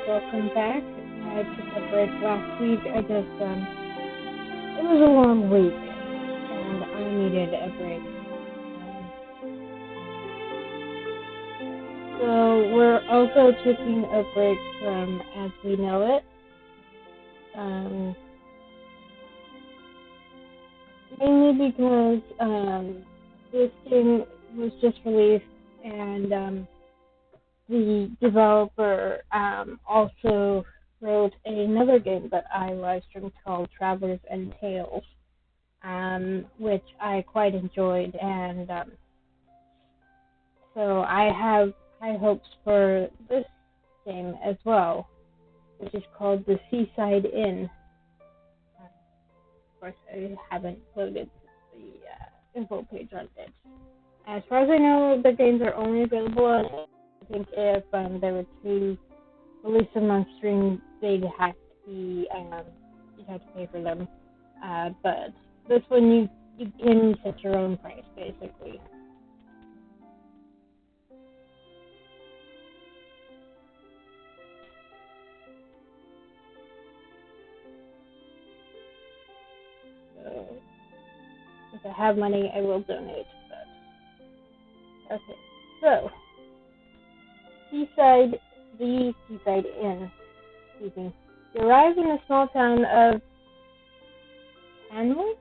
welcome back. I took a break last week. It was a long week, and I needed a break. So we're also taking a break from As We Know It. Mainly because this game was just released, and the developer also wrote another game that I live streamed called Travelers and Tales, which I quite enjoyed, and so I have high hopes for this game as well, which is called the Seaside Inn. Of course, I haven't loaded the info page on it. As far as I know, the games are only available on it. I think if they were to release them on stream, they'd have to be you'd have to pay for them. But this one you can set your own price basically. So if I have money, I will donate. But okay, so the Seaside Inn. Excuse me. You arrive in the small town of Cauwick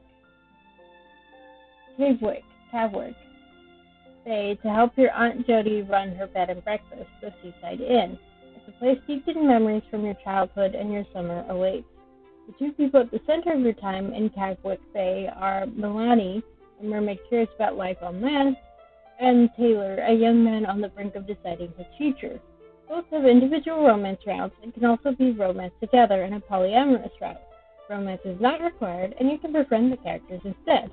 Bay to help your Aunt Jody run her bed and breakfast, the Seaside Inn. It's a place steeped in memories from your childhood and your summer awaits. The two people at the center of your time in Cauwick Bay are Melani, a mermaid curious about life on land, and Taylor, a young man on the brink of deciding his future. Both have individual romance routes and can also be romanced together in a polyamorous route. Romance is not required, and you can befriend the characters instead.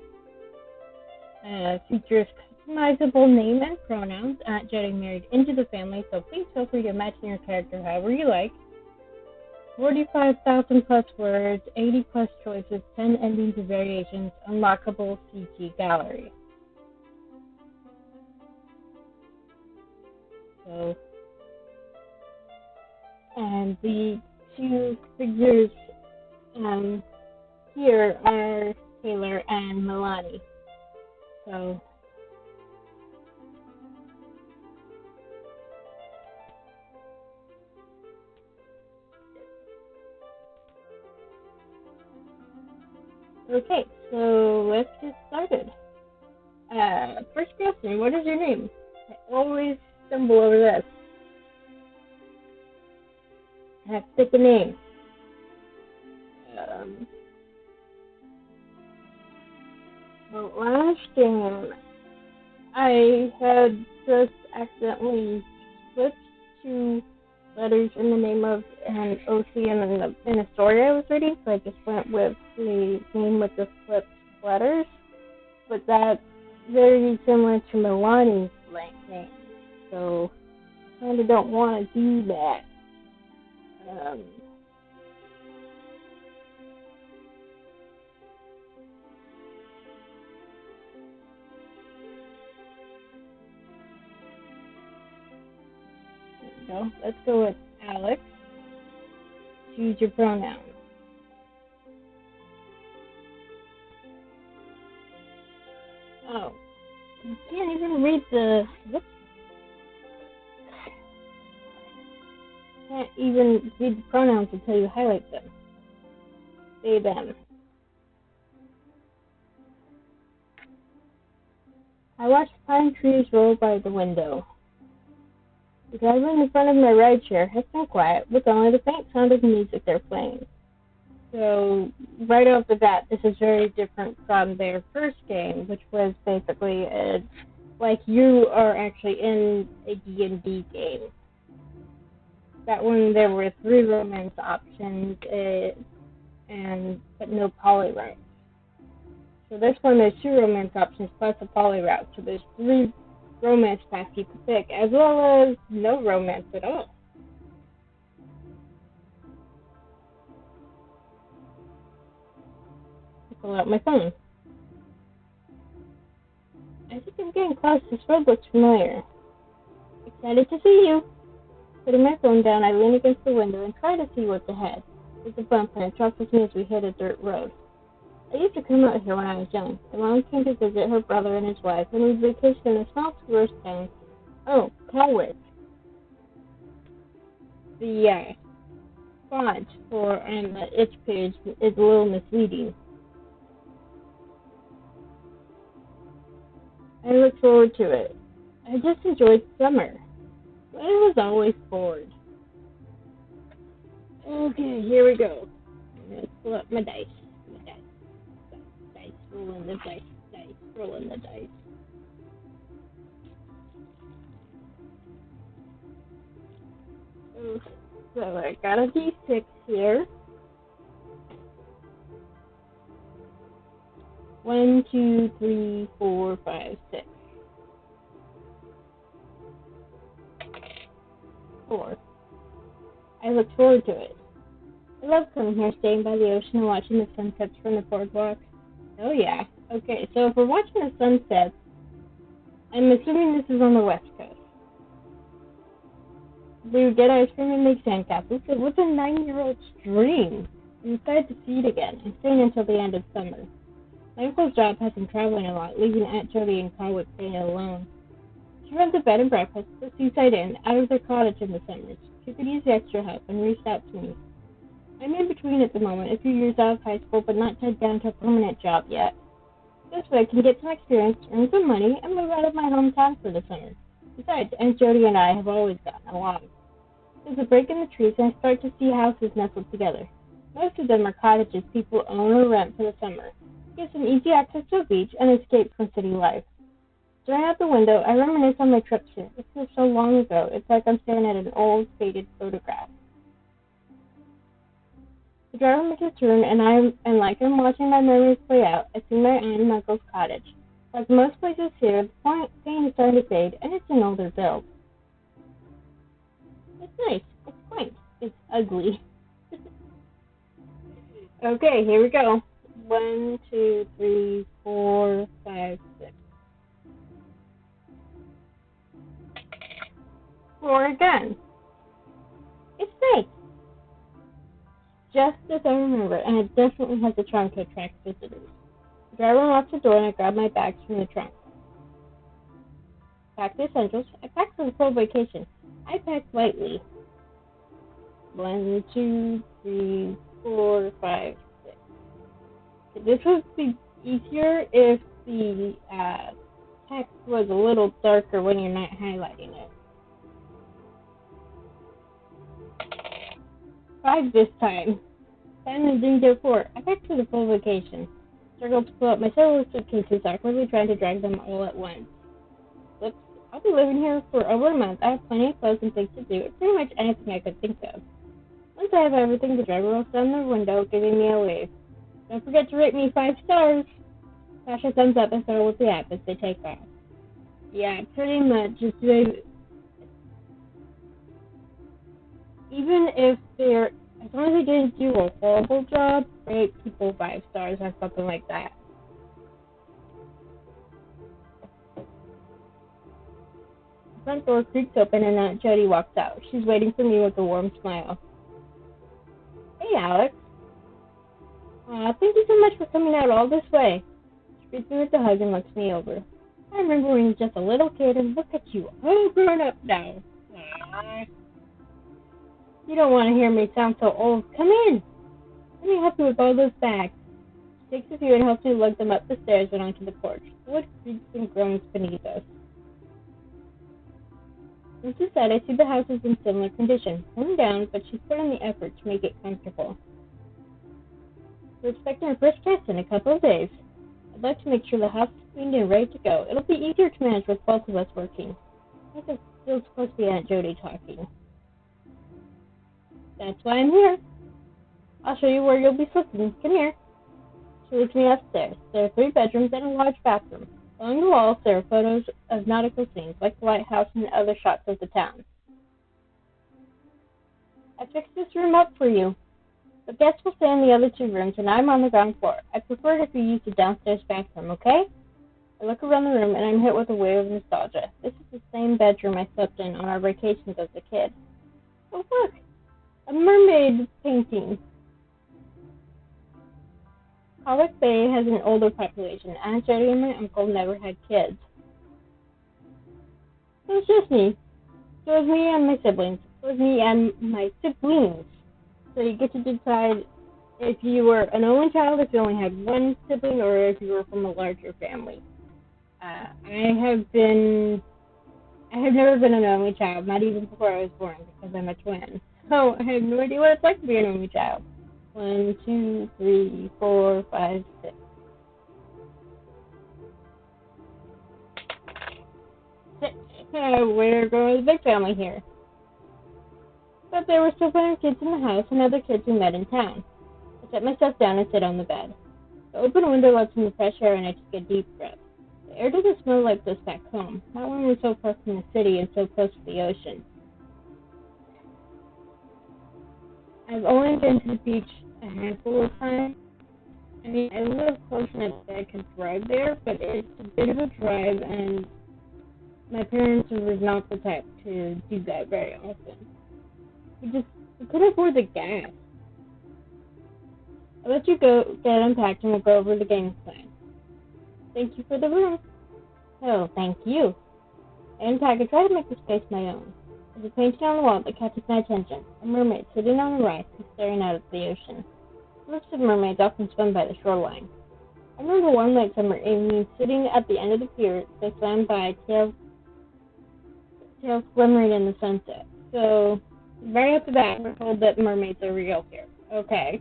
Features customizable name and pronouns. Aunt Jody married into the family, so please feel free to imagine your character however you like. 45,000 plus words, 80 plus choices, 10 endings and variations, unlockable CG gallery. So, and the two figures here are Taylor and Melani. So, okay, so let's get started. First question, what is your name? I always stumble over this. I have to pick a name. The last game, I had just accidentally switched two letters in the name of an OC in a story I was reading, so I just went with the name with the flipped letters. But that's very similar to Melani's blank name, so I kind of don't want to do that. So let's go with Alex. Choose your pronoun. Oh, you can't even read the. Whoops. Can't even read the pronouns until you highlight them. They, them. I watch pine trees roll by the window. The driver in front of my rideshare has been quiet, with only the faint sound of music they're playing. So, right off the bat, this is very different from their first game, which was basically like you are actually in a D&D game. That one, there were 3 romance options, but no poly routes. So this one, there's 2 romance options plus a poly route. So there's 3 romance paths you can pick, as well as no romance at all. I'll pull out my phone. I think I'm getting close. This road looks familiar. Excited to see you. Putting my phone down, I lean against the window and try to see what's ahead. There's a bump and it tosses me as we hit a dirt road. I used to come out here when I was young. My mom came to visit her brother and his wife, and we vacationed in a small tourist town. Oh, Cauwick. The font for the itch page is a little misleading. I look forward to it. I just enjoyed summer, but I was always bored. Okay, here we go. I'm gonna pull up my dice. Rolling the dice, rolling the dice. Okay, so I got a D6 here. 1, 2, 3, 4, 5, 6. 4. I look forward to it. I love coming here, staying by the ocean and watching the sunsets from the boardwalk. Oh yeah. Okay, so if we're watching the sunset, I'm assuming this is on the west coast. We would get ice cream and make sandcastles. It was a 9-year-old's dream. I'm excited to see it again. I'm staying until the end of summer. My uncle's job has him traveling a lot, leaving Aunt Jody and Cauwick Bay alone. She runs a bed and breakfast at the Seaside Inn out of their cottage in the summers. She could use the extra help and reached out to me. I'm in between at the moment, a few years out of high school, but not tied down to a permanent job yet. This way I can get some experience, earn some money, and move out of my hometown for the summer. Besides, Aunt Jody and I have always gotten along. There's a break in the trees, and I start to see houses nestled together. Most of them are cottages people own or rent for the summer. It gives them easy access to a beach and escape from city life. Staring out the window, I reminisce on my trips here. It feels so long ago, it's like I'm staring at an old, faded photograph. The driver makes a turn, and like I'm watching my memories play out, I see my aunt and uncle's cottage. Like most places here, the paint is starting to fade, and it's an older build. It's nice. It's quaint. It's ugly. Okay, here we go. 1, 2, 3, 4, 5, 6. 4 again. It's nice. Just as I remember, and it definitely has a trunk to attract visitors. The driver unlocks the door and I grab my bags from the trunk. Pack the essentials. I packed for the full vacation. I packed lightly. 1, 2, 3, 4, 5, 6. This would be easier if the text was a little darker when you're not highlighting it. 5 this time. Finally didn't get 4. I packed for the full vacation. Struggled to pull up my several suitcases, awkwardly trying to drag them all at once. Whoops. I'll be living here for over a month. I have plenty of clothes and things to do. It's pretty much anything I could think of. Once I have everything, the driver rolls down the window, giving me a wave. Don't forget to rate me 5 stars. Flash a thumbs up and start with the app as they take off. Yeah, pretty much. Even if they're, as long as they didn't do a horrible job, rate people 5 stars or something like that. The front door creaks open and Aunt Jody walks out. She's waiting for me with a warm smile. Hey, Alex. Thank you so much for coming out all this way. She greets me with a hug and looks me over. I remember when you were just a little kid, and look at you, all grown up now. Aww. You don't want to hear me sound so old. Come in. Let me help you with all those bags. She takes a few and helps me lug them up the stairs and onto the porch. The wood creaks and groans beneath us. Once inside, I see the house is in similar condition. Run down, but she's put in the effort to make it comfortable. We're expecting our first guest in a couple of days. I'd like to make sure the house is cleaned and ready to go. It'll be easier to manage with both of us working. I guess it's still supposed to be Aunt Jody talking. That's why I'm here. I'll show you where you'll be sleeping. Come here. She leads me upstairs. There are 3 bedrooms and a large bathroom. Along the walls, there are photos of nautical scenes, like the lighthouse and other shots of the town. I fixed this room up for you. The guests will stay in the other 2 rooms, and I'm on the ground floor. I prefer it if you use the downstairs bathroom, okay? I look around the room, and I'm hit with a wave of nostalgia. This is the same bedroom I slept in on our vacations as a kid. Oh, look! A mermaid painting. Cauwick Bay has an older population. Aunt Jody and my uncle never had kids. So it's just me. So it's me and my siblings. So it's me and my siblings. So you get to decide if you were an only child, if you only had one sibling, or if you were from a larger family. I have never been an only child, not even before I was born, because I'm a twin. So I have no idea what it's like to be an only child. 1, 2, 3, 4, 5, 6. We're going with a big family here. But there were still plenty of kids in the house and other kids we met in town. I set myself down and sit on the bed. The open window lets in the fresh air and I took a deep breath. The air doesn't smell like this back home, not when we're so far from the city and so close to the ocean. I've only been to the beach a handful of times. I mean, I live close enough that I could drive there, but it's a bit of a drive, and my parents were not the type to do that very often. We couldn't afford the gas. I'll let you go get unpacked and we'll go over the game plan. Thank you for the room. Oh, thank you. I unpack and try to make the space my own. There's a painting on the wall that catches my attention. A mermaid sitting on a rock and staring out at the ocean. Groups of mermaids often swim by the shoreline. I remember one late summer evening sitting at the end of the pier. They swam by, tails glimmering in the sunset. So, right off the bat, we're told that mermaids are real here. Okay.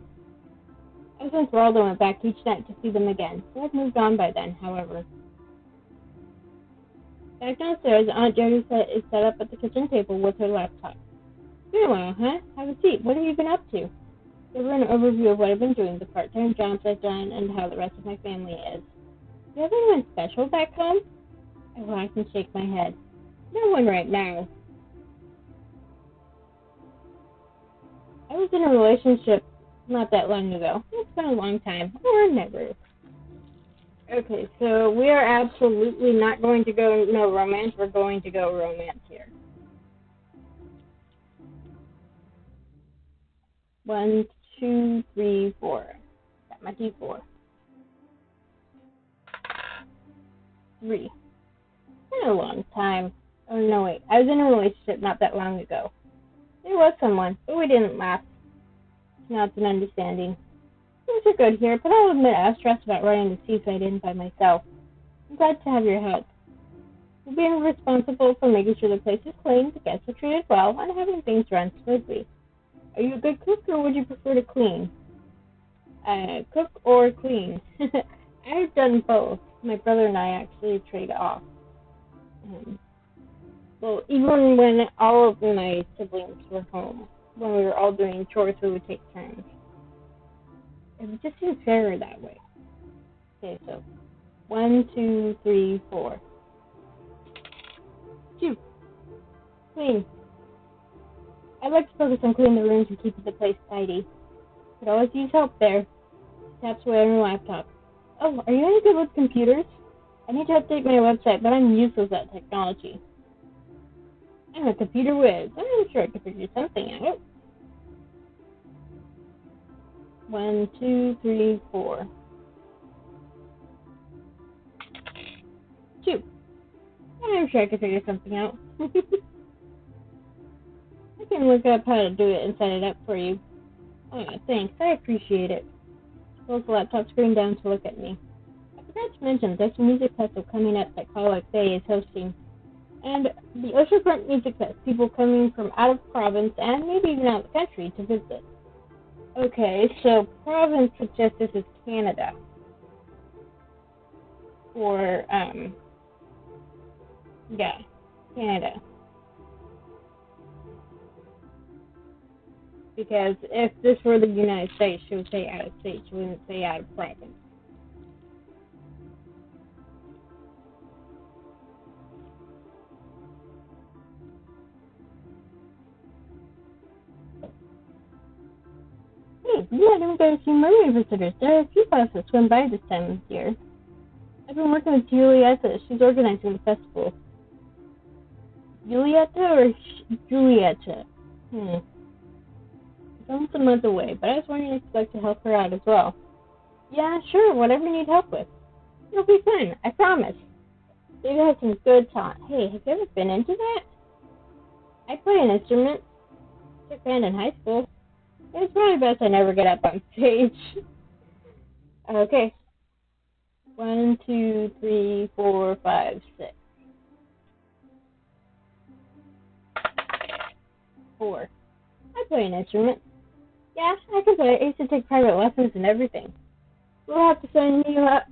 I was enthralled and went back each night to see them again. So I'd moved on by then, however. Back downstairs, Aunt Jody is set up at the kitchen table with her laptop. Been a while, huh? Have a seat. What have you been up to? Give her an overview of what I've been doing, the part-time jobs I've done, and how the rest of my family is. Do you have anyone special back home? I laugh and shake my head. No one right now. I was in a relationship not that long ago. It's been a long time. Or never. Okay, so we are absolutely not going to go no romance. We're going to go romance here. 1, 2, 3, 4. Got my D4. 3. Been a long time. Oh, no, wait. I was in a relationship not that long ago. There was someone, but we didn't last. Now it's an understanding. Things are good here, but I'll admit I was stressed about running the Seaside Inn by myself. I'm glad to have your help. You're being responsible for making sure the place is clean, the guests are treated well, and having things run smoothly. Are you a good cook, or would you prefer to clean? Cook or clean? I've done both. My brother and I actually trade off. Well, even when all of my siblings were home, when we were all doing chores, we would take turns. It just seems fairer that way. Okay, so 1, 2, 3, 4. 2. Clean. I'd like to focus on cleaning the rooms and keeping the place tidy. Could always use help there. Taps away on your laptop. Oh, are you any good with computers? I need to update my website, but I'm useless at technology. I'm a computer whiz. I'm sure I could figure something out. 1, 2, 3, 4. 2. I'm sure I could figure something out. I can look up how to do it and set it up for you. Oh, thanks. I appreciate it. Pulls the laptop screen down to look at me. I forgot to mention there's a music festival coming up that Cauwick Bay is hosting. And the oceanfront music fest, people coming from out of province and maybe even out of the country to visit. Okay, so province suggests this is Canada. Or, yeah, Canada. Because if this were the United States, she would say out of state. She wouldn't say out of province. Hey, you might even go to see mermaid visitors. There are a few boats that swim by this time of year. I've been working with Julietta. She's organizing the festival. Julietta or Julietta? It's almost a month away, but I was wondering if you'd like to help her out as well. Yeah, sure, whatever you need help with. It'll be fun, I promise. David has some good talent. Hey, have you ever been into that? I play an instrument. Took band in high school. It's probably best I never get up on stage. Okay. 1, 2, 3, 4, 5, 6. 4. I play an instrument. Yeah, I can play. I used to take private lessons and everything. We'll have to sign you up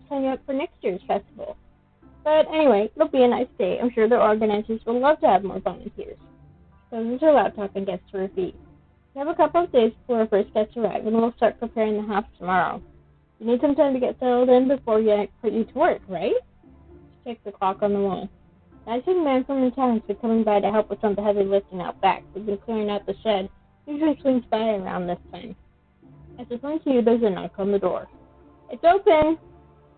for next year's festival. But anyway, it'll be a nice day. I'm sure the organizers will love to have more volunteers. Closes her laptop and gets to her feet. We have a couple of days before our first guests arrive, and we'll start preparing the house tomorrow. You need some time to get settled in before we put you to work, right? She checks the clock on the wall. A nice young man from the town has been coming by to help with some of the heavy lifting out back. We've been clearing out the shed. He usually swings by around this time. As I point to you, there's a knock on the door. It's open!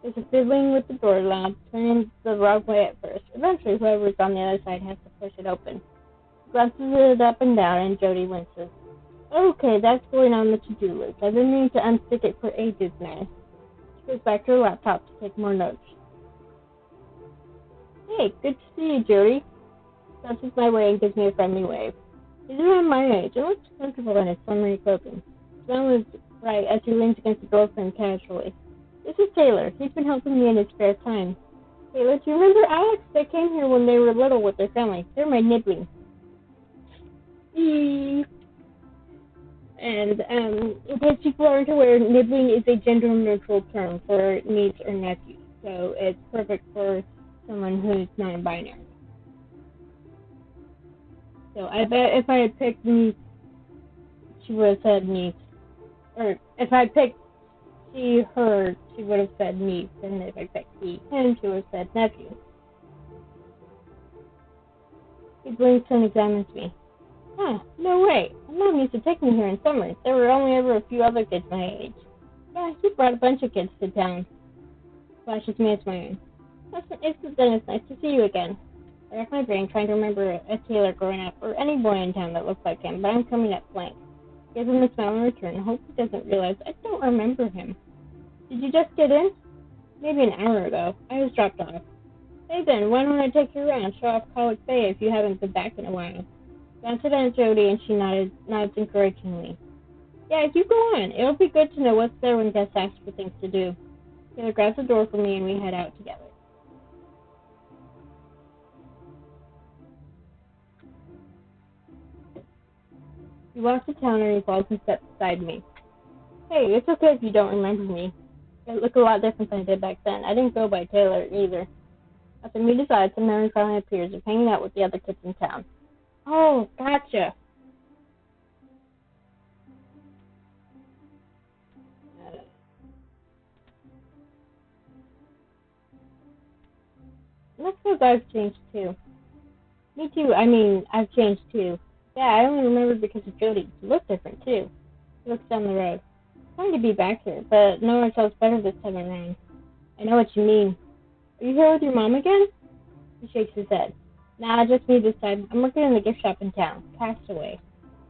There's a fiddling with the door knob, turning the wrong way at first. Eventually, whoever's on the other side has to push it open. He glances it up and down, and Jody winces. Okay, that's going on the to-do list. I've been meaning to unstick it for ages now. She goes back to her laptop to take more notes. Hey, good to see you, Jody. Bounces my way and gives me a friendly wave. He's around my age and looks comfortable in his summery clothing. His smile is right as he leans against the doorframe casually. This is Taylor. He's been helping me in his spare time. Taylor, do you remember Alex? They came here when they were little with their family. They're my niblings. And in case people aren't aware, nibbling is a gender-neutral term for niece or nephew. So it's perfect for someone who's non-binary. So I bet if I had picked niece, she would have said niece. Or if I picked she, her, she would have said niece. And if I picked he, him, she would have said nephew. He blinks and examines me. Huh, no way. My mom used to take me here in summer. There were only ever a few other kids my age. Yeah, he brought a bunch of kids to town. Flashes me a smile. It's nice to see you again. I rack my brain trying to remember a Taylor growing up, or any boy in town that looked like him, but I'm coming up blank. Give him a smile in return and hope he doesn't realize I don't remember him. Did you just get in? Maybe an hour ago. I was dropped off. Hey then, why don't I take you around, show off Cauwick Bay if you haven't been back in a while? Glanced at Aunt Jody and she nods encouragingly. Yeah, you go on. It'll be good to know what's there when guests ask for things to do. Taylor grabs the door for me and we head out together. He walks to town and he falls and steps beside me. Hey, it's okay if you don't remember me. I look a lot different than I did back then. I didn't go by Taylor either. After we decide, some memory finally appears of hanging out with the other kids in town. Oh, gotcha. I suppose I've changed too. Me too. I've changed too. Yeah, I only remember because of Jody. You look different too. He looks down the road. It's fun to be back here, but no one else better this time around. I know what you mean. Are you here with your mom again? He shakes his head. Nah, just me this time. I'm working in the gift shop in town. Castaway.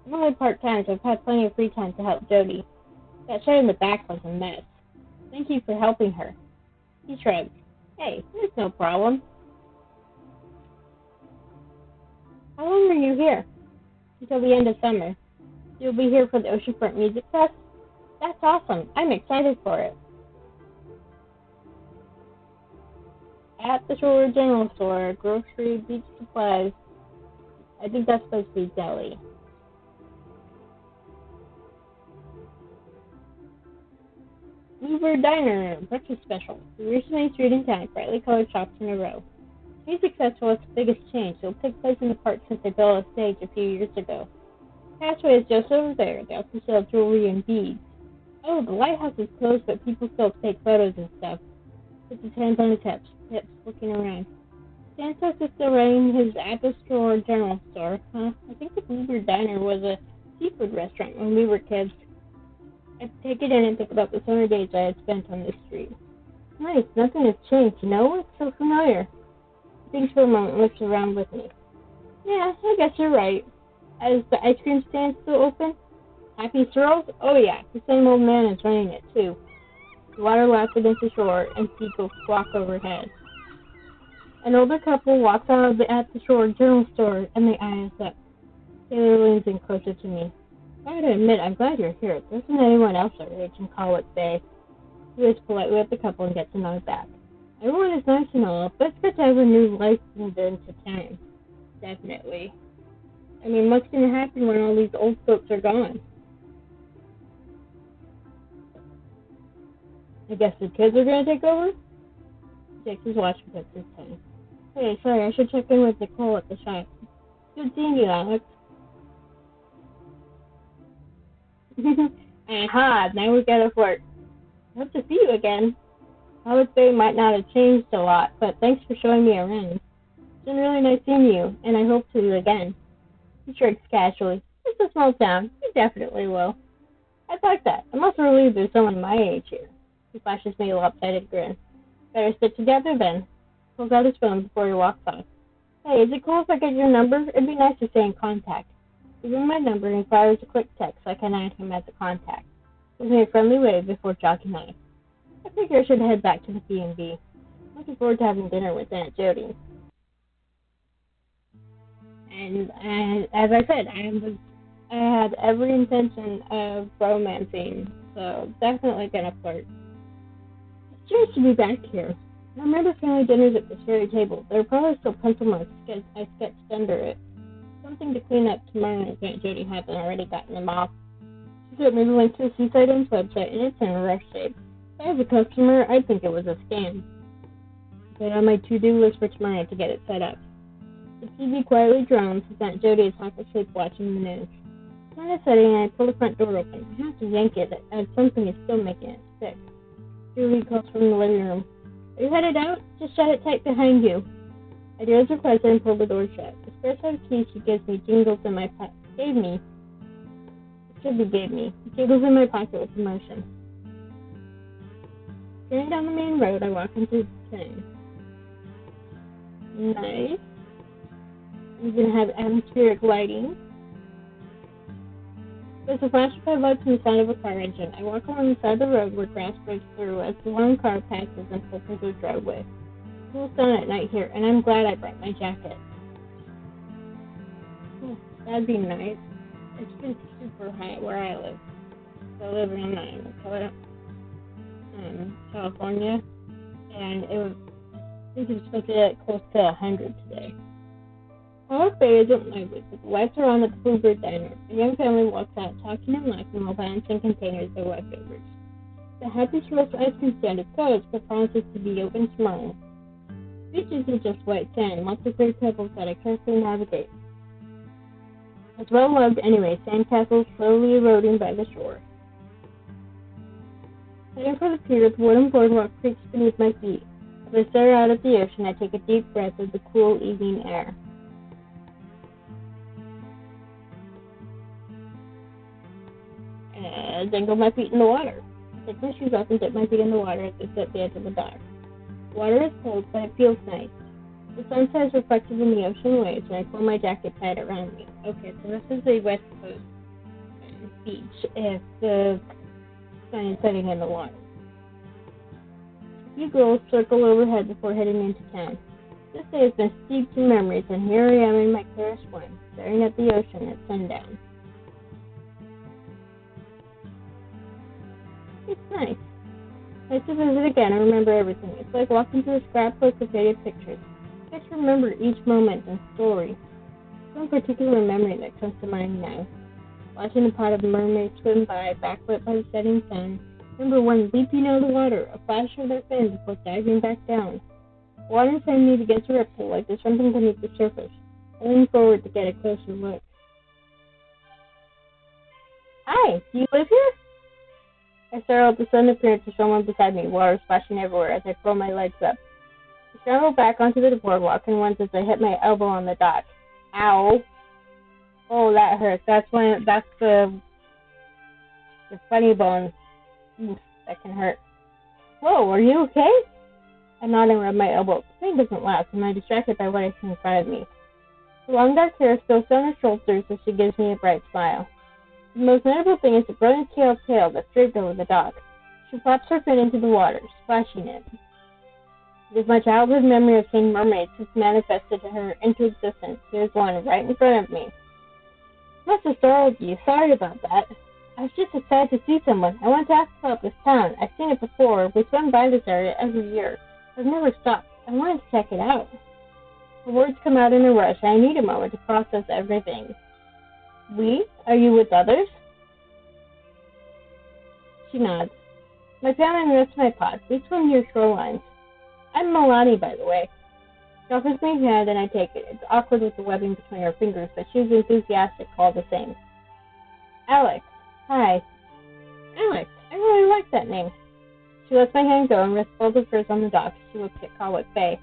I'm only part-time, so I've had plenty of free time to help Jody. That shed in the back was a mess. Thank you for helping her. He shrugs. Hey, it's no problem. How long are you here? Until the end of summer. You'll be here for the Oceanfront Music Fest? That's awesome. I'm excited for it. At the Shore General Store, grocery, beach supplies. I think that's supposed to be deli. Bluebird Diner, breakfast special. The recently street in town, brightly colored shops in a row. Music festival is the biggest change. It will take place in the park since they built a stage a few years ago. Castaway is just over there. They also sell jewelry and beads. Oh, the lighthouse is closed, but people still take photos and stuff. Puts his hands on his hips, looking around. Santos is still running his at the Shore General Store. Huh? I think the Bluebird Diner was a seafood restaurant when we were kids. I take it in and think about the summer days I had spent on this street. Nice, nothing has changed, you know? It's so familiar. He thinks for a moment and looks around with me. Yeah, I guess you're right. Is the ice cream stand still open? Happy Swirls? Oh yeah, the same old man is running it too. The water laps against the shore and seagulls squawk overhead. An older couple walks out at the shore general store and they eye us up. Taylor leans in closer to me. I gotta admit, I'm glad you're here. There isn't anyone else our age in Cauwick Bay. He waves politely at the couple and gets a nod back. Everyone is nice and all, but it's good to have a new life into time. Definitely. I mean, what's gonna happen when all these old folks are gone? I guess the kids are gonna take over? Jakes is watching with his tongue. Hey, sorry, I should check in with Nicole at the shop. Good seeing you, Alex. Aha, now we gotta flirt. Hope to see you again. Cauwick Bay might not have changed a lot, but thanks for showing me around. It's been really nice seeing you, and I hope to again. He shrugs casually. It's a small town. You definitely will. I like that. I'm also relieved there's someone my age here. He flashes me a lopsided grin. Better stick together then. Pulls out his phone before he walks off. Hey, is it cool if I get your number? It'd be nice to stay in contact. Give him my number and fires a quick text so I can add him as a contact. Gives me a friendly wave before jogging off. I figure I should head back to the B&B. Looking forward to having dinner with Aunt Jody. And as I said, I had every intention of romancing, so definitely gonna flirt. It's strange to be back here. I remember family dinners at this very table. There are probably still pencil marks I sketched under it. Something to clean up tomorrow if Aunt Jody hasn't already gotten them off. She sent me the link to the Seaside Inn's website, and it's in a rough shape. If I was a customer, I'd think it was a scam. Put it on my to-do list for tomorrow to get it set up. The TV quietly drones as Aunt Jody is half asleep watching the news. When I setting and I pull the front door open. I have to yank it as something is still making it stick. Julie calls from the living room. Are you headed out? Just shut it tight behind you. I do as requested and pull the door shut. The spare set of keys she gives me jingles in my pocket. Gave me. Jingles in my pocket with emotion. Going down the main road, I walk into the town. Nice. You're going to have atmospheric lighting. There's a flash of headlights and the sound of a car engine. I walk along the side of the road where grass breaks through as the one car passes and pulls into the driveway. It cools down at night here, and I'm glad I brought my jacket. Oh, that'd be nice. It's been super hot where I live. So I live in California, and I think it's supposed to get close to 100 today. Cauwick Bay isn't lively, but the lights are on at the Bluebird Diner. A young family walks out, talking and laughing while balancing containers of leftovers. The Happy Swirls ice cream stand is closed, but promises to be open tomorrow. The beach isn't just white sand, lots of clear pebbles that I carefully navigate. It's well loved anyway, sandcastles slowly eroding by the shore. Heading for the pier, the wooden boardwalk creaks beneath my feet. As I stare out at the ocean, I take a deep breath of the cool evening air. And dangle my feet in the water. I take my shoes off and dip my feet in the water as I sit at the edge of the dock. The water is cold, but it feels nice. The sunset is reflected in the ocean waves, and I pull my jacket tight around me. Okay, so this is a West Coast beach if the sun is setting in the water. A few girls circle overhead before heading into town. This day has been steeped in memories, and here I am in my clearest one, staring at the ocean at sundown. It's nice. Nice to visit again and remember everything. It's like walking through a scrapbook of faded pictures. I just remember each moment and story. No particular memory that comes to mind now. Watching the pod of mermaids swim by, backlit by the setting sun. Remember one leaping out of the water, a flash of their fins before diving back down. The water inside me begins to ripple like there's something beneath the surface. I lean forward to get a closer look. Hi, do you live here? I stare at the sudden appearance of someone beside me, water splashing everywhere as I pull my legs up. I scramble back onto the boardwalk and once as I hit my elbow on the dock. Ow. Oh, that hurts. That's the funny bone. Oof, that can hurt. Whoa, are you okay? I nod and rub my elbow. The pain doesn't last, and I'm distracted by what I see in front of me. The long dark hair spills down her shoulders as she gives me a bright smile. The most notable thing is the brilliant tail that's draped over the dock. She flaps her fin into the water, splashing it. It is my childhood memory of seeing mermaids has manifested her into existence. Here's one right in front of me. Must have startled you. Sorry about that. I was just excited to see someone. I wanted to ask about this town. I've seen it before. We swim by this area every year. I've never stopped. I wanted to check it out. The words come out in a rush. I need a moment to process everything. We? Are you with others? She nods. My family and the rest of my pod. We swim near shorelines. I'm Melani, by the way. She offers me a hand and I take it. It's awkward with the webbing between our fingers, but she's enthusiastic all the same. Alex. Hi. Alex. I really like that name. She lets my hand go and rests both of hers on the dock. She looks at Cauwick Bay.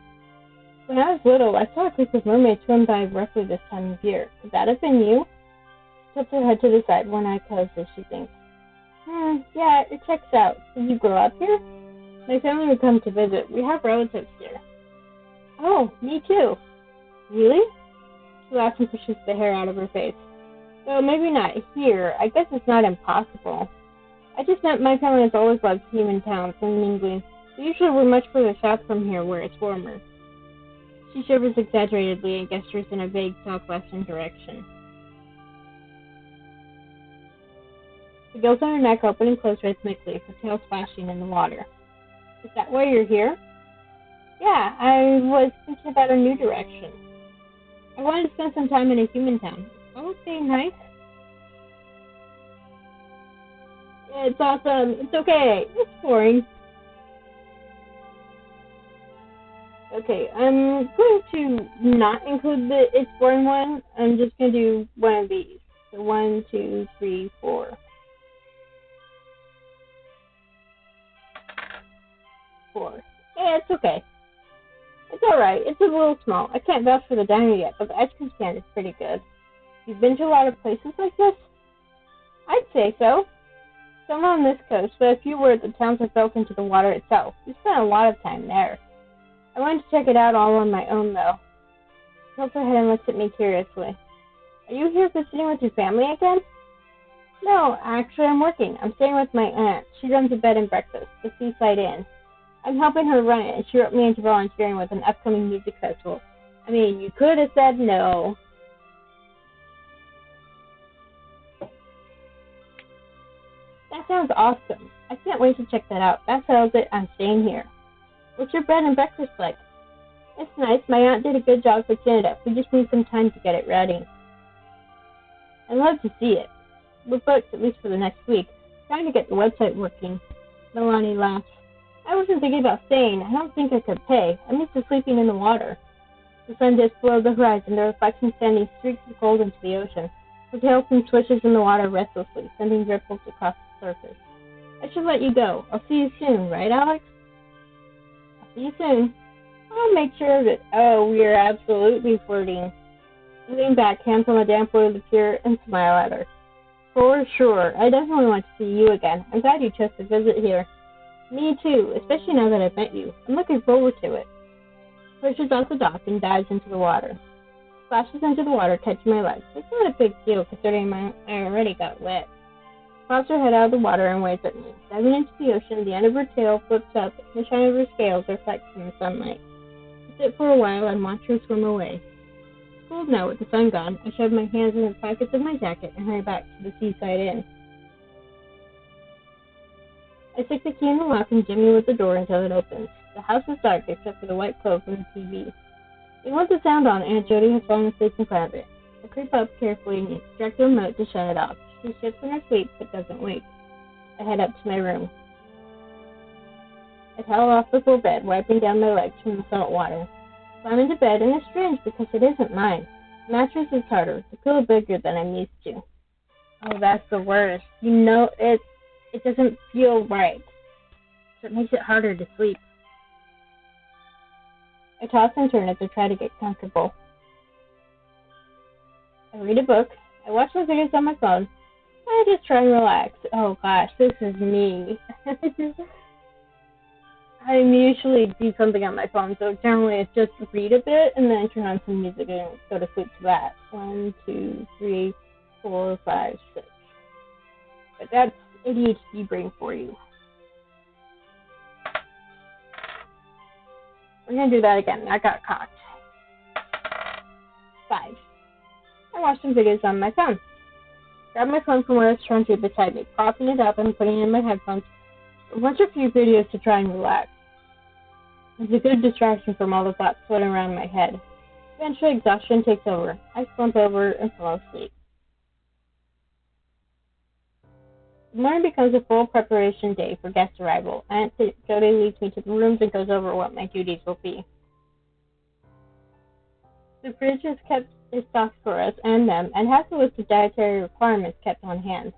When I was little, I saw a group of mermaids swim by roughly this time of year. Could that have been you? She tips her head to the side, one eye closed as she thinks. Yeah, it checks out. Did you grow up here? My family would come to visit. We have relatives here. Oh, me too. Really? She laughs and pushes the hair out of her face. Well, maybe not here. I guess it's not impossible. I just meant my family has always loved human towns and mingling. We usually were much further south from here where it's warmer. She shivers exaggeratedly and gestures in a vague southwestern direction. The gills on her neck open and close rhythmically, her tail splashing in the water. Is that why you're here? Yeah, I was thinking about a new direction. I wanted to spend some time in a human town. Oh, okay, nice. It's awesome. It's okay. It's boring. Okay, I'm going to not include the it's boring one. I'm just going to do one of these. So 1, 2, 3, 4. 4. Yeah, it's okay. It's alright. It's a little small. I can't vouch for the diner yet, but the ice cream stand is pretty good. You've been to a lot of places like this? I'd say so. Some on this coast, but a few where the towns are built into the water itself. We spent a lot of time there. I wanted to check it out all on my own, though. She tilts her head and looks at me curiously. Are you here visiting with your family again? No, actually I'm working. I'm staying with my aunt. She runs a bed and breakfast, the Seaside Inn. I'm helping her run it, and she wrote me into volunteering with an upcoming music festival. I mean, you could have said no. That sounds awesome. I can't wait to check that out. That settles it. I'm staying here. What's your bed and breakfast like? It's nice. My aunt did a good job fixing it up. We just need some time to get it ready. I'd love to see it. We're booked, at least for the next week. Trying to get the website working. Melani laughs. I wasn't thinking about staying. I don't think I could pay. I'm used to sleeping in the water. The sun dips below the horizon, the reflection sending streaks of gold into the ocean. Her tail swishes in the water restlessly, sending ripples across the surface. I should let you go. I'll see you soon, right, Alex? I'll see you soon. I'll make sure of it. Oh, we are absolutely flirting. I lean back, hands on the damp wood of the pier, and smile at her. For sure. I definitely want to see you again. I'm glad you chose to visit here. Me too, especially now that I've met you. I'm looking forward to it. Pushes off the dock and dives into the water. Splashes into the water, catching my legs. It's not a big deal considering I already got wet. Pops her head out of the water and waves at me. Diving into the ocean, the end of her tail flips up, and the shine of her scales reflects in the sunlight. I sit for a while and watch her swim away. It's cold now with the sun gone. I shove my hands in the pockets of my jacket and hurry back to the Seaside Inn. I stick the key in the lock and jimmy with the door until it opens. The house is dark except for the white clothes and the TV. Even with the sound on, Aunt Jody has fallen asleep in front of it. I creep up carefully and extract the remote to shut it off. She shifts in her sleep but doesn't wake. I head up to my room. I towel off before bed, wiping down my legs from the salt water. Climb into bed, and it's strange because it isn't mine. The mattress is harder, the pillow bigger than I'm used to. Oh, that's the worst. You know, it doesn't feel right. So it makes it harder to sleep. I toss and turn as I try to get comfortable. I read a book. I watch some videos on my phone. I just try and relax. Oh gosh, this is me. I usually do something on my phone, so generally it's just read a bit and then turn on some music and go to sleep to that. 1, 2, 3, 4, 5, 6. But that's ADHD brain for you. We're going to do that again. I got caught. 5. I watched some videos on my phone. Grabbed my phone from where it's turned to beside me, propping it up and putting it in my headphones. Watch a few videos to try and relax. It's a good distraction from all the thoughts floating around my head. Eventually, exhaustion takes over. I slump over and fall asleep. The morning becomes a full preparation day for guest arrival. Aunt Jody leads me to the rooms and goes over what my duties will be. The fridge is kept stocked for us and them, and has a list of dietary requirements kept on hand.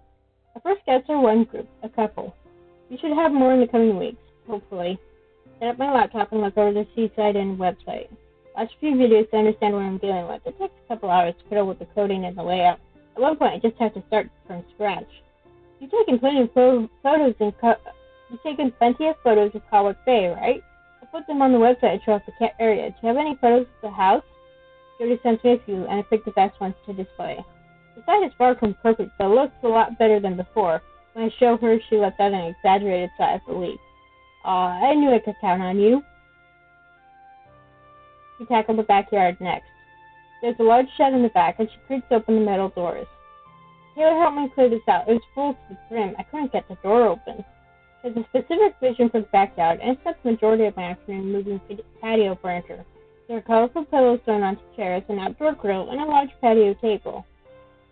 Our first guests are one group, a couple. We should have more in the coming weeks, hopefully. Set up my laptop and look over the Seaside Inn website. Watch a few videos to understand what I'm dealing with. It takes a couple hours to fiddle with the coding and the layout. At one point, I just have to start from scratch. You've taken plenty of photos of Cauwick Bay, right? I put them on the website to show off the area. Do you have any photos of the house? Jody sent me a few, and I picked the best ones to display. The site is far from perfect, but looks a lot better than before. When I show her, she lets out an exaggerated sigh of relief. Aw, I knew I could count on you. We tackled the backyard next. There's a large shed in the back, and she creaks open the metal doors. Taylor helped me clear this out. It was full to the brim. I couldn't get the door open. There's a specific vision for the backyard, and I spent the majority of my afternoon moving patio furniture. There are colorful pillows thrown onto chairs, an outdoor grill, and a large patio table.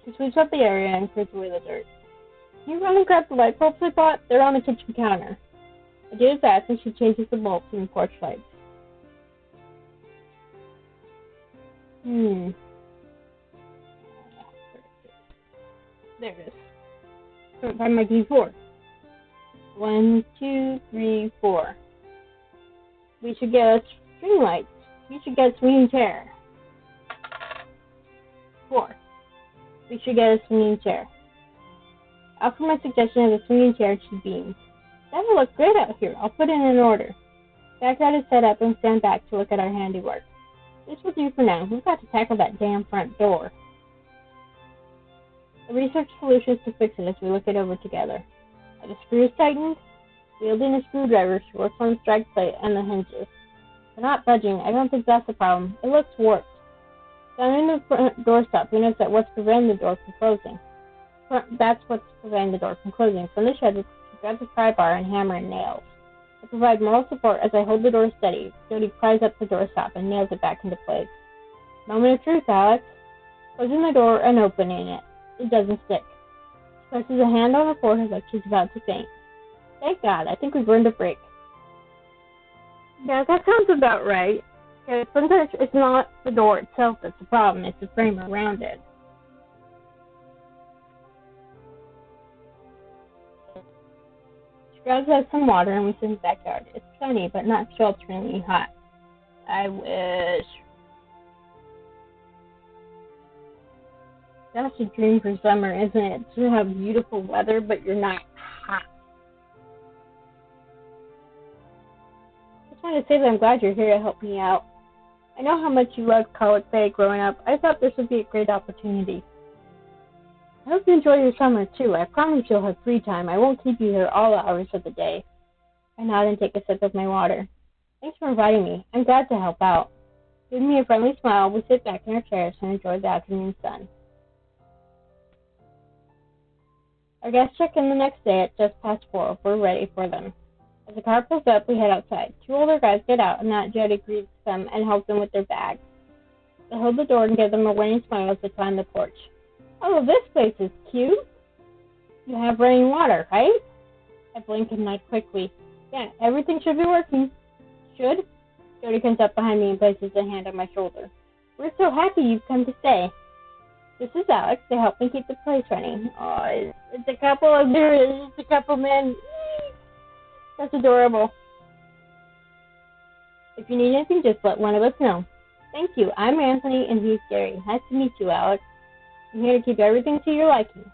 She sweeps up the area and clears away the dirt. Can you run and grab the light bulbs I bought? They're on the kitchen counter. I do as asked, and she changes the bulbs in the porch lights. There it is. Couldn't find my D4. 1, 2, 3, 4. We should get a string light. We should get a swinging chair. 4. We should get a swinging chair. After my suggestion of a swinging chair, she beamed. That will look great out here. I'll put it in order. Backyard is set up and stand back to look at our handiwork. This will do for now. We've got to tackle that damn front door. I research solutions to fix it as we look it over together. Are the screws tightened? Wielding a screwdriver, she works on the strike plate and the hinges. They're not budging. I don't think that's the problem. It looks warped. Down in the front door stop, we notice that what's preventing the door from closing. That's what's preventing the door from closing. From the shed, we grab the pry bar and hammer and nails. I provide moral support as I hold the door steady. Jody pries up the door stop and nails it back into place. Moment of truth, Alex. Closing the door and opening it. It doesn't stick. She presses a hand on her forehead like she's about to faint. Thank God, I think we've earned a break. Yeah, that sounds about right. Sometimes it's not the door itself that's the problem, it's the frame around it. She grabs us some water and we sit in the backyard. It's sunny, but not swelteringly hot. I wish. That's a dream for summer, isn't it? To have beautiful weather, but you're not hot. I just wanted to say that I'm glad you're here to help me out. I know how much you loved Cauwick Bay growing up. I thought this would be a great opportunity. I hope you enjoy your summer, too. I promise you'll have free time. I won't keep you here all hours of the day. I nod and take a sip of my water. Thanks for inviting me. I'm glad to help out. Giving me a friendly smile, we sit back in our chairs and enjoy the afternoon sun. Our guests check in the next day at just past 4. We're ready for them. As the car pulls up, we head outside. 2 older guys get out, and Aunt Jody greets them and helps them with their bags. They hold the door and give them a winning smile as they climb the porch. Oh, this place is cute. You have running water, right? I blink and nod quickly. Yeah, everything should be working. Should? Jody comes up behind me and places a hand on my shoulder. We're so happy you've come to stay. This is Alex. They help me keep the place running. Oh, it's a couple of it's a couple men. That's adorable. If you need anything, just let one of us know. Thank you. I'm Anthony, and he's Gary. Nice to meet you, Alex. I'm here to keep everything to your liking.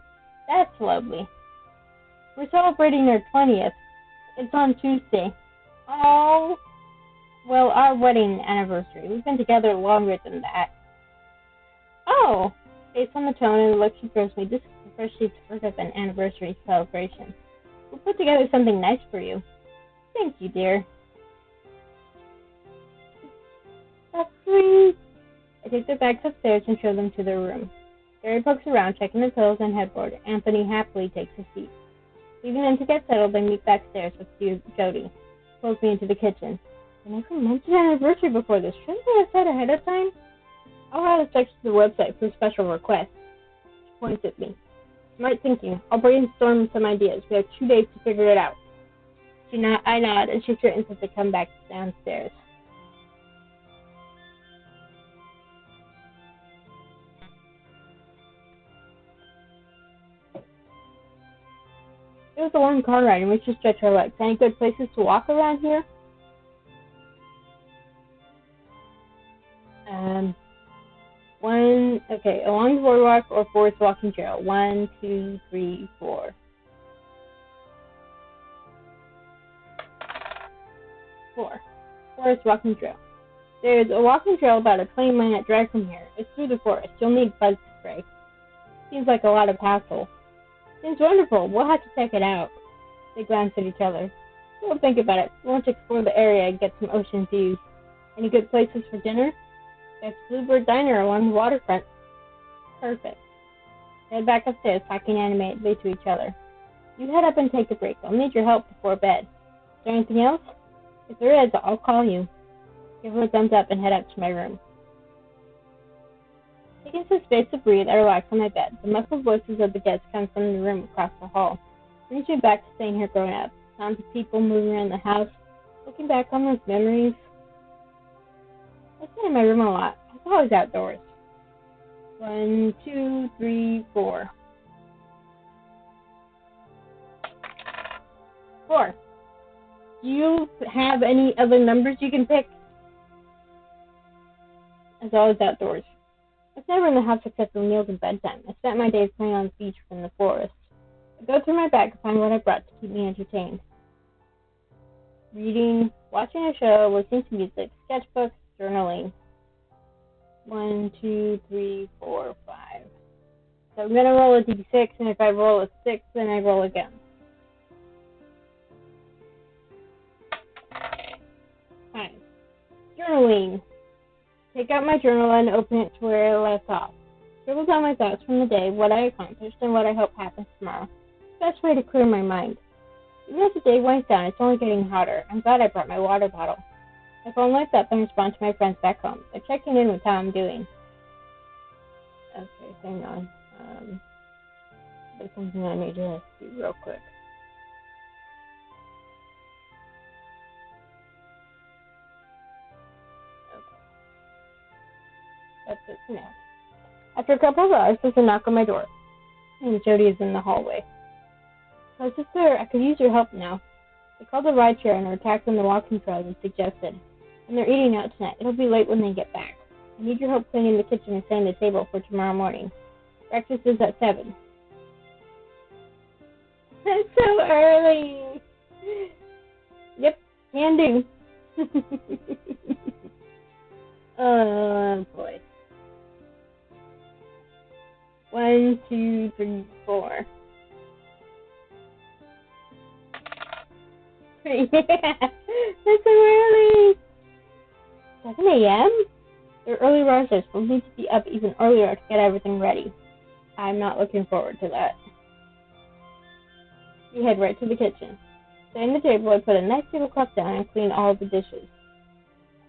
That's lovely. We're celebrating our 20th. It's on Tuesday. Oh, well, our wedding anniversary. We've been together longer than that. Oh, based on the tone and the look she throws me, this is the first she's heard of an anniversary celebration. We'll put together something nice for you. Thank you, dear. That's sweet. I take their bags upstairs and show them to their room. Gary pokes around, checking the pillows and headboard. Anthony happily takes a seat. Leaving them to get settled, they meet backstairs with Jody. Pulls me into the kitchen. I never mentioned anniversary before this. Shouldn't I have said ahead of time? I'll add a section to the website for special requests. She points at me. Smart thinking. I'll brainstorm some ideas. We have 2 days to figure it out. I nod, and she straightens as they come back downstairs. It was a long car ride, and we should stretch our legs. Any good places to walk around here? Along the boardwalk or Forest Walking Trail. 1, 2, 3, 4. 4. Forest Walking Trail. There's a walking trail about a 20-minute drive from here. It's through the forest. You'll need bug spray. Seems like a lot of hassle. Seems wonderful. We'll have to check it out. They glance at each other. We'll think about it. We want to explore the area and get some ocean views. Any good places for dinner? There's Bluebird Diner along the waterfront. Perfect. They head back upstairs, talking animatedly to each other. You head up and take a break. I'll need your help before bed. Is there anything else? If there is, I'll call you. Give her a thumbs up and head up to my room. Taking some space to breathe, I relax on my bed. The muffled voices of the guests come from the room across the hall. Brings me back to staying here growing up. Sounds of people moving around the house. Looking back on those memories. I stay in my room a lot. I was always outdoors. 1, 2, 3, 4. 4. Do you have any other numbers you can pick? I was always outdoors. I was never in the house except for meals and bedtime. I spent my days playing on the beach or in the forest. I go through my bag to find what I brought to keep me entertained. Reading, watching a show, listening to music, sketchbooks, journaling. 1, 2, 3, 4, 5. So I'm going to roll a d6, and if I roll a 6, then I roll again. Fine. Journaling. Take out my journal and open it to where I left off. Scribble down my thoughts from the day, what I accomplished, and what I hope happens tomorrow. Best way to clear my mind. Even as the day winds down, it's only getting hotter. I'm glad I brought my water bottle. My phone lights up and respond to my friends back home. They're checking in with how I'm doing. Okay, hang on. There's something I need to do real quick. Okay. That's it for now. After a couple of hours, there's a knock on my door. And Jody is in the hallway. I was just there. I could use your help now. They called a rideshare and are tackling the walking trail as suggested. And they're eating out tonight. It'll be late when they get back. I need your help cleaning the kitchen and setting the table for tomorrow morning. Breakfast is at 7. That's so early. Yep, can do. Oh, boy. 1, 2, 3, 4. Yeah, that's so early. 7 a.m.? They're early risers. We'll need to be up even earlier to get everything ready. I'm not looking forward to that. We head right to the kitchen. Setting the table, I put a nice tablecloth down and clean all of the dishes.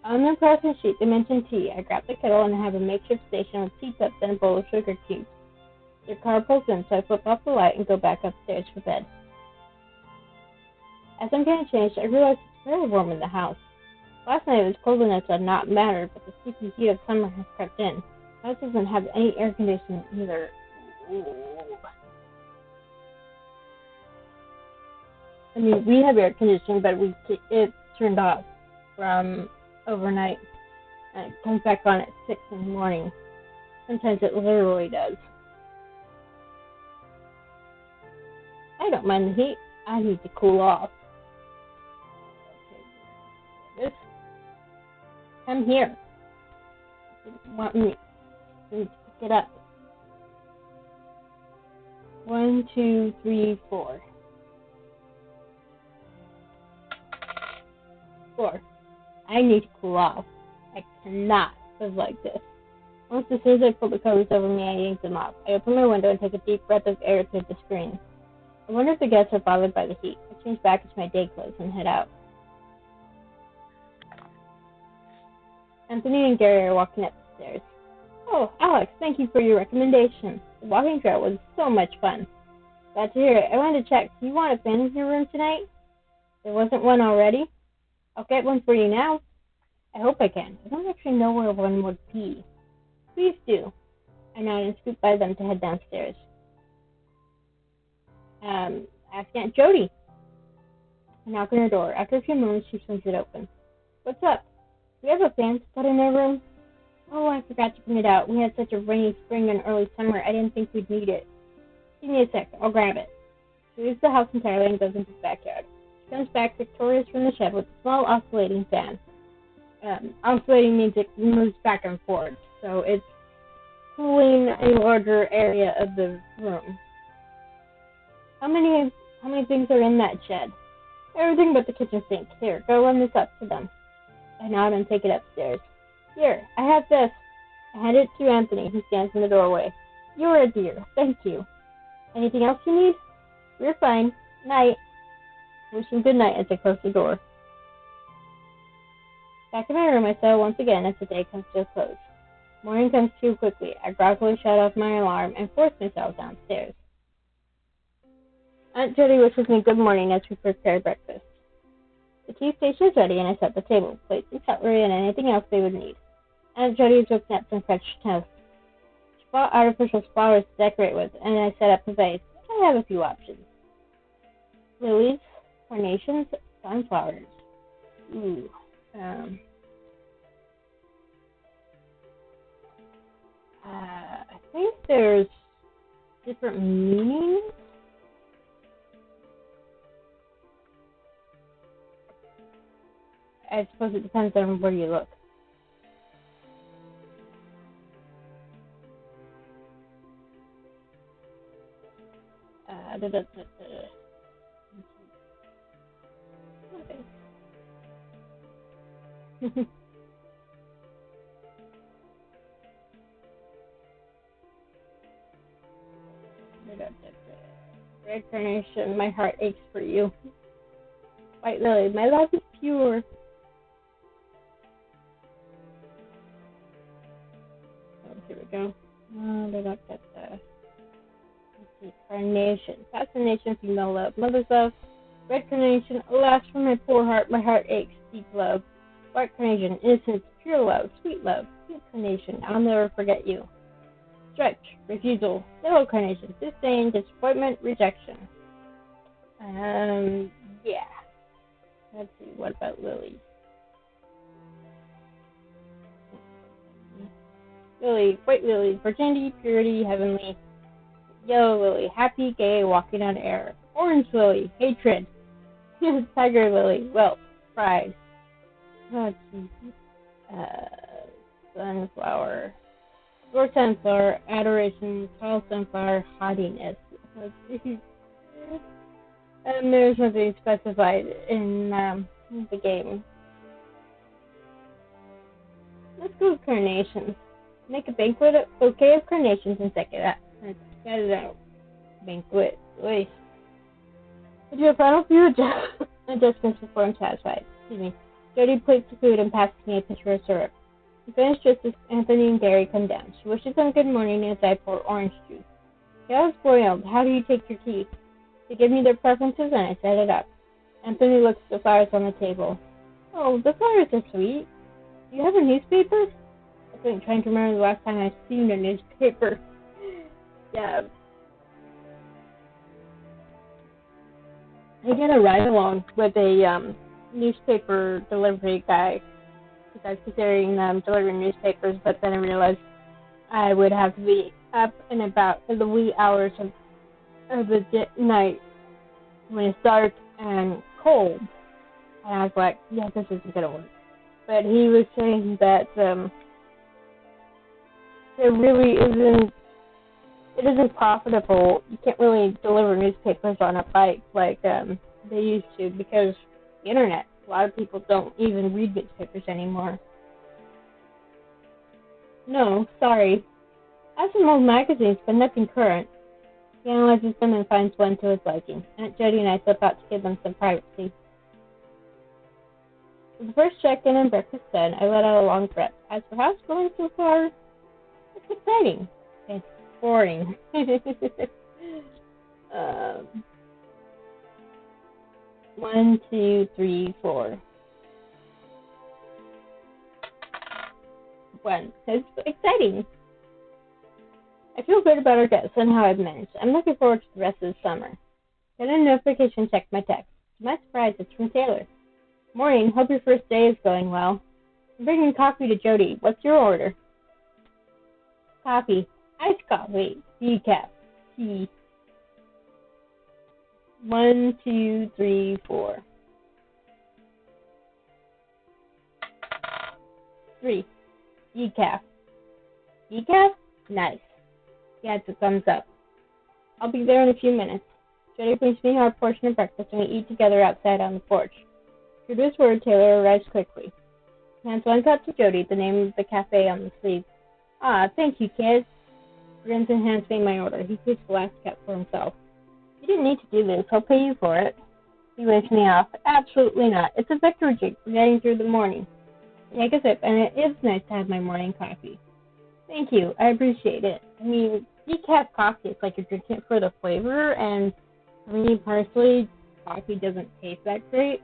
On the process sheet, they mention tea. I grab the kettle and have a makeshift station with teacups and a bowl of sugar cubes. Their car pulls in, so I flip off the light and go back upstairs for bed. As I'm getting changed, I realize it's very warm in the house. Last night it was cold enough to not matter, but the sticky heat of summer has crept in. The house doesn't have any air conditioning either. Ooh. I mean, we have air conditioning, but it's turned off from overnight. And it comes back on at 6 in the morning. Sometimes it literally does. I don't mind the heat. I need to cool off. Come here. You didn't want me to pick it up. 1, 2, 3, 4. 4. I need to cool off. I cannot live like this. Almost as soon as I pulled the covers over me, I yanked them off. I opened my window and took a deep breath of air through the screen. I wonder if the guests are bothered by the heat. I changed back into my day clothes and head out. Anthony and Gary are walking up the stairs. Oh, Alex, thank you for your recommendation. The walking trail was so much fun. Glad to hear it. I wanted to check. Do you want a fan in your room tonight? There wasn't one already? I'll get one for you now. I hope I can. I don't actually know where one would be. Please do. I nodded and scooped by them to head downstairs. Ask Aunt Jody. I knock on her door. After a few moments, she swings it open. What's up? Do we have a fan set in our room? Oh, I forgot to bring it out. We had such a rainy spring and early summer, I didn't think we'd need it. Give me a sec. I'll grab it. She leaves the house entirely and goes into the backyard. She comes back victorious from the shed with a small oscillating fan. Oscillating means it moves back and forth, so it's cooling a larger area of the room. How many things are in that shed? Everything but the kitchen sink. Here, go run this up to them. I nod and take it upstairs. Here, I have this. I hand it to Anthony, who stands in the doorway. You're a dear. Thank you. Anything else you need? We're fine. Night. I wish him good night as I close the door. Back in my room, I settle once again as the day comes to a close. Morning comes too quickly. I groggily shut off my alarm and force myself downstairs. Aunt Jody wishes me good morning as we prepare breakfast. The tea station is ready, and I set the table, plates and cutlery, and anything else they would need. Aunt Jody is whipping up some French toast. She bought artificial flowers to decorate with, and I set up a vase. I have a few options. Lilies, carnations, sunflowers. Ooh. I think there's different meanings. I suppose it depends on where you look. Okay. Red carnation, my heart aches for you. White lily, my love is pure. Oh, here we go. Let's see, carnation, fascination, female love, mother's love. Red carnation, alas for my poor heart, my heart aches, deep love. White carnation, innocence, pure love, sweet love. Pink carnation, I'll never forget you. Stretch, refusal. Yellow carnation, disdain, disappointment, rejection. Yeah. Let's see, what about lily? Lily, white lily, virginity, purity, heavenly. Yellow lily, happy, gay, walking on air. Orange lily, hatred. Tiger lily, wealth, pride. Let's see. Sunflower. Short sunflower, adoration, tall sunflower, haughtiness. And there's nothing specified in the game. Let's go with carnations. Make a bouquet of carnations and set it out. Banquet. Wait. Would you have final few adjustments before I'm satisfied? Excuse me. Jody plates the food and passes me a pitcher of syrup. We finish just as Anthony and Gary come down. She wishes them good morning as I pour orange juice. They always boiled. How do you take your tea? They give me their preferences and I set it up. Anthony looks at the flowers on the table. Oh, the flowers are sweet. Do you have a newspaper? I've been trying to remember the last time I've seen a newspaper. Yeah. I get a ride along with a newspaper delivery guy. I was considering delivering newspapers, but then I realized I would have to be up and about in the wee hours of the night when it's dark and cold. And I was like, yeah, this isn't going to work. but he was saying that there really isn't, it isn't profitable. You can't really deliver newspapers on a bike like they used to because the internet. A lot of people don't even read newspapers anymore. No, sorry. I have some old magazines, but nothing current. He analyzes them and finds one to his liking. Aunt Jody and I slip out to give them some privacy. With the first check-in and breakfast done, I let out a long breath. As for house going so far, it's exciting. It's boring. 1, 2, 3, 4. 1. It's exciting. I feel good about our guests and how I've managed. I'm looking forward to the rest of the summer. Get a notification, check my text. To my surprise, it's from Taylor. Morning, hope your first day is going well. I'm bringing coffee to Jody. What's your order? Coffee. Iced coffee. Decaf. Tea. 1, 2, 3, 4. 3. Decaf. Decaf? Nice. He adds a thumbs up. I'll be there in a few minutes. Jody brings me our portion of breakfast and we eat together outside on the porch. True to his word, Taylor arrives quickly. He hands one cup to Jody, the name of the cafe on the sleeve. Ah, thank you, kid. Grins and hands me my order. He keeps the last cup for himself. You didn't need to do this. I'll pay you for it. He waves me off. Absolutely not. It's a victory jig for getting through the morning. I take a sip, and it is nice to have my morning coffee. Thank you. I appreciate it. I mean, decaf coffee is like you're drinking it for the flavor, and for me personally, coffee doesn't taste that great.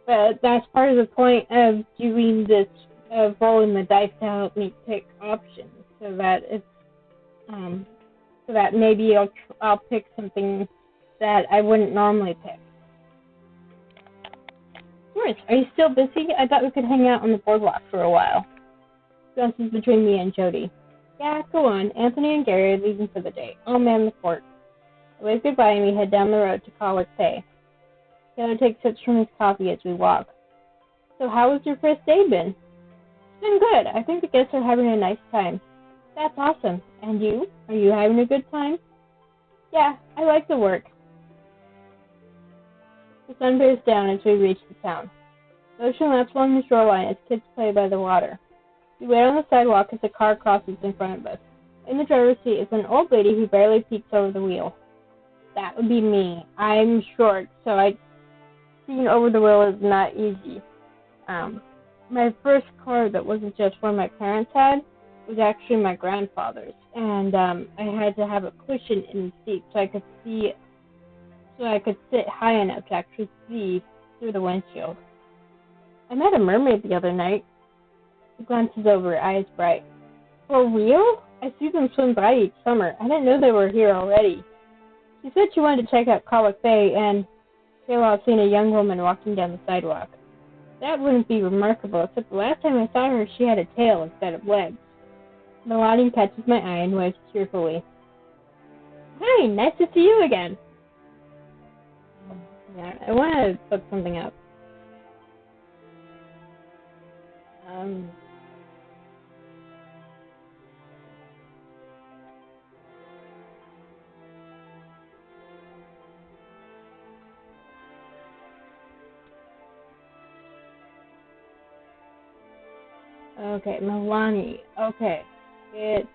But that's part of the point of doing this, of rolling the dice to help me pick options, so that it's, so that maybe I'll pick something that I wouldn't normally pick. Doris, are you still busy? I thought we could hang out on the boardwalk for a while. Glances between me and Jody. Yeah, go on. Anthony and Gary are leaving for the day. I'll man the fort. I wave goodbye and we head down the road to Cauwick Bay. Taylor takes sips from his coffee as we walk. So how has your first day been? It's been good. I think the guests are having a nice time. That's awesome. And you? Are you having a good time? Yeah, I like the work. The sun bears down as we reach the town. The ocean laps along the shoreline as kids play by the water. We wait on the sidewalk as a car crosses in front of us. In the driver's seat is an old lady who barely peeks over the wheel. That would be me. I'm short, so seeing over the wheel is not easy. My first car that wasn't just one my parents had was actually my grandfather's, and I had to have a cushion in the seat so I could sit high enough to actually see through the windshield. I met a mermaid the other night. She glances over, eyes bright. For real? I see them swim by each summer. I didn't know they were here already. She said she wanted to check out Cauwick Bay, and Taylor had seen a young woman walking down the sidewalk. That wouldn't be remarkable, except the last time I saw her, she had a tail instead of legs. Melani catches my eye and waves cheerfully. Hi, nice to see you again. Yeah, I want to look something up. Okay, Melani. Okay. It's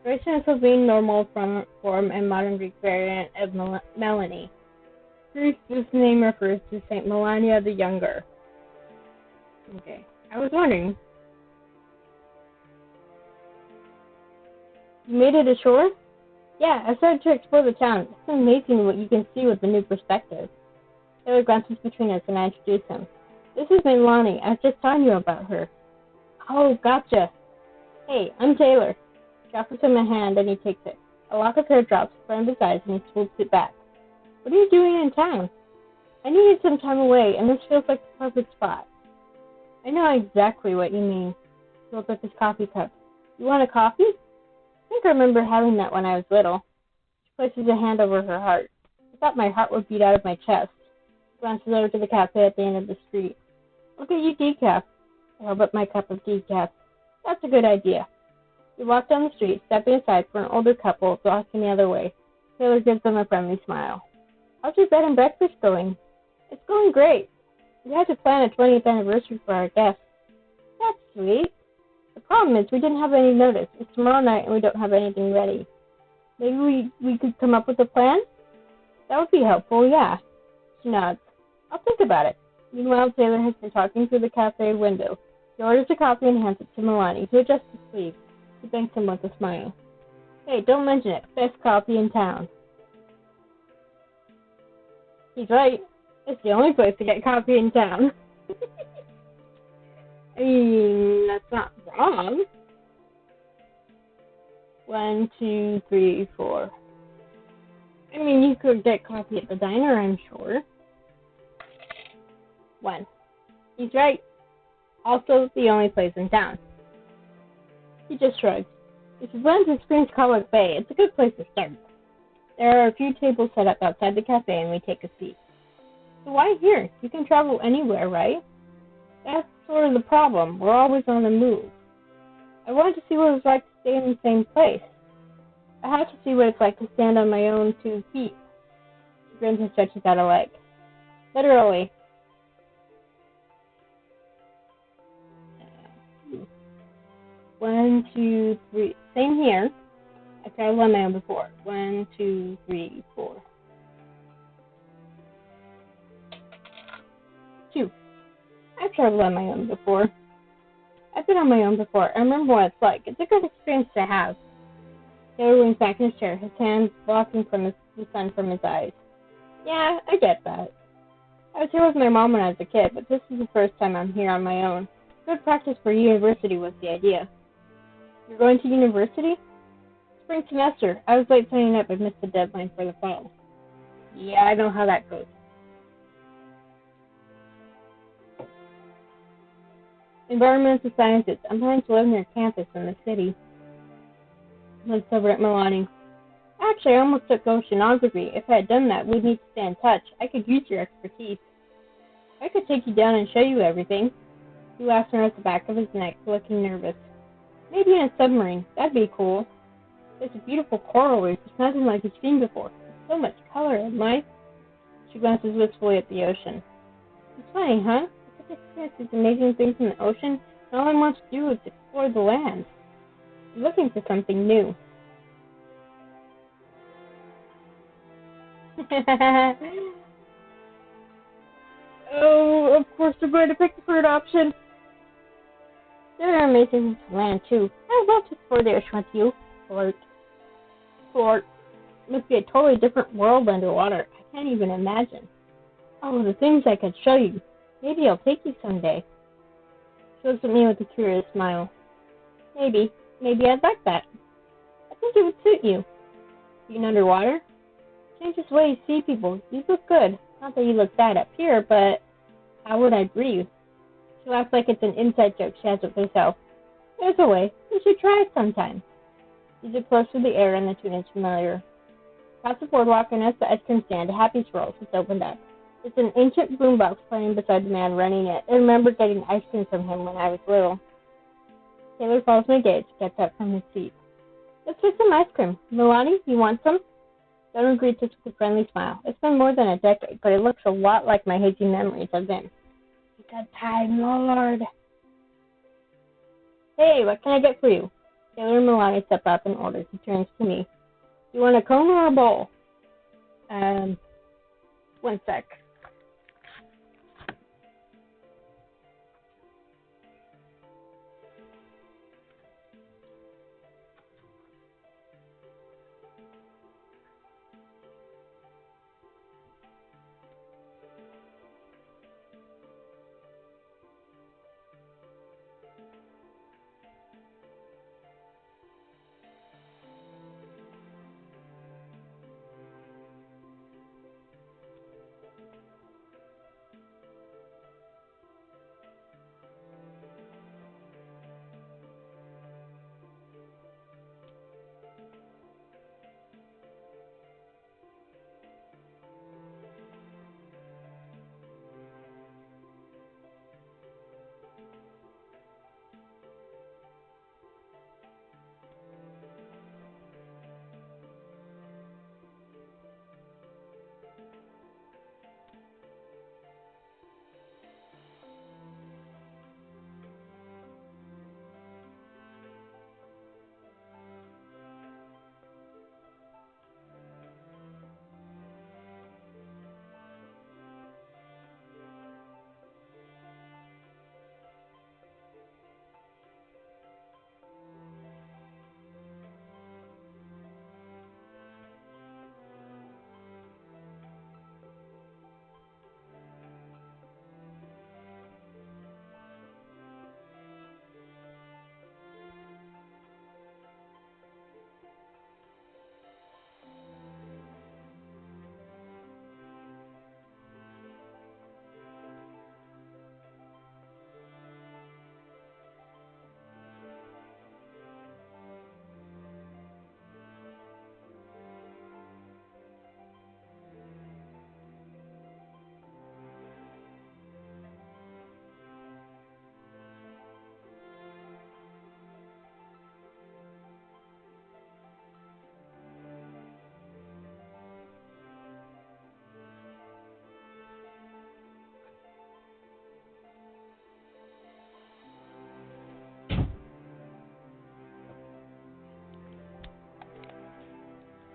version of being normal form and modern Greek variant of Melani. First, this name refers to Saint Melania the Younger. Okay. I was wondering. You made it ashore? Yeah, I started to explore the town. It's amazing what you can see with the new perspective. Taylor glances between us and I introduce him. This is Melani. I was just telling you about her. Oh, gotcha. Hey, I'm Taylor. She offers him a hand and he takes it. A lock of hair drops in front of his eyes and he swoops it back. What are you doing in town? I needed some time away and this feels like the perfect spot. I know exactly what you mean. He holds up his coffee cup. You want a coffee? I think I remember having that when I was little. She places a hand over her heart. It's thought my heart would beat out of my chest. Glances over to the cafe at the end of the street. Look at you, decaf. I hold up my cup of decaf. That's a good idea. We walk down the street, stepping aside for an older couple walking the other way. Taylor gives them a friendly smile. How's your bed and breakfast going? It's going great. We had to plan a 20th anniversary for our guests. That's sweet. The problem is we didn't have any notice. It's tomorrow night and we don't have anything ready. Maybe we could come up with a plan? That would be helpful, yeah. She nods. I'll think about it. Meanwhile, Taylor has been talking through the cafe window. He orders a coffee and hands it to Melani, who adjusts his sleeve. She thanks him with a smile. Hey, don't mention it. Best coffee in town. He's right. It's the only place to get coffee in town. I mean, that's not wrong. 1, 2, 3, 4. I mean, you could get coffee at the diner, I'm sure. 1. He's right. Also, the only place in town. He just shrugs. If you plan to experience Cauwick Bay, it's a good place to start. There are a few tables set up outside the cafe, and we take a seat. So why here? You can travel anywhere, right? That's sort of the problem. We're always on the move. I wanted to see what it was like to stay in the same place. I have to see what it's like to stand on my own 2 feet. She grins and stretches out a leg. Literally. One, 2, 3. Same here. I traveled on my own before. 1, 2, 3, 4. 2. I've traveled on my own before. I've been on my own before. I remember what it's like. It's a good experience to have. Taylor leans back in his chair, his hands blocking from the sun from his eyes. Yeah, I get that. I was here with my mom when I was a kid, but this is the first time I'm here on my own. Good practice for university was the idea. You're going to university? Spring semester. I was late signing up. I missed the deadline for the fall. Yeah, I know how that goes. Environmental sciences. I'm planning to live near campus in the city. Looks over at Melani. Actually, I almost took oceanography. If I had done that, we'd need to stay in touch. I could use your expertise. I could take you down and show you everything. He laughs around the back of his neck, looking nervous. Maybe in a submarine. That'd be cool. There's a beautiful coral reef. It's nothing like you've seen before. There's so much color and life. She glances wistfully at the ocean. It's funny, huh? I could experience these amazing things in the ocean, and all I want to do is explore the land. I'm looking for something new. Oh, of course we're going to pick the third option. There are amazing things to land, too. I'd love to explore the ocean with you. Flirt. It must be a totally different world underwater. I can't even imagine. Oh, the things I could show you. Maybe I'll take you someday. She looks at me with a curious smile. Maybe I'd like that. I think it would suit you. Being underwater? Changes the way you see people. You look good. Not that you look bad up here, but how would I breathe? She laughs like it's an inside joke she has with herself. There's a way. You should try it sometime. These are close to the air and the tune is familiar. Past the boardwalk and as the ice cream stand, a happy swirls has opened up. It's an ancient boombox playing beside the man running it. I remember getting ice cream from him when I was little. Taylor follows my gaze, gets up from his seat. Let's get some ice cream. Melani, you want some? Donald greets us with a friendly smile. It's been more than a decade, but it looks a lot like my hazy memories of then. Good time, Lord. Hey, what can I get for you? Taylor and Melani step up and order. He turns to me. You want a cone or a bowl? 1 sec.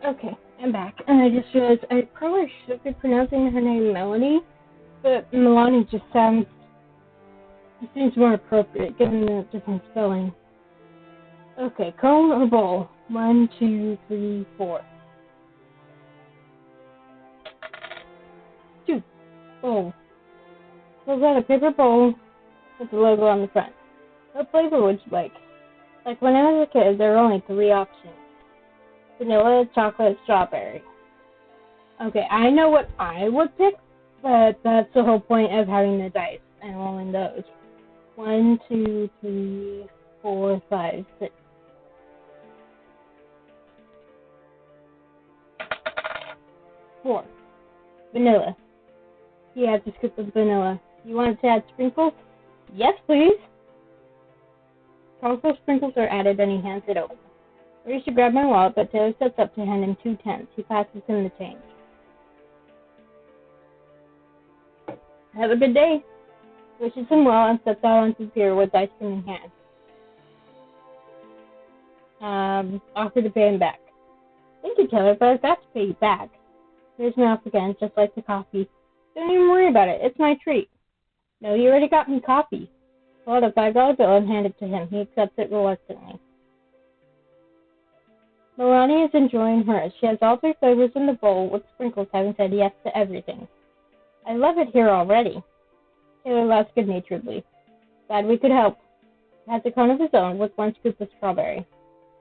Okay, I'm back. And I just realized I probably should be pronouncing her name Melanie, but Melani just seems more appropriate given the different spelling. Okay, cone or bowl? 1, 2, 3, 4. 2. Bowl. We've got a paper bowl with the logo on the front. What flavor would you like? Like when I was a kid, there were only 3 options. Vanilla, chocolate, strawberry. Okay, I know what I would pick, but that's the whole point of having the dice and rolling those. 1, 2, 3, 4, 5, 6. 4. Vanilla. He adds a scoop of vanilla. You want to add sprinkles? Yes, please. Colorful sprinkles are added and he hands it over. I reach to grab my wallet, but Taylor steps up to hand him 2 cents. He passes him the change. Have a good day. Wishes him well and steps out onto the pier with ice cream in hand. Offer to pay him back. Thank you, Taylor, but I've got to pay you back. Here's my off again, just like the coffee. Don't even worry about it. It's my treat. No, you already got me coffee. Pull out a $5 bill and hand it to him. He accepts it reluctantly. Melani is enjoying hers. She has all 3 flavors in the bowl, with sprinkles having said yes to everything. I love it here already. Taylor laughs good-naturedly. Glad we could help. He has a cone of his own with 1 scoop of strawberry.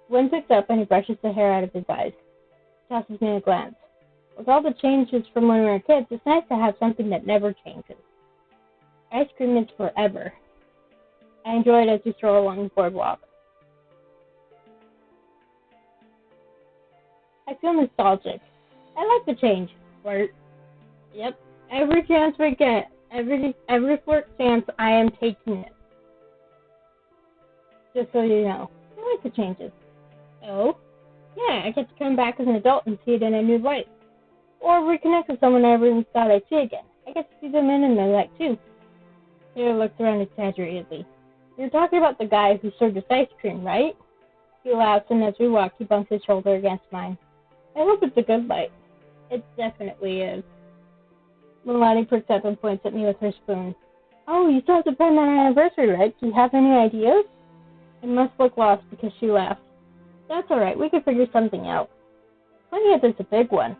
Wind picks up and he brushes the hair out of his eyes. Tosses me a glance. With all the changes from when we were kids, it's nice to have something that never changes. Ice cream is forever. I enjoy it as we stroll along the boardwalk. I feel nostalgic. I like the change. Flirt. Yep. Every chance we get, every flirt chance, I am taking it. Just so you know. I like the changes. Oh? Yeah, I get to come back as an adult and see it in a new light. Or reconnect with someone I never thought I'd see again. I get to see them in a new light, too. Taylor looks around exaggeratedly. You're talking about the guy who served us ice cream, right? He laughs, and as we walk, he bumps his shoulder against mine. I hope it's a good light. It definitely is. Melani perks up and points at me with her spoon. Oh, you still have to plan our anniversary, right? Do you have any ideas? I must look lost because she laughs. That's all right. We can figure something out. Plenty of this a big one.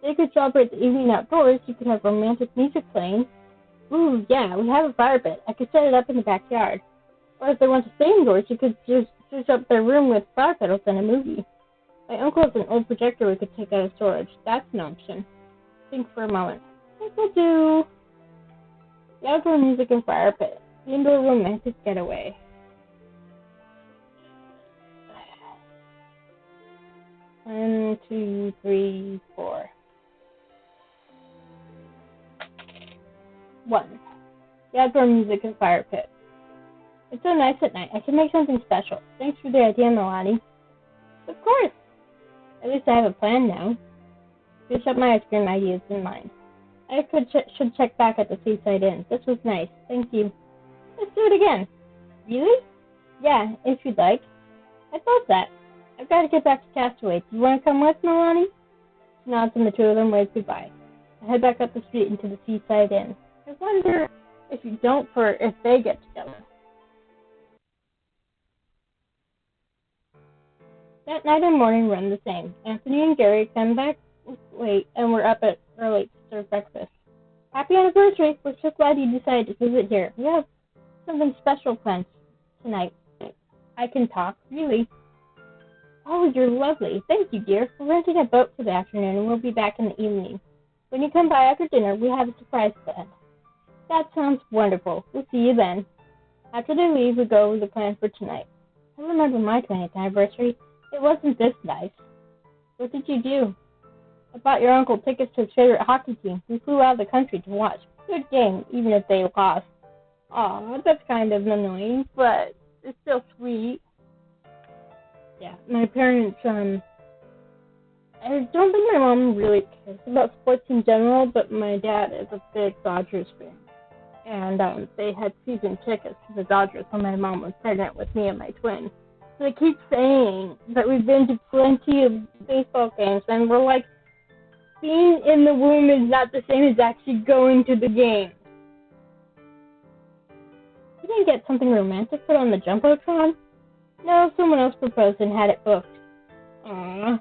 They could celebrate the evening outdoors. You could have romantic music playing. Ooh, yeah, we have a fire pit. I could set it up in the backyard. Or if they want to stay indoors, you could just switch up their room with flower petals and a movie. My uncle has an old projector we could take out of storage. That's an option. Think for a moment. I think we'll do the outdoor music and fire pit. The indoor romantic getaway. 1, 2, 3, 4. 1. The outdoor music and fire pit. It's so nice at night. I can make something special. Thanks for the idea, Melani. Of course. At least I have a plan now. Finish up my ice cream ideas in mind. I should check back at the Seaside Inn. This was nice. Thank you. Let's do it again. Really? Yeah, if you'd like. I'd love that. I've got to get back to Castaway. Do you want to come with, Melani? She nods and the 2 of them wave goodbye. I head back up the street into the Seaside Inn. I wonder if they get together. That night and morning run the same. Anthony and Gary come back late and we're up early to serve breakfast. Happy anniversary! We're so glad you decided to visit here. We have something special planned tonight. I can talk, really. Oh, you're lovely. Thank you, dear. We're renting a boat for the afternoon and we'll be back in the evening. When you come by after dinner, we have a surprise planned. That sounds wonderful. We'll see you then. After they leave, we go over the plan for tonight. I remember my 20th anniversary. It wasn't this nice. What did you do? I bought your uncle tickets to his favorite hockey team. We flew out of the country to watch. Good game, even if they lost. Aw, that's kind of annoying, but it's still sweet. Yeah, my parents, I don't think my mom really cares about sports in general, but my dad is a big Dodgers fan. And they had season tickets to the Dodgers when my mom was pregnant with me and my twin. They keep saying that we've been to plenty of baseball games, and we're like, being in the womb is not the same as actually going to the game. You didn't get something romantic put on the Jumbotron? No, someone else proposed and had it booked. Aww.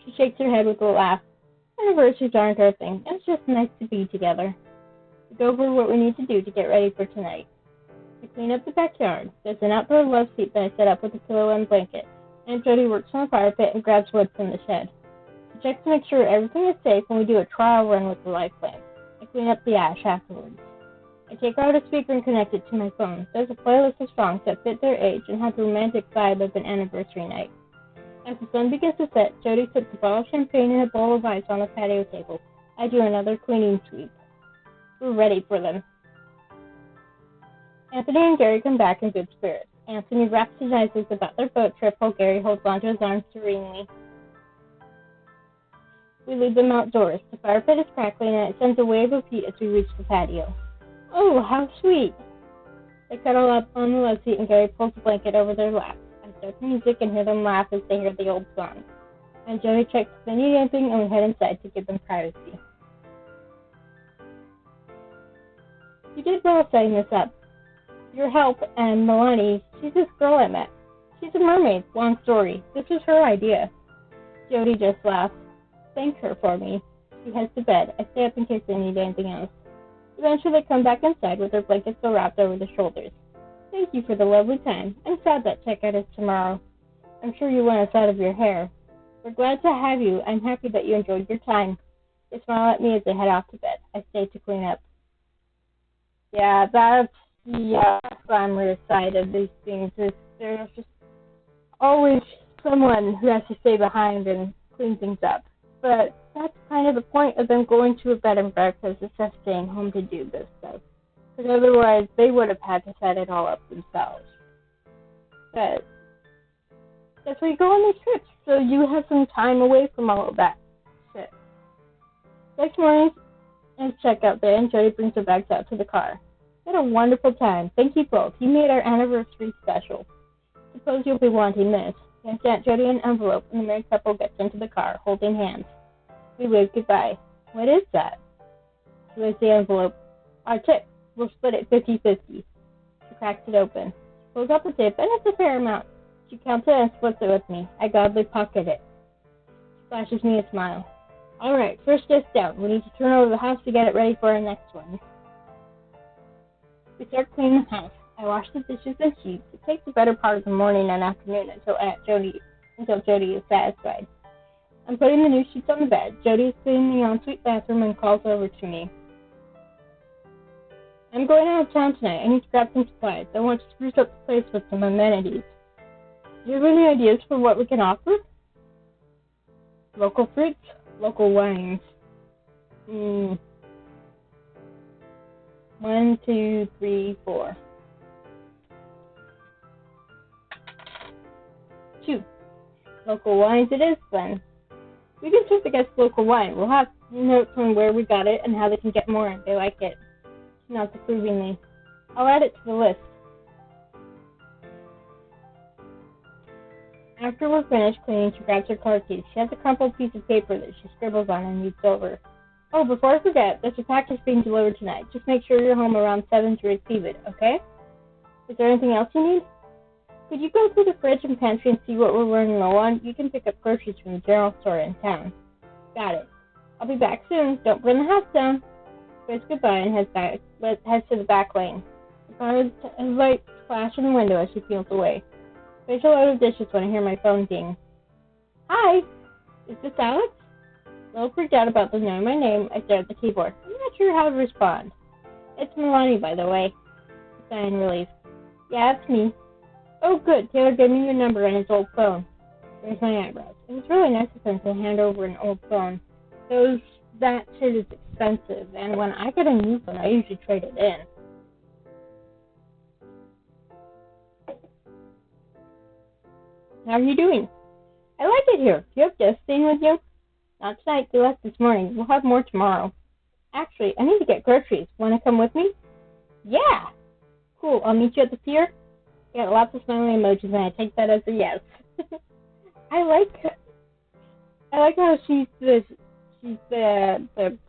She shakes her head with a laugh. Anniversaries aren't our thing. It's just nice to be together. We go over what we need to do to get ready for tonight. We clean up the backyard. There's an outdoor love seat that I set up with a pillow and blanket. Aunt Jody works on the fire pit and grabs wood from the shed. She checks to make sure everything is safe when we do a trial run with the light flame. I clean up the ash afterwards. I take out a speaker and connect it to my phone. There's a playlist of songs that fit their age and have the romantic vibe of an anniversary night. As the sun begins to set, Jody puts a bottle of champagne and a bowl of ice on the patio table. I do another cleaning sweep. We're ready for them. Anthony and Gary come back in good spirits. Anthony rhapsodizes about their boat trip while Gary holds onto his arm serenely. We lead them outdoors. The fire pit is crackling and it sends a wave of heat as we reach the patio. Oh, how sweet! They cuddle up on the love seat and Gary pulls the blanket over their laps. I start the music and hear them laugh as they hear the old song. And Jody checks if they need anything and we head inside to give them privacy. You did well setting this up. Your help and Melani, she's this girl I met. She's a mermaid, long story. This was her idea. Jody just laughs. Thank her for me. She heads to bed. I stay up in case they need anything else. Eventually they come back inside with their blankets still wrapped over their shoulders. Thank you for the lovely time. I'm sad that checkout is tomorrow. I'm sure you want us out of your hair. We're glad to have you. I'm happy that you enjoyed your time. They smile at me as they head off to bed. I stay to clean up. Yeah, that's the glamorous side of these things. There's just always someone who has to stay behind and clean things up. But that's kind of the point of them going to a bed and breakfast instead of staying home to do this stuff. Because otherwise, they would have had to set it all up themselves. But that's where you go on these trips, so you have some time away from all of that shit. Next morning, it's checkout day, and Jody brings her bags out to the car. We had a wonderful time. Thank you both. You made our anniversary special. Suppose you'll be wanting this. Hands Aunt Jody an envelope, and the married couple gets into the car, holding hands. We wave goodbye. What is that? She waves the envelope. Our tip. We'll split it 50-50. She cracks it open. She pulls out the tip, and it's a fair amount. She counts it and splits it with me. I godly pocket it. She flashes me a smile. All right, first dish down. We need to turn over the house to get it ready for our next one. We start cleaning the house. I wash the dishes and sheets. It takes the better part of the morning and afternoon until Jody is satisfied. I'm putting the new sheets on the bed. Jody is cleaning the ensuite bathroom and calls over to me. I'm going out of town tonight. I need to grab some supplies. I want to spruce up the place with some amenities. Do you have any ideas for what we can offer? Local fruits, local wines. 1, 2, 3, 4. 2. Local wines it is, then. We can just guess local wine. We'll have notes on where we got it and how they can get more if they like it. She nods approvingly. I'll add it to the list. After we're finished cleaning, she grabs her car keys. She has a crumpled piece of paper that she scribbles on and reads over. Oh, before I forget, there's a package being delivered tonight. Just make sure you're home around 7 to receive it, okay? Is there anything else you need? Could you go through the fridge and pantry and see what we're running low on? You can pick up groceries from the general store in town. Got it. I'll be back soon. Don't burn the house down. She waves goodbye and heads to the back lane. The car's lights flash in the window as she peels away. Facial out of dishes when I hear my phone ding. Hi! Is this Alex? A little freaked out about them knowing my name, I stare at the keyboard. I'm not sure how to respond. It's Melani, by the way. I sigh in relief. Yeah, it's me. Oh, good. Taylor gave me your number and his old phone. There's my eyebrows. It was really nice of him to hand over an old phone. That shit is expensive, and when I get a new phone, I usually trade it in. How are you doing? I like it here. Do you have Jess staying with you? Not tonight. They left this morning. We'll have more tomorrow. Actually, I need to get groceries. Want to come with me? Yeah! Cool. I'll meet you at the pier. Get lots of smiling emojis, and I take that as a yes. I like how she's the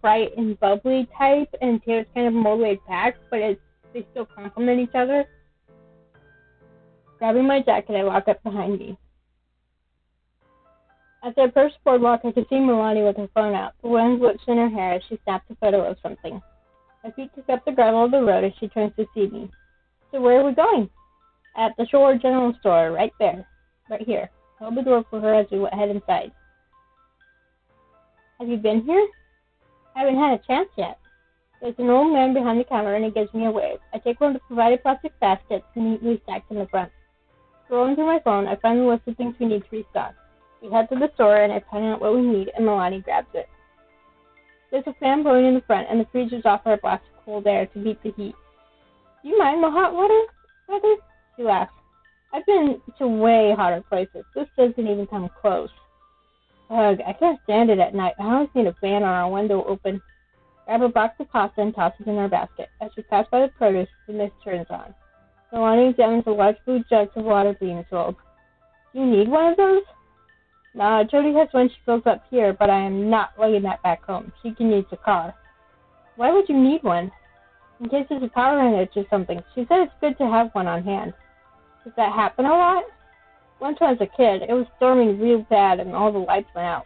bright and bubbly type, and Taylor's kind of more laid back, but they still complement each other. Grabbing my jacket, I walk up behind me. As I approach the boardwalk, I can see Melani with her phone out, the wind whips in her hair as she snaps a photo of something. My feet kick up the gravel of the road as she turns to see me. So where are we going? At the Shore General Store, right there. Right here. I hold the door for her as we head inside. Have you been here? I haven't had a chance yet. There's an old man behind the counter and he gives me a wave. I take one of the provided plastic baskets neatly stacked in the front. Scrolling through my phone, I find the list of things we need to restock. We head to the store and I find out what we need and Melani grabs it. There's a fan blowing in the front and the freezers offer a blast of cold air to beat the heat. Do you mind the hot weather? She laughs. I've been to way hotter places. This doesn't even come close. Ugh, I can't stand it at night. I always need a fan or a window open. Grab a box of pasta and toss it in our basket. As we pass by the produce, the mist turns on. Melani examines the large blue jugs of water being sold. Do you need one of those? No, Jody has one she fills up here, but I am not lugging that back home. She can use the car. Why would you need one? In case there's a power outage or something. She said it's good to have one on hand. Does that happen a lot? Once when I was a kid, it was storming real bad and all the lights went out.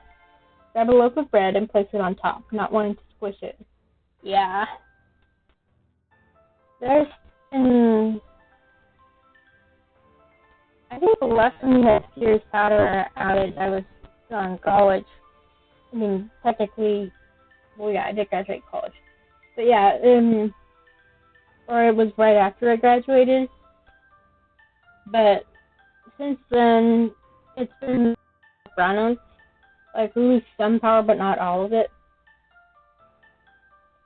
Grab a loaf of bread and place it on top, not wanting to squish it. Yeah. I think the last time we had a serious power outage, I was still in college. I mean, technically, well, yeah, I did graduate college. But yeah, or it was right after I graduated. But since then, it's been brownouts. Like, we lose some power, but not all of it.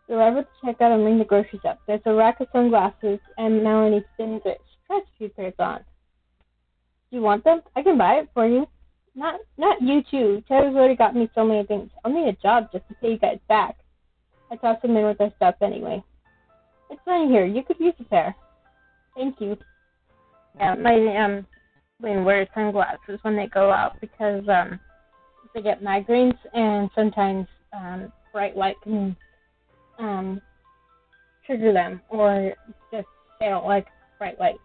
So I went to check out and ring the groceries up. There's a rack of sunglasses, and Melanie spins it. She tries a few pairs on. Do you want them? I can buy it for you. Not you too. Taylor's already got me so many things. I'll need a job just to pay you guys back. I toss them in with their stuff anyway. It's funny here. You could use a pair. Thank you. Yeah, my Lynn wears sunglasses when they go out because they get migraines and sometimes bright light can trigger them, or just they don't like bright light.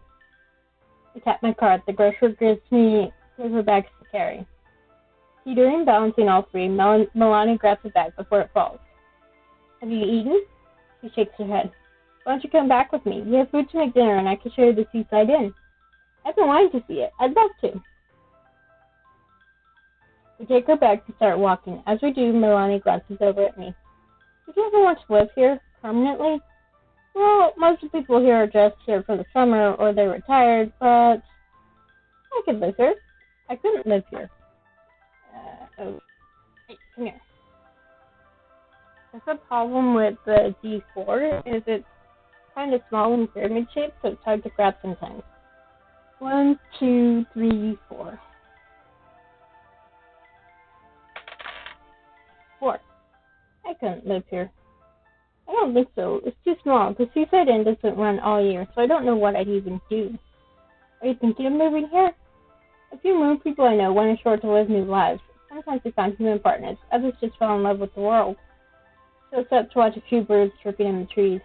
I tap my card. The grocer gives me paper bags to carry. Teetering, balancing all three, Melani grabs the bag before it falls. Have you eaten? She shakes her head. Why don't you come back with me? We have food to make dinner, and I can show you the Seaside Inn. I've been wanting to see it. I'd love to. We take our bags and start walking. As we do, Melani glances over at me. Did you ever want to live here permanently? Well, most of the people here are just here for the summer or they're retired, but I could live here. I couldn't live here. Hey, come here. That's the problem with the D4 is it's kind of small and pyramid shaped, so it's hard to grab sometimes. 1, 2, 3, 4. 4. I couldn't live here. I don't think so. It's too small. The Seaside Inn doesn't run all year, so I don't know what I'd even do. Are you thinking of moving here? A few more people I know went ashore to live new lives. Sometimes they found human partners. Others just fell in love with the world. So it's up to watch a few birds chirping in the trees.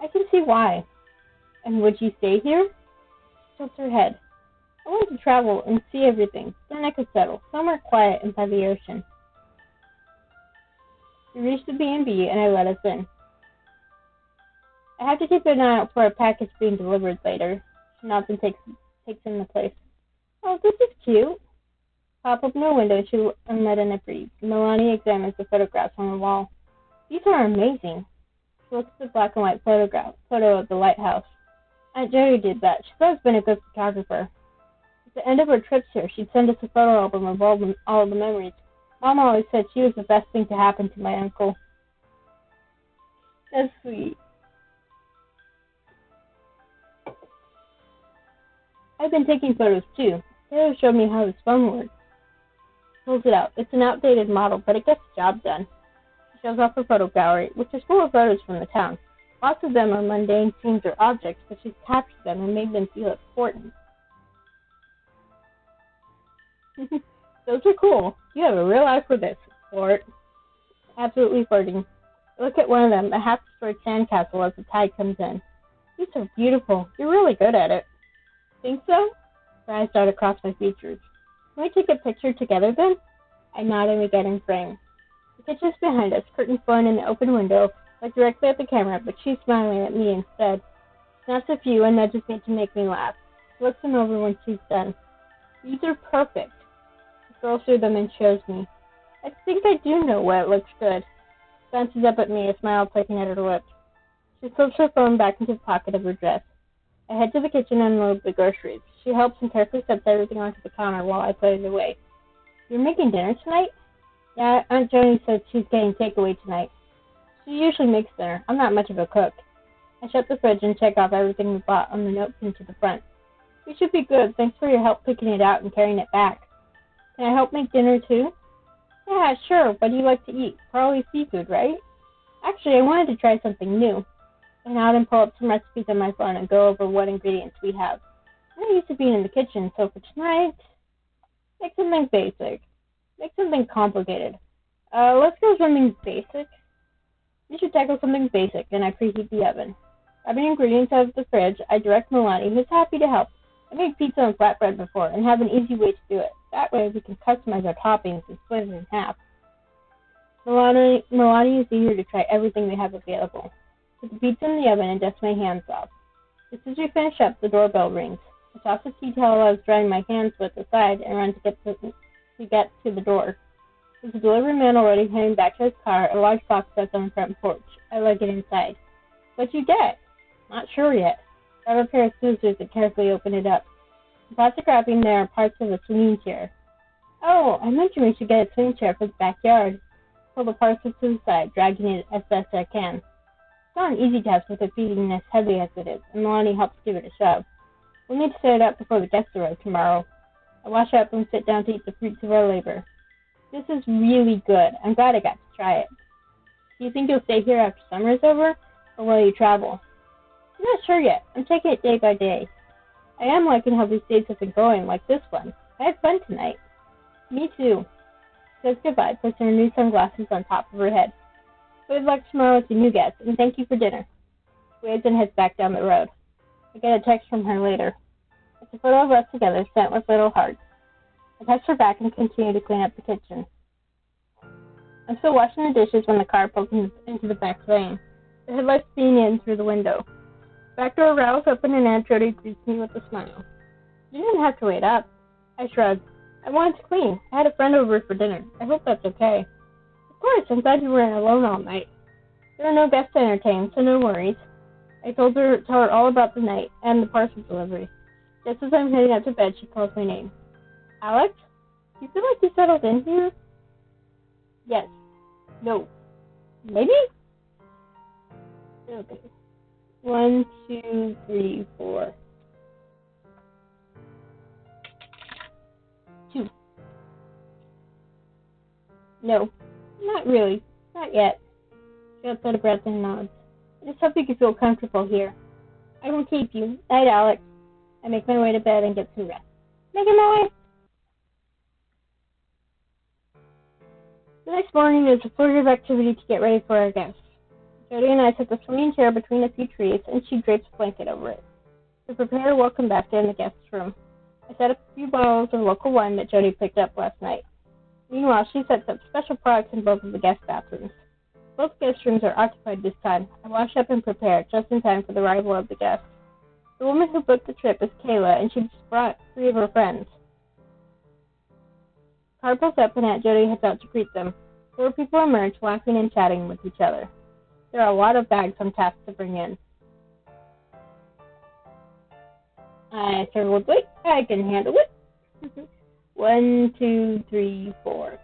I can see why. And would you stay here? She tilts her head. I want to travel and see everything. Then I could settle, somewhere quiet and by the ocean. We reached the B&B and I let us in. I have to keep an eye out for a package being delivered later. She nods and takes in the place. Oh, this is cute. Pop open the window and let in a breeze. Melani examines the photographs on the wall. These are amazing. She looks at the black and white photo of the lighthouse. Aunt Jody did that. She's always been a good photographer. At the end of her trips here, she'd send us a photo album of all the memories. Mom always said she was the best thing to happen to my uncle. That's sweet. I've been taking photos too. Taylor showed me how his phone works. Pulls it out. It's an outdated model, but it gets the job done. She shows off her photo gallery, which is full of photos from the town. Lots of them are mundane scenes or objects, but she's captured them and made them feel important. Those are cool. You have a real eye for this, sport. Absolutely flirting. I look at one of them, a half-destroyed sandcastle, as the tide comes in. These are beautiful. You're really good at it. Think so? Her eyes dart across my features. Can we take a picture together then? I nod and we get in frame. The kitchen's behind us, curtains blowing in the open window, like directly at the camera, but she's smiling at me instead. Snaps a few and nudges me to make me laugh. Looks them over when she's done. These are perfect. She scrolls through them and shows me. I think I do know what looks good. Glances up at me, a smile plucking at her lips. She slips her phone back into the pocket of her dress. I head to the kitchen and unload the groceries. She helps and carefully sets everything onto the counter while I put it away. You're making dinner tonight? Yeah, Aunt Jody said she's getting takeaway tonight. She usually makes dinner. I'm not much of a cook. I shut the fridge and check off everything we bought on the note pinned to the front. We should be good. Thanks for your help picking it out and carrying it back. Can I help make dinner too? Yeah, sure. What do you like to eat? Probably seafood, right? Actually, I wanted to try something new. I nod and pull up some recipes on my phone and go over what ingredients we have. I'm not used to being in the kitchen, so for tonight, make something basic. Make something complicated. Let's go something basic. You should tackle something basic, and I preheat the oven. Grabbing ingredients out of the fridge, I direct Melani, who's happy to help. I made pizza and flatbread before, and have an easy way to do it. That way, we can customize our toppings and split it in half. Melani is eager to try everything we have available. Put the pizza in the oven and dust my hands off. Just as we finish up, the doorbell rings. I toss the tea towel I was drying my hands with aside and run to get to the door. There's a delivery man already heading back to his car. A large box sits on the front porch. I lug it inside. What'd you get? Not sure yet. I grab a pair of scissors and carefully open it up. In plastic wrapping, there are parts of a swinging chair. Oh, I mentioned we should get a swing chair for the backyard. Pull the parcel to the side, dragging it as best I can. It's not an easy task with it being as heavy as it is, and Melani helps give it a shove. We'll need to set it up before the guests arrive tomorrow. I wash up and sit down to eat the fruits of our labor. This is really good. I'm glad I got to try it. Do you think you'll stay here after summer is over, or will you travel? I'm not sure yet. I'm taking it day by day. I am liking how these days have been going, like this one. I had fun tonight. Me too. Says goodbye, placing her new sunglasses on top of her head. Good luck tomorrow with your new guests, and thank you for dinner. She waves and heads back down the road. I get a text from her later. It's a photo of us together, sent with little hearts. I text her back and continue to clean up the kitchen. I'm still washing the dishes when the car pulls into the back lane, the headlights being in through the window. The back door rattles open and Aunt Jody greets me with a smile. You didn't have to wait up. I shrugged. I wanted to clean. I had a friend over for dinner. I hope that's okay. Of course, I'm glad you weren't alone all night. There are no guests to entertain, so no worries. I told her all about the night and the parcel delivery. Just as I'm heading out to bed, she calls my name. Alex? Do you feel like you settled in here? Yes. No. Maybe? Okay. 1, 2, 3, 4. 2. No. Not really. Not yet. She lets out a breath and nods. I just hope you can feel comfortable here. I won't keep you. Night, Alex. I make my way to bed and get some rest. Making my way. The next morning is a flurry of activity to get ready for our guests. Jody and I set the swinging chair between a few trees, and she drapes a blanket over it. We prepare a welcome basket in the guest room. I set up a few bottles of local wine that Jody picked up last night. Meanwhile, she sets up special products in both of the guest bathrooms. Both guest rooms are occupied this time. I wash up and prepare, just in time for the arrival of the guests. The woman who booked the trip is Kayla, and she just brought 3 of her friends. Car pulls up and Aunt Jody heads out to greet them. 4 people emerge, laughing and chatting with each other. There are a lot of bags I'm tasked to bring in. I struggled, wait, I can handle it. 1, 2, 3, 4.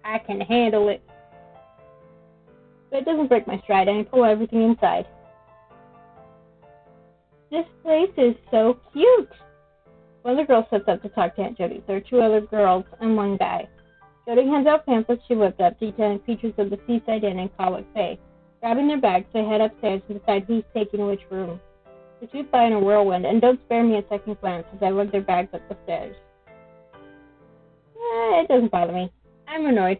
I can handle it. But it doesn't break my stride, and I pull everything inside. This place is so cute. One of the girls sits up to talk to Aunt Jody. There are 2 other girls and 1 guy. Jody hands out pamphlets she whipped up detailing features of the Seaside Inn in Cauwick Bay. Grabbing their bags, they head upstairs and decide who's taking which room. They sweep by in a whirlwind and don't spare me a second glance as I lug their bags up the stairs. It doesn't bother me. I'm annoyed.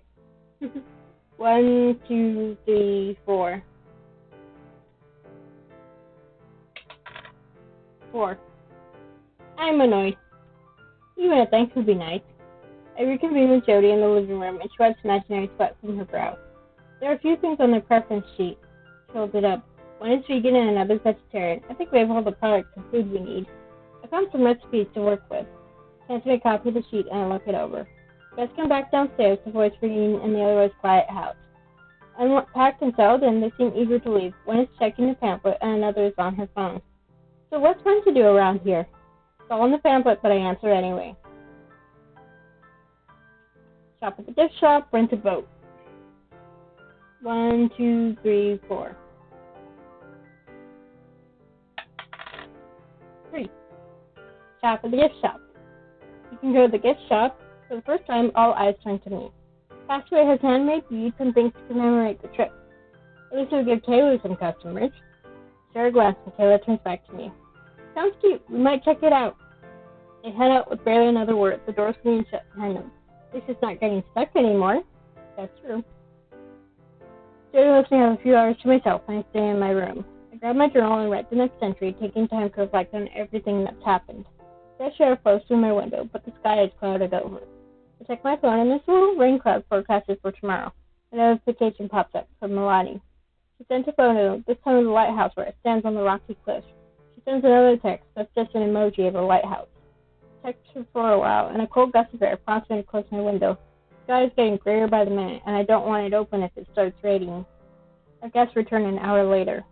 1, 2, 3, 4. 4. I'm annoyed. Even a thanks would be nice. I reconvene with Jody in the living room and she wipes imaginary sweat from her brow. There are a few things on their preference sheet. She holds it up. One is vegan and another's vegetarian. I think we have all the products and food we need. I found some recipes to work with. I hand me a copy of the sheet and I look it over. Guests come back downstairs, the voice ringing in the otherwise quiet house. Unpacked and settled in, they seem eager to leave. One is checking the pamphlet and another is on her phone. So what's fun to do around here? It's all in the pamphlet, but I answer anyway. Shop at the gift shop, rent a boat. 1, 2, 3, 4. 3. Shop at the gift shop. You can go to the gift shop. For the first time, all eyes turn to me. Castaway has handmade beads and things to commemorate the trip. At least it would give Taylor some customers. Share a glance and Taylor turns back to me. Sounds cute. We might check it out. They head out with barely another word, the door swinging shut behind them. At least it's not getting stuck anymore. That's true. Jody lets me have a few hours to myself and I stay in my room. I grab my journal and write the next entry, taking time to reflect on everything that's happened. Fresh air flows through my window, but the sky is clouded over. I check my phone and this little rain cloud forecasted for tomorrow. A notification pops up from Melani. She sent a photo, this time of the lighthouse where it stands on the rocky cliff. She sends another text that's just an emoji of a lighthouse. I text her for a while, and a cold gust of air prompts me to close my window. The sky is getting grayer by the minute, and I don't want it open if it starts raining. Our guests return an hour later.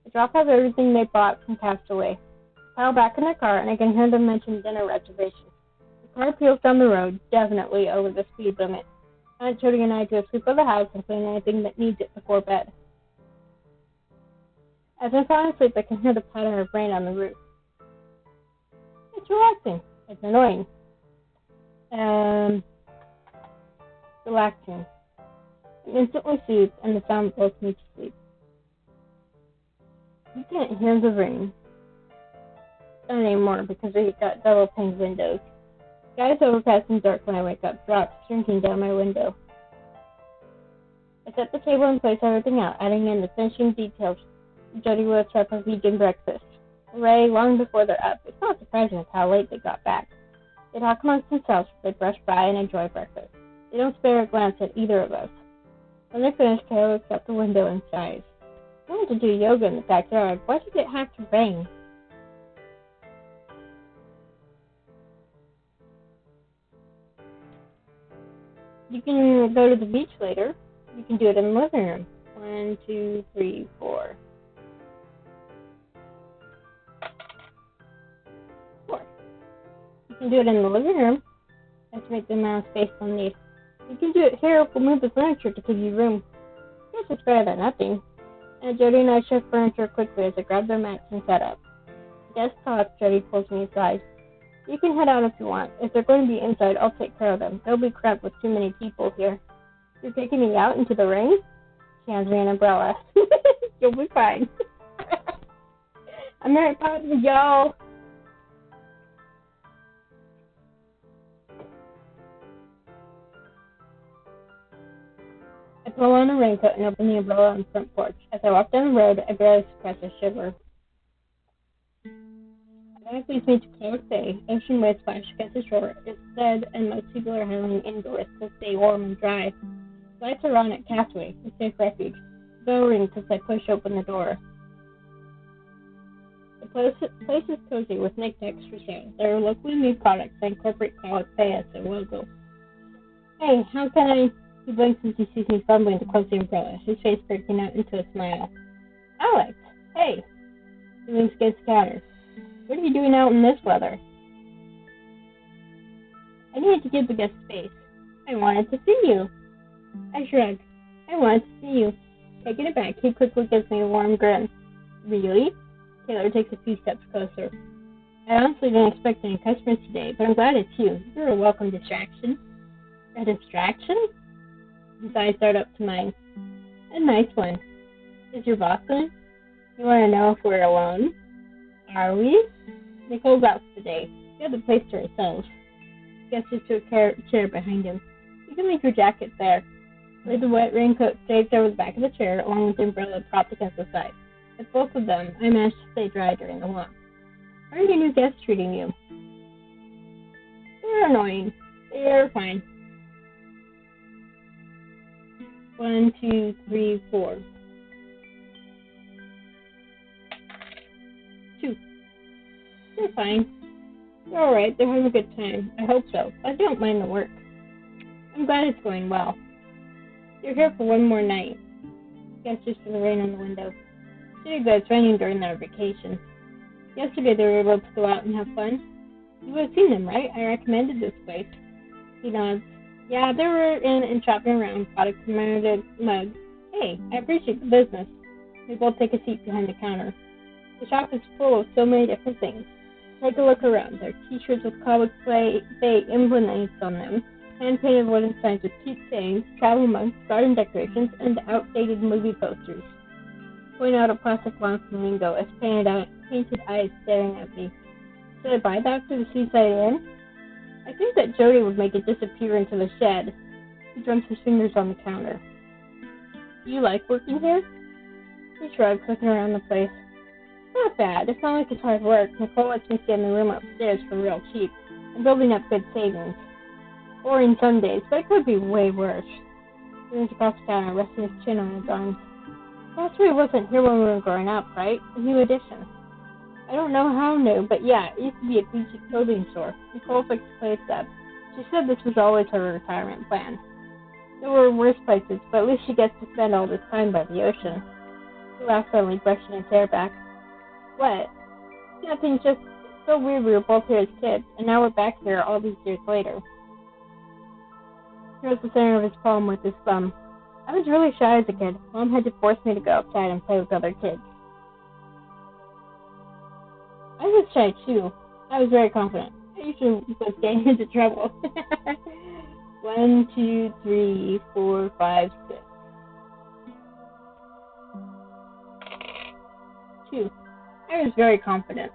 I drop off everything they bought from Castaway. I pile back in their car, and I can hear them mention dinner reservations. The car peels down the road, definitely over the speed limit. Aunt Jody and I do a sweep of the house and clean anything that needs it before bed. As I'm falling asleep, I can hear the patter of rain on the roof. It's relaxing. It's annoying. Relaxing. I'm instantly soothed, and the sound blows me to sleep. You can't hear the rain. Not anymore because we got double-paned windows. The sky is overcast and dark when I wake up, drops shrinking down my window. I set the table and place everything out, adding in the finishing details. Jody will prep a vegan breakfast. Hooray, long before they're up. It's not surprising with how late they got back. They talk amongst themselves as they brush by and enjoy breakfast. They don't spare a glance at either of us. When they're finished, Taylor looks out the window and sighs. I wanted to do yoga in the backyard. Why did it have to rain? You can go to the beach later. You can do it in the living room. 1, 2, 3, 4. 4. You can do it in the living room. Estimate the amount of space we'll need. You can do it here if we'll move the furniture to give you room. I guess it's better than nothing. And Jody and I shift furniture quickly as I grab their mats and set up. Guest talk, Jody pulls me aside. You can head out if you want. If they're going to be inside, I'll take care of them. They'll be cramped with too many people here. You're taking me out into the rain? She hands me an umbrella. You'll be fine. I'm right proud of y'all. I pull on a raincoat and open the umbrella on the front porch. As I walk down the road, I barely suppress a shiver. That leads me to Cauwick Bay. Ocean waves splash against the shore. It's dead, and most people are huddling indoors to stay warm and dry. Lights are on at Castaway, a safe refuge. The bell rings as I push open the door. The place is cozy with knickknacks for sale. There are locally made products that incorporate Cauwick Bay as their logo. Hey, how can I... He blinks as he sees me fumbling to close the umbrella, his face breaking out into a smile. Alex! Hey! He leans against the counter. What are you doing out in this weather? I needed to give the guest space. I wanted to see you. I shrugged. I wanted to see you. Taking it back, he quickly gives me a warm grin. Really? Taylor takes a few steps closer. I honestly didn't expect any customers today, but I'm glad it's you. You're a welcome distraction. A distraction? His eyes start up to mine. A nice one. Is your boss in? You want to know if we're alone? Are we? Nicole's out today. We have the place to ourselves. Gestures to a chair behind him. You can leave your jacket there. With the wet raincoat draped over the back of the chair, along with the umbrella propped against the side. With both of them, I managed to stay dry during the walk. How are your new guests treating you? They're annoying. They're fine. 1, 2, 3, 4. 2. They're fine. They're alright. They're having a good time. I hope so. I don't mind the work. I'm glad it's going well. You're here for one more night. Gestures to the rain on the window. Sure, it's raining during their vacation. Yesterday they were able to go out and have fun. You would have seen them, right? I recommended this place. He nods. Yeah, they were in and shopping around, bought a commemorative mug. Hey, I appreciate the business. We both take a seat behind the counter. The shop is full of so many different things. Take a look around. There are t-shirts with Cauwick Bay emblems on them, hand-painted wooden signs with cute sayings, travel mugs, garden decorations, and outdated movie posters. Point out a plastic lawn flamingo as painted eyes staring at me. Should I buy that for the Seaside Inn? I think that Jody would make it disappear into the shed. He drums his fingers on the counter. Do you like working here? He shrugs, looking around the place. Not bad. It's not like it's hard work. Nicole lets me stay in the room upstairs for real cheap. I'm building up good savings. Boring some days, but it could be way worse. He leans across the counter, resting his chin on his arms. Glossary wasn't here when we were growing up, right? A new addition. I don't know how new, but yeah, it used to be a bougie clothing store. Nicole fixed the place up. She said this was always her retirement plan. There were worse places, but at least she gets to spend all this time by the ocean. He laughed suddenly, brushing his hair back. What? Nothing, just so weird we were both here as kids, and now we're back here all these years later. He was the center of his palm with his thumb. I was really shy as a kid. Mom had to force me to go outside and play with other kids. I was shy too. I was very confident. I usually was getting into trouble. 1, 2, 3, 4, 5, 6. 2. I was very confident.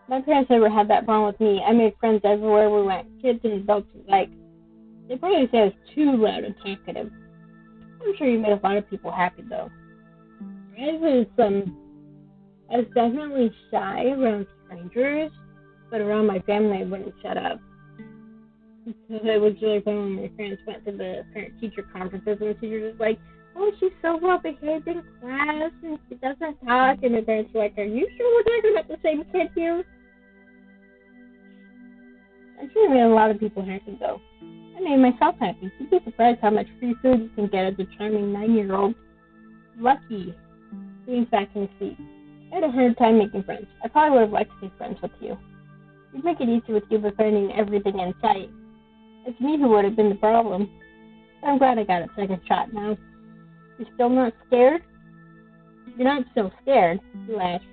My parents never had that problem with me. I made friends everywhere we went, kids and adults alike. They probably say I was too loud and talkative. I'm sure you made a lot of people happy, though. I was definitely shy around strangers, but around my family I wouldn't shut up. So it was really fun when my parents went to the parent-teacher conferences and the teacher was like, oh, she's so well behaved in class and she doesn't talk, and my parents were like, are you sure we're talking about the same kid here? I'm sure I made a lot of people happy, though. I made myself happy. You'd be surprised how much free food you can get as a charming 9-year-old. Lucky. He leans back in his seat. I had a hard time making friends. I probably would have liked to be friends with you. You'd make it easy with you befriending everything in sight. It's me who would have been the problem. I'm glad I got a second shot now. You're still not scared? You're not still scared? He laughed.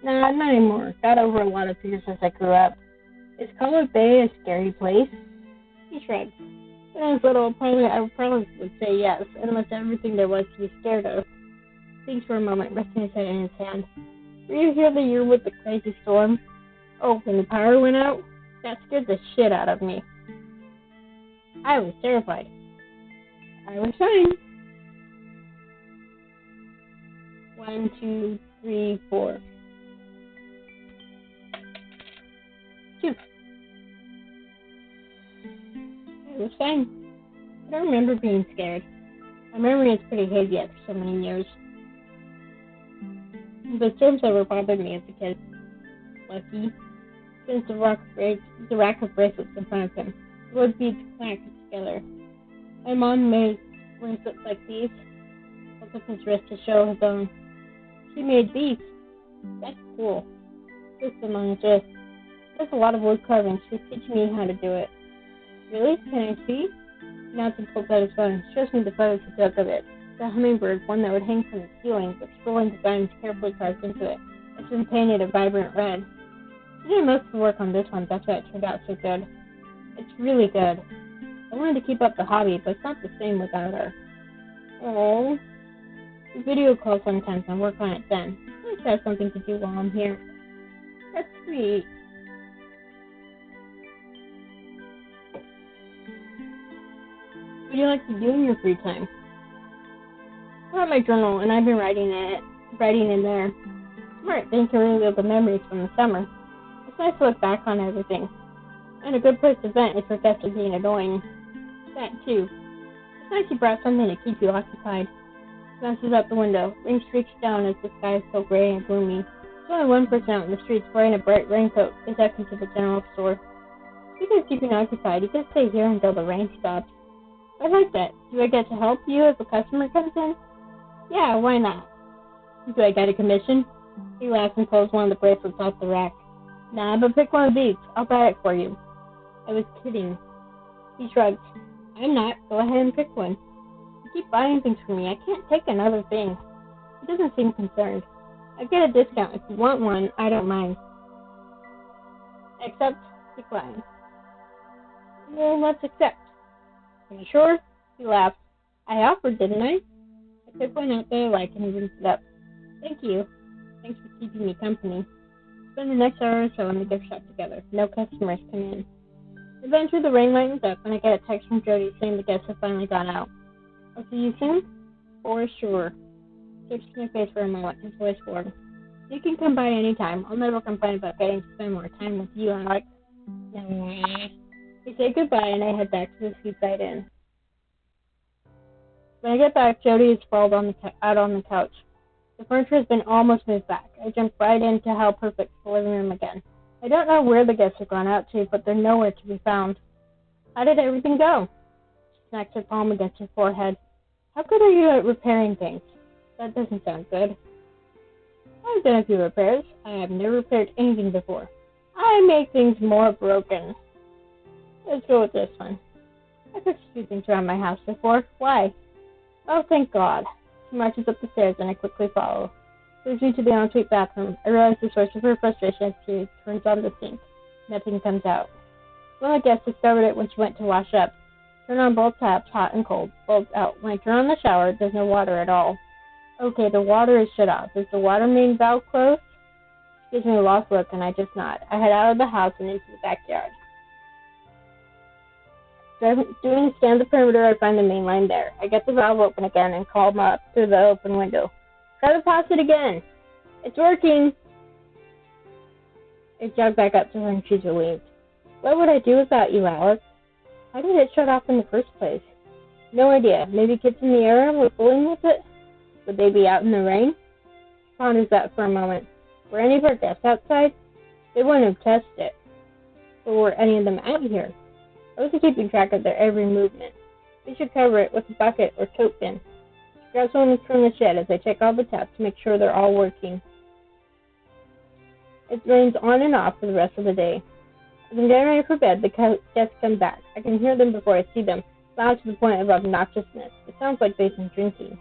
Nah, not anymore. Got over a lot of fears as I grew up. Is Cauwick Bay a scary place? He shrugged. When I was little, I probably would say yes, unless everything there was to be scared of. Thinks for a moment, resting his head in his hand. Were you here the year with the crazy storm? Oh, when the power went out? That scared the shit out of me. I was terrified. I was fine. 1, 2, 3, 4. 2. I was fine. I don't remember being scared. My memory is pretty hazy after so many years. The storms never bothered me as a kid. Lucky. Since the rack of bracelets in front of him, the wood beads clacked together. My mom made bracelets like these. Held up his wrist to show his own. She made these. That's cool. This among his wrist. There's a lot of wood carving. She's teaching me how to do it. Really? Can I see? He nods and pulls out his phone. Shows me the photos he took of it. The hummingbird, one that would hang from the ceiling, with scrolling designs carefully carved into it. It's been painted a vibrant red. She did most of the work on this one, that's why it turned out so good. It's really good. I wanted to keep up the hobby, but it's not the same without her. Oh. We video call sometimes and work on it then. That's to have something to do while I'm here. That's sweet. What do you like to do in your free time? I have my journal, and I've been writing in there. Smart, then you can relive the memories from the summer. It's nice to look back on everything. And a good place to vent is for guests being annoying. That, too. It's nice you brought something to keep you occupied. Glances out the window. Rain streaks down as the sky is so gray and gloomy. There's only one person out in the streets wearing a bright raincoat as I come to the general store. Speaking of keeping occupied, you can stay here until the rain stops. I like that. Do I get to help you if a customer comes in? Yeah, why not? Do I get a commission? He laughs and pulls one of the bracelets off the rack. Nah, but pick one of these. I'll buy it for you. I was kidding. He shrugs. I'm not. Go ahead and pick one. You keep buying things for me. I can't take another thing. He doesn't seem concerned. I get a discount. If you want one, I don't mind. Accept. Decline. Well, let's accept. Are you sure? He laughs. I offered, didn't I? I pick one out that I like and he rings it up. Thank you. Thanks for keeping me company. Spend the next hour or so in the gift shop together. No customers come in. Eventually the rain lightens up and I get a text from Jody saying the guests have finally gone out. I'll see you soon? For sure. Shakes my face for a moment, his voice warm. You can come by any time. I'll never complain about getting to spend more time with you, Alex. We say goodbye and I head back to the Seaside Inn. When I get back, Jody is sprawled out on the couch. The furniture has been almost moved back. I jump right in to help her fix the living room again. I don't know where the guests have gone out to, but they're nowhere to be found. How did everything go? She smacks her palm against her forehead. How good are you at repairing things? That doesn't sound good. I've done a few repairs. I have never repaired anything before. I make things more broken. Let's go with this one. I fixed a few things around my house before. Why? Oh, thank God. She marches up the stairs and I quickly follow. Leads me to the ensuite bathroom. I realize the source of her frustration as she turns on the sink. Nothing comes out. One of the guests discovered it when she went to wash up. Turn on both taps, hot and cold. Bulbs out. When I turn on the shower, there's no water at all. Okay, the water is shut off. Is the water main valve closed? She gives me a lost look and I just nod. I head out of the house and into the backyard. Doing a scan of the perimeter, I find the main line there. I get the valve open again and call Ma up through the open window. Try the faucet again. It's working. I jog back up to her and she's relieved. What would I do without you, Alex? How did it shut off in the first place? No idea. Maybe kids in the area were fooling with it? Would they be out in the rain? She ponders that for a moment. Were any of our guests outside? They wouldn't have tested it. But were any of them out here? I wasn't keeping track of their every movement. We should cover it with a bucket or tote bin. Grab one from the shed as I check all the taps to make sure they're all working. It rains on and off for the rest of the day. As I'm getting ready for bed, the guests come back. I can hear them before I see them, loud to the point of obnoxiousness. It sounds like they've been drinking.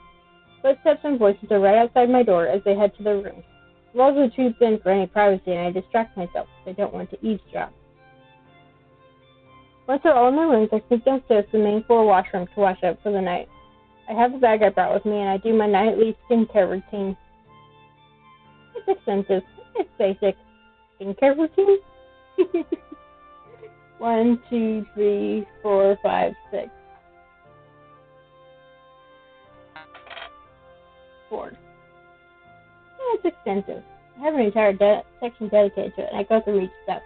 Footsteps and voices are right outside my door as they head to their rooms. The walls are too thin for any privacy, and I distract myself because I don't want to eavesdrop. Once they're all in their rooms, I sneak downstairs to the main floor washroom to wash up for the night. I have the bag I brought with me, and I do my nightly skincare routine. It's expensive. It's basic. Skincare routine? 1, 2, 3, 4, 5, 6. 4. Yeah, it's expensive. I have an entire section dedicated to it, and I go through each step.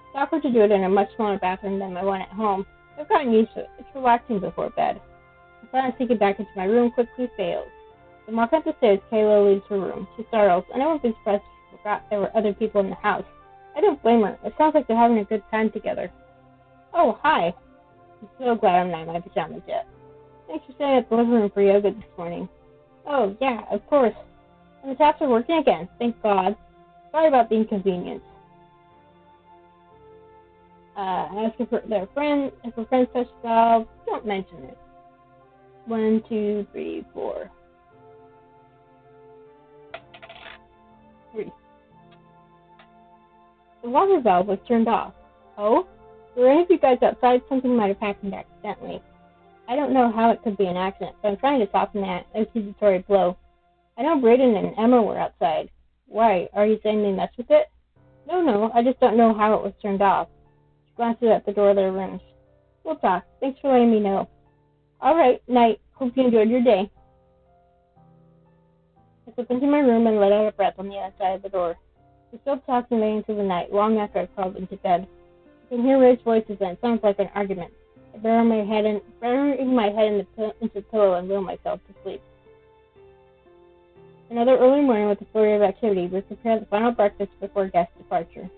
It's awkward to do it in a much smaller bathroom than my one at home. I've gotten used to it. It's relaxing before bed. I plan on sneaking back into my room quickly fails. When I walk up the stairs, Kayla leaves her room. She startles, and I won't be surprised if she forgot there were other people in the house. I don't blame her. It sounds like they're having a good time together. Oh, hi. I'm so glad I'm not in my pajamas yet. Thanks for staying at the living room for yoga this morning. Oh, yeah, of course. And the taps are working again. Thank God. Sorry about the inconvenience. Ask if her friends touch the valve. Don't mention it. 1, 2, 3, 4. 3. The water valve was turned off. Oh? Were any of you guys outside? Something might have happened accidentally. I don't know how it could be an accident, but I'm trying to soften that accusatory blow. I know Braden and Emma were outside. Why? Are you saying they messed with it? No, I just don't know how it was turned off. She glances at the door of their rooms. We'll talk. Thanks for letting me know. All right, night. Hope you enjoyed your day. I slip into my room and let out a breath on the other side of the door. We're still talking late into the night, long after I crawled into bed. I can hear raised voices and it sounds like an argument. I bury my head into the pillow and will myself to sleep. Another early morning with a flurry of activity. We prepare the final breakfast before guest departure.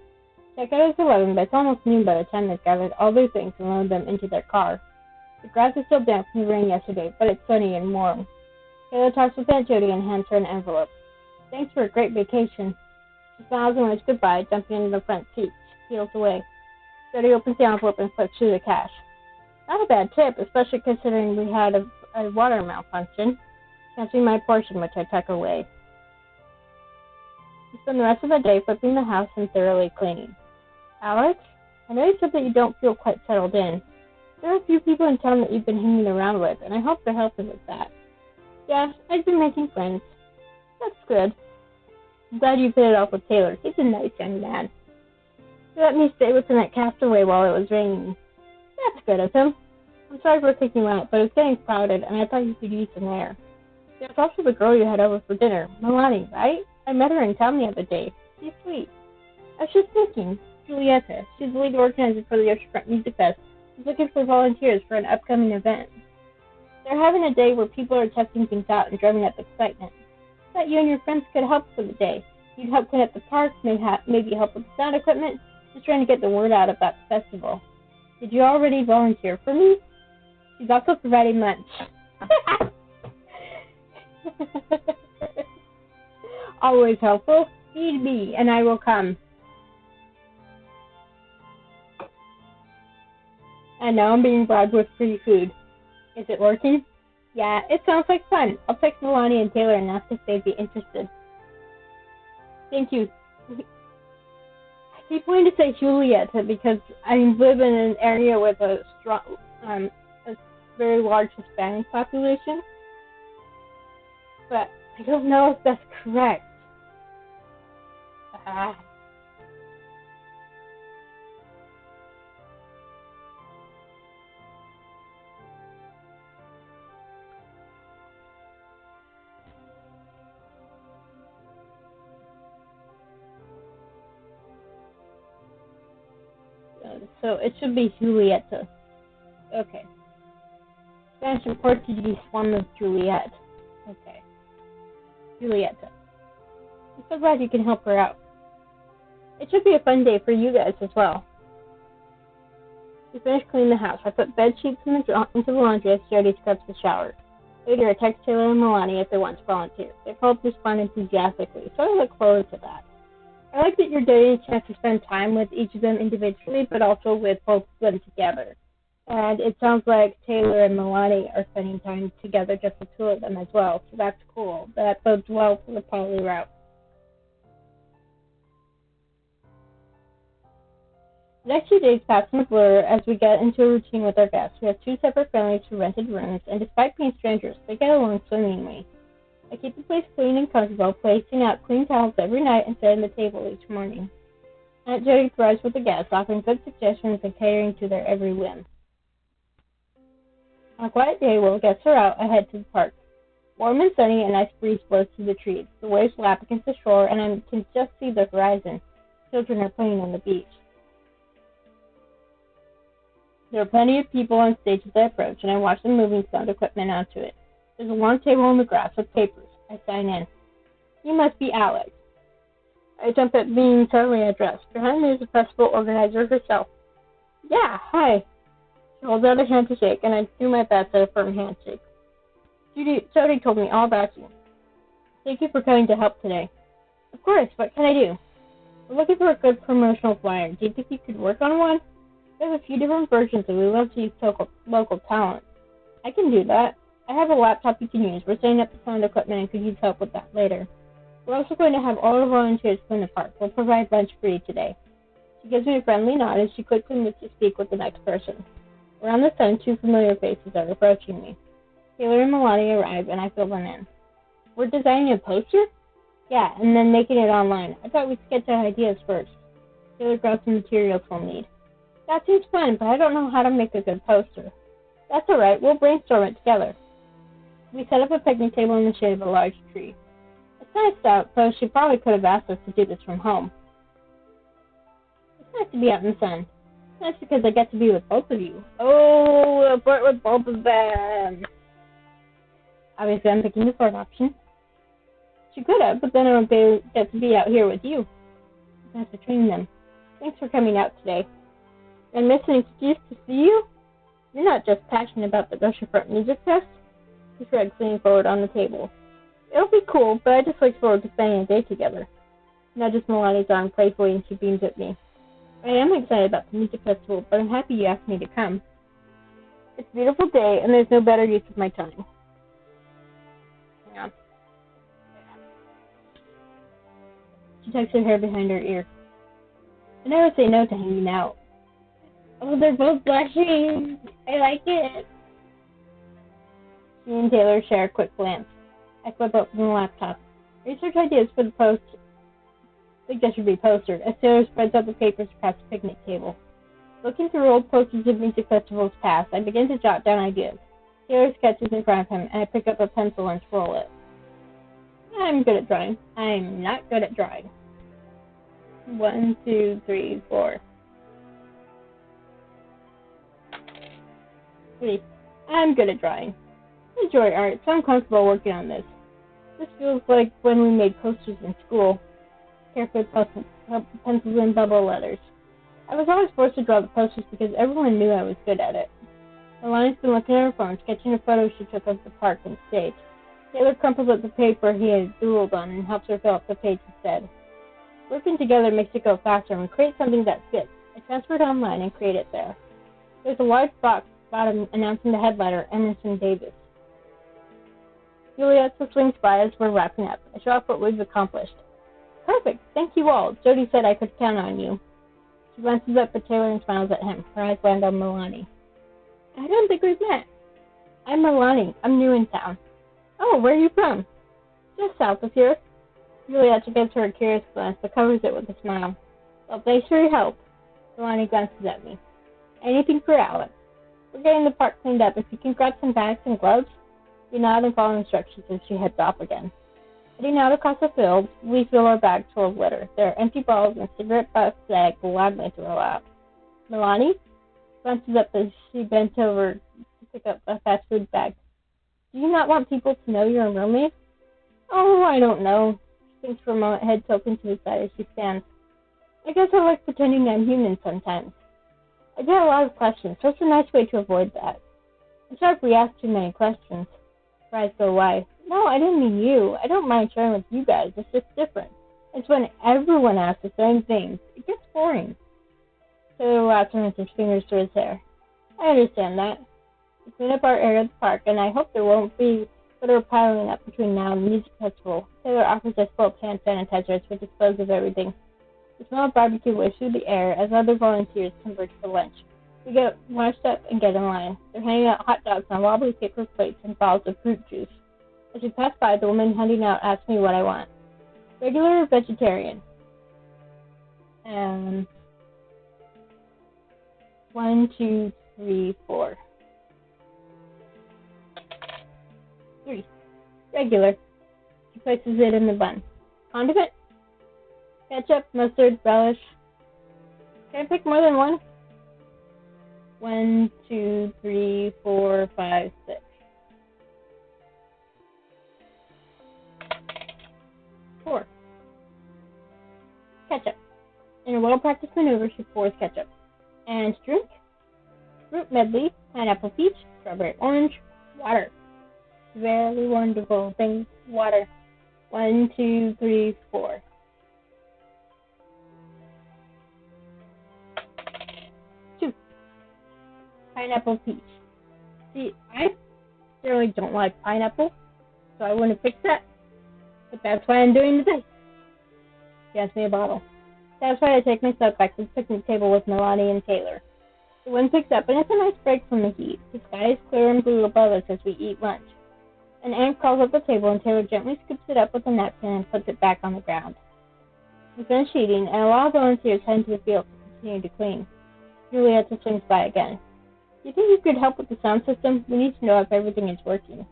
Checkout is 11, but it's almost noon by the time they've gathered all their things and loaded them into their car. The grass is still damp from the rain yesterday, but it's sunny and warm. Taylor talks with Aunt Jody and hands her an envelope. Thanks for a great vacation. She smiles and waves goodbye, jumping into the front seat. She peels away. Jody opens the envelope and flips through the cash. Not a bad tip, especially considering we had a water malfunction. Canceling my portion, which I tuck away. We spend the rest of the day flipping the house and thoroughly cleaning. Alex, I know you said that you don't feel quite settled in. There are a few people in town that you've been hanging around with, and I hope they're helping with that. Yeah, I've been making friends. That's good. I'm glad you hit it off with Taylor. He's a nice young man. He let me stay with him at Castaway while it was raining. That's good of him. I'm sorry for kicking you out, but it's getting crowded, and I thought you could use some air. There's also the girl you had over for dinner, Melani, right? I met her in town the other day. She's sweet. I was just thinking, Julieta. She's the lead organizer for the Oceanfront Music Fest. She's looking for volunteers for an upcoming event. They're having a day where people are testing things out and drumming up excitement. I thought you and your friends could help for the day. You'd help clean up the park, maybe help with the sound equipment, just trying to get the word out about the festival. Did you already volunteer for me? She's also providing lunch. Always helpful. Feed me, and I will come. I know I'm being bribed with free food. Is it working? Yeah, it sounds like fun. I'll text Melani and Taylor and ask if they'd be interested. Thank you. I keep wanting to say Julieta because I live in an area with a very large Hispanic population, but I don't know if that's correct. So it should be Julieta. Okay. Spanish and Portuguese form of Juliet. Okay. Julieta. I'm so glad you can help her out. It should be a fun day for you guys as well. We finished cleaning the house. I put bed sheets into the laundry as Jody scrubs the shower. Later, I text Taylor and Melani if they want to volunteer. They both respond enthusiastically, so I look forward to that. I like that you're getting a chance to spend time with each of them individually, but also with both of them together. And it sounds like Taylor and Melani are spending time together, just the two of them as well, so that's cool. That bodes well for the poly route. The next few days pass in a blur as we get into a routine with our guests. We have two separate families who rented rooms, and despite being strangers, they get along swimmingly. I keep the place clean and comfortable, placing out clean towels every night and setting the table each morning. Aunt Jody thrives with the guests, offering good suggestions and catering to their every whim. On a quiet day while guests are out, I head to the park. Warm and sunny, a nice breeze blows through the trees. The waves lap against the shore, and I can just see the horizon. Children are playing on the beach. There are plenty of people on stage as I approach, and I watch them moving sound equipment onto it. There's a long table on the grass with papers. I sign in. You must be Alex. I jump at being totally addressed. Behind me is the festival organizer herself. Yeah, hi. She holds out a hand to shake, and I do my best at a firm handshake. Jody told me all about you. Thank you for coming to help today. Of course, what can I do? We're looking for a good promotional flyer. Do you think you could work on one? There's a few different versions, and we love to use local talent. I can do that. I have a laptop you can use. We're setting up the sound equipment and could use help with that later. We're also going to have all the volunteers clean the park. We'll provide lunch free today. She gives me a friendly nod as she quickly moves to speak with the next person. Around the sun, two familiar faces are approaching me. Taylor and Melani arrive, and I fill them in. We're designing a poster? Yeah, and then making it online. I thought we'd sketch out ideas first. Taylor grabbed some materials we'll need. That seems fun, but I don't know how to make a good poster. That's alright, we'll brainstorm it together. We set up a picnic table in the shade of a large tree. It's nice out, so she probably could have asked us to do this from home. It's nice to be out in the sun. It's nice because I get to be with both of you. Oh, a flirt with both of them. Obviously, I'm picking the flirt option. She could have, but then I would get to be out here with you. It's nice between them. Thanks for coming out today. I missed an excuse to see you? You're not just passionate about the Oceanfront Music Fest? He shrugged, leaning forward on the table. It'll be cool, but I just look forward to spending a day together. Nudges Melani's arm playfully and she beams at me. I am excited about the music festival, but I'm happy you asked me to come. It's a beautiful day, and there's no better use of my time. Hang on. She tucks her hair behind her ear. I never say no to hanging out. Oh, they're both blushing. I like it. She and Taylor share a quick glance. I flip open the laptop. Research ideas for the post. I think that should be poster, as Taylor spreads out the papers across the picnic table. Looking through old posters of music festivals past, I begin to jot down ideas. Taylor sketches in front of him, and I pick up a pencil and twirl it. I'm good at drawing. I'm not good at drawing. 1, 2, 3, 4. 3. I'm good at drawing. I enjoy art, so I'm comfortable working on this. This feels like when we made posters in school. Carefully pencils and bubble letters. I was always forced to draw the posters because everyone knew I was good at it. Melani's been looking at her phone, sketching a photo she took of the park and stage. Taylor crumples up the paper he had doodled on and helps her fill up the page instead. Working together makes it go faster and we create something that fits. I transfer it online and create it there. There's a large box bottom announcing the headliner, Emerson Davis. Juliet swings by as we're wrapping up. I show off what we've accomplished. Perfect. Thank you all. Jody said I could count on you. She glances up at Taylor and smiles at him. Her eyes land on Melani. I don't think we've met. I'm Melani. I'm new in town. Oh, where are you from? Just south of here. Juliet gives her a curious glance, but covers it with a smile. Well, thanks for your help. Melani glances at me. Anything for Alex. We're getting the park cleaned up. If you can grab some bags and gloves. We nod and follow instructions as she heads off again. Heading out across the field, we fill our bags full of litter. There are empty bottles and cigarette butts that gladly into her lap. Melani glances up as she bent over to pick up a fast food bag. Do you not want people to know you're a mermaid? Oh, I don't know. She thinks for a moment, head tilting to the side as she stands. I guess I like pretending I'm human sometimes. I get a lot of questions, so it's a nice way to avoid that. I'm sorry if we ask too many questions. Her eyes go wide. No, I didn't mean you. I don't mind sharing with you guys. It's just different. It's when everyone asks the same things. It gets boring. Taylor laughs and runs his fingers through his hair. I understand that. We clean up our area of the park, and I hope there won't be litter piling up between now and the music festival. Taylor offers us both hand sanitizer as we dispose of everything. The smell of barbecue wafts through the air as other volunteers converge for lunch. We get washed up and get in line. They're handing out hot dogs on wobbly paper plates and bottles of fruit juice. As we pass by, the woman handing out asks me what I want. Regular or vegetarian? 1, 2, 3, 4. 3. Regular. She places it in the bun. Condiment? Ketchup, mustard, relish. Can I pick more than one? 1, 2, 3, 4, 5, 6. 4. Ketchup. In a well-practiced maneuver, she pours ketchup. And drink? Fruit medley, pineapple peach, strawberry orange, water. Very wonderful thing. Water. 1, 2, 3, 4. 2. Pineapple peach. See, I generally don't like pineapple, so I wouldn't pick that. But that's why I'm doing today. She hands me a bottle. That's why I take myself back to the picnic table with Melani and Taylor. The wind picks up, and it's a nice break from the heat. The sky is clear and blue above us as we eat lunch. An ant crawls up the table and Taylor gently scoops it up with a napkin and puts it back on the ground. We finish eating, and a lot of volunteers head into the field to continue to clean. Julieta swings by again. Do you think you could help with the sound system? We need to know if everything is working.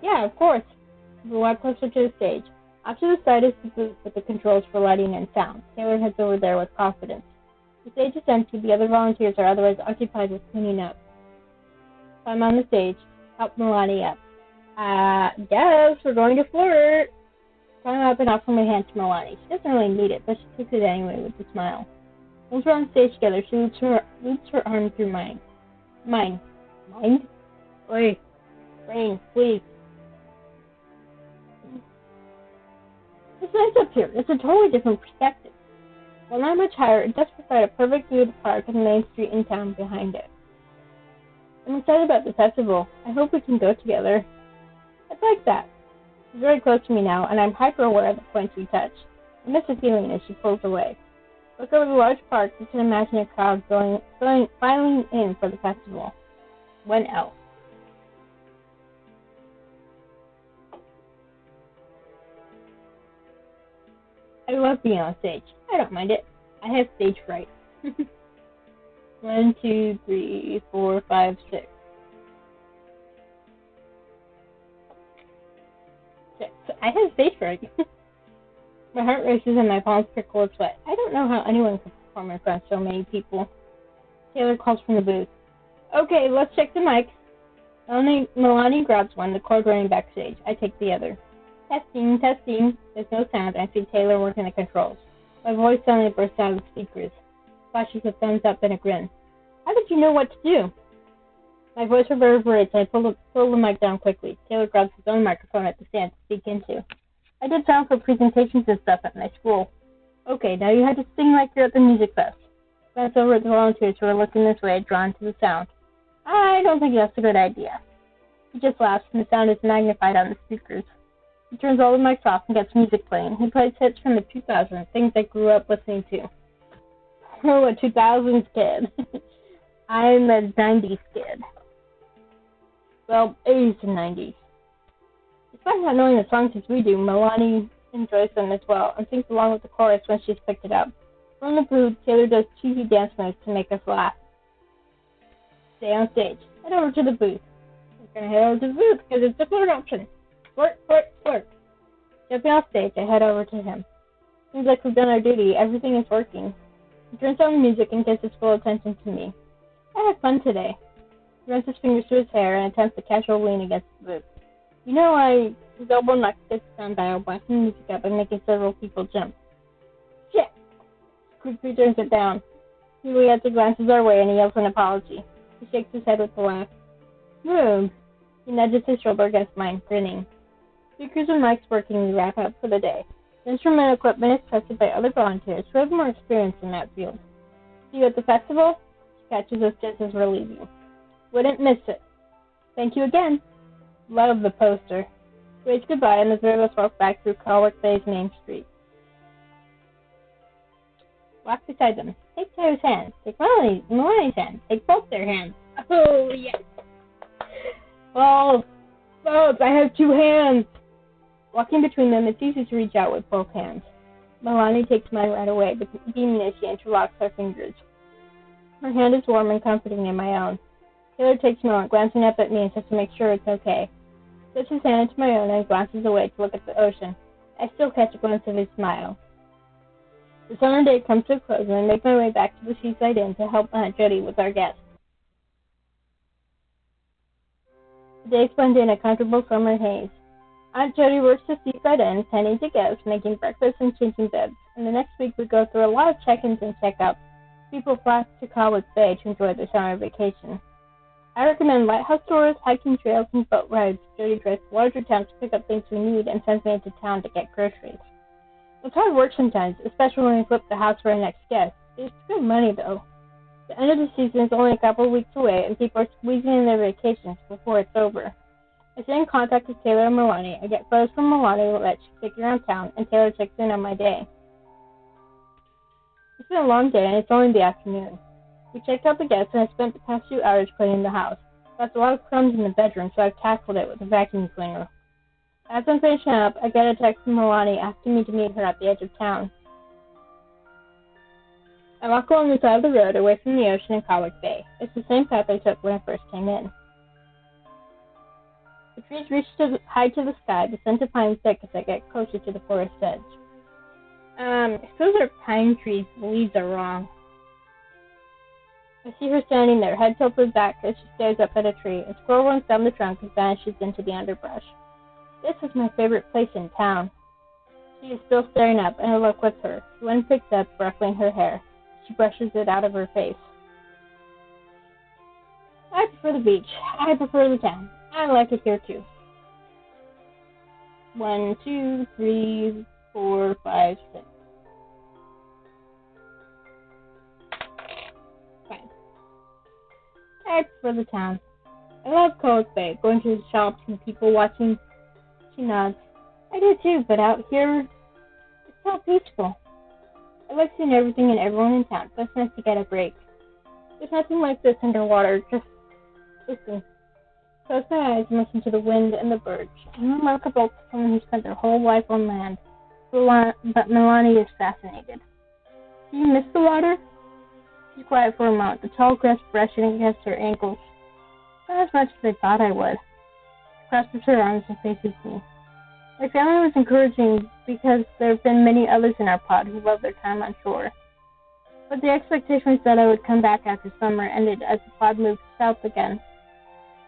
Yeah, of course. We walk closer to the stage. Off to the side is the booth with the controls for lighting and sound. Taylor heads over there with confidence. The stage is empty. The other volunteers are otherwise occupied with cleaning up. Climb on the stage. Help Melani up. Yes, we're going to flirt. Climb up and offer my hand to Melani. She doesn't really need it, but she takes it anyway with a smile. Once we're on stage together, she loops her arm through mine. Mind? Oi. Brain, please. It's nice up here. It's a totally different perspective. While not much higher, it does provide a perfect view of the park and the main street in town behind it. I'm excited about the festival. I hope we can go together. I'd like that. She's very close to me now, and I'm hyper aware of the points we touch. I miss the feeling as she pulls away. Look over the large park, you can imagine a crowd filing in for the festival. When else? I love being on stage. I don't mind it. I have stage fright. 1, 2, 3, 4, 5, 6. 6. I have stage fright. My heart races and my palms prickle with sweat. I don't know how anyone could perform in front of so many people. Taylor calls from the booth. Okay, let's check the mics. Melani grabs one, the cord running backstage. I take the other. Testing. There's no sound, and I see Taylor working the controls. My voice suddenly bursts out of the speakers. Flashes a thumbs up and a grin. How did you know what to do? My voice reverberates, and I pull the mic down quickly. Taylor grabs his own microphone at the stand to speak into. I did sound for presentations and stuff at my school. Okay, now you had to sing like you're at the music fest. Glance over at the volunteers who are looking this way, drawn to the sound. I don't think that's a good idea. He just laughs, and the sound is magnified on the speakers. He turns all the mics off and gets music playing. He plays hits from the 2000s, things I grew up listening to. Oh, a 2000s kid. I'm a 90s kid. Well, 80s and 90s. Despite not knowing the songs as we do, Melani enjoys them as well and sings along with the chorus when she's picked it up. From the booth, Taylor does cheesy dance moves to make us laugh. Stay on stage. Head over to the booth. We're going to head over to the booth because it's the flirt option. Flirt. Jumping off stage, I head over to him. Seems like we've done our duty. Everything is working. He turns on the music and gives his full attention to me. I had fun today. He runs his fingers through his hair and attempts a casual lean against the booth. His elbow knocks against the sound dial, blasting the music up and making several people jump. Shit! Quickly turns it down. Julieta glances our way and he yells an apology. He shakes his head with a laugh. Move! He nudges his shoulder against mine, grinning. Speakers and mics working, we wrap up for the day. The instrument equipment is tested by other volunteers who have more experience in that field. See you at the festival? She catches us just as we're leaving. Wouldn't miss it. Thank you again. Love the poster. Waves goodbye and the three of us walk back through Cauwick Bay's main street. Walk beside them. Take Taylor's hand. Take Melani's hand. Take both their hands. Oh, yes. Both. I have two hands. Walking between them, it's easy to reach out with both hands. Melani takes mine right away, but beaming as she interlocks her fingers. Her hand is warm and comforting in my own. Taylor takes a moment, glancing up at me just to make sure it's okay. Puts his hand into my own and glances away to look at the ocean. I still catch a glimpse of his smile. The summer day comes to a close, and I make my way back to the Seaside Inn to help Aunt Jody with our guests. The day spent in a comfortable summer haze. Aunt Jody works the Seaside Inn, tending to guests, making breakfast and changing beds. And the next week we go through a lot of check-ins and check-ups. People flock to Cauwick Bay to enjoy their summer vacation. I recommend lighthouse tours, hiking trails, and boat rides. Jody drives to larger towns to pick up things we need and sends me into town to get groceries. It's hard work sometimes, especially when we flip the house for our next guest. It's good money, though. The end of the season is only a couple of weeks away, and people are squeezing in their vacations before it's over. I stay in contact with Taylor and Melani. I get photos from Melani that she takes around town, and Taylor checks in on my day. It's been a long day, and it's only the afternoon. We checked out the guests, and I spent the past few hours cleaning the house. Left a lot of crumbs in the bedroom, so I've tackled it with a vacuum cleaner. As I'm finishing up, I get a text from Melani asking me to meet her at the edge of town. I walk along the side of the road away from the ocean in Cauwick Bay. It's the same path I took when I first came in. The trees reach high to the sky, the scent of pine thick as I get closer to the forest edge. If those are pine trees, the leaves are wrong. I see her standing there, head tilted back as she stares up at a tree. A squirrel runs down the trunk and vanishes into the underbrush. This is my favorite place in town. She is still staring up, and I look with her. The wind picks up, ruffling her hair. She brushes it out of her face. I prefer the beach. I prefer the town. I like it here too. 1, 2, 3, 4, 5, 6. Fine. I prefer the town. I love Cauwick Bay, going to the shops and people watching. She nods. I do too, but out here, it's not peaceful. I like seeing everything and everyone in town, but it's nice to get a break. There's nothing like this underwater, just listen. Close my eyes and listen to the wind and the birds. Unremarkable to someone who spent their whole life on land, but Melani is fascinated. Do you miss the water? She's quiet for a moment, the tall grass brushing against her ankles. Not as much as I thought I would. She crosses her arms and faces me. My family was encouraging because there have been many others in our pod who love their time on shore. But the expectations that I would come back after summer ended as the pod moved south again.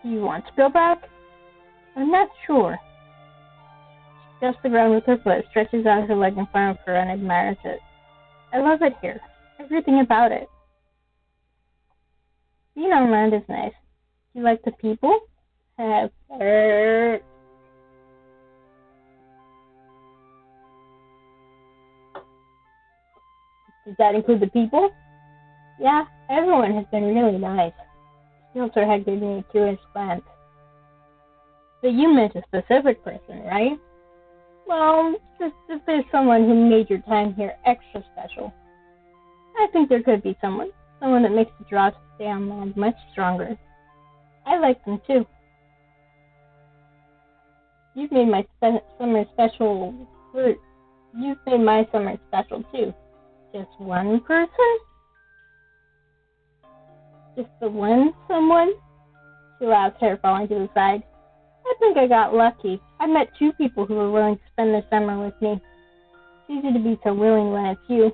Do you want to go back? I'm not sure. She dusts the ground with her foot, stretches out her leg in front of her, and admires it. I love it here. Everything about it. Being on land is nice. Do you like the people? Does that include the people? Yeah, everyone has been really nice. She tilts her head, giving me a curious glance. But you meant a specific person, right? Well, just if there's someone who made your time here extra special. I think there could be someone that makes the draw to stay on land much stronger. I like them too. You've made my summer special. You've made my summer special too. Just one person? Just the one someone? She laughs, hair falling to the side. I think I got lucky. I met 2 people who were willing to spend their summer with me. It's easy to be so willing when it's you.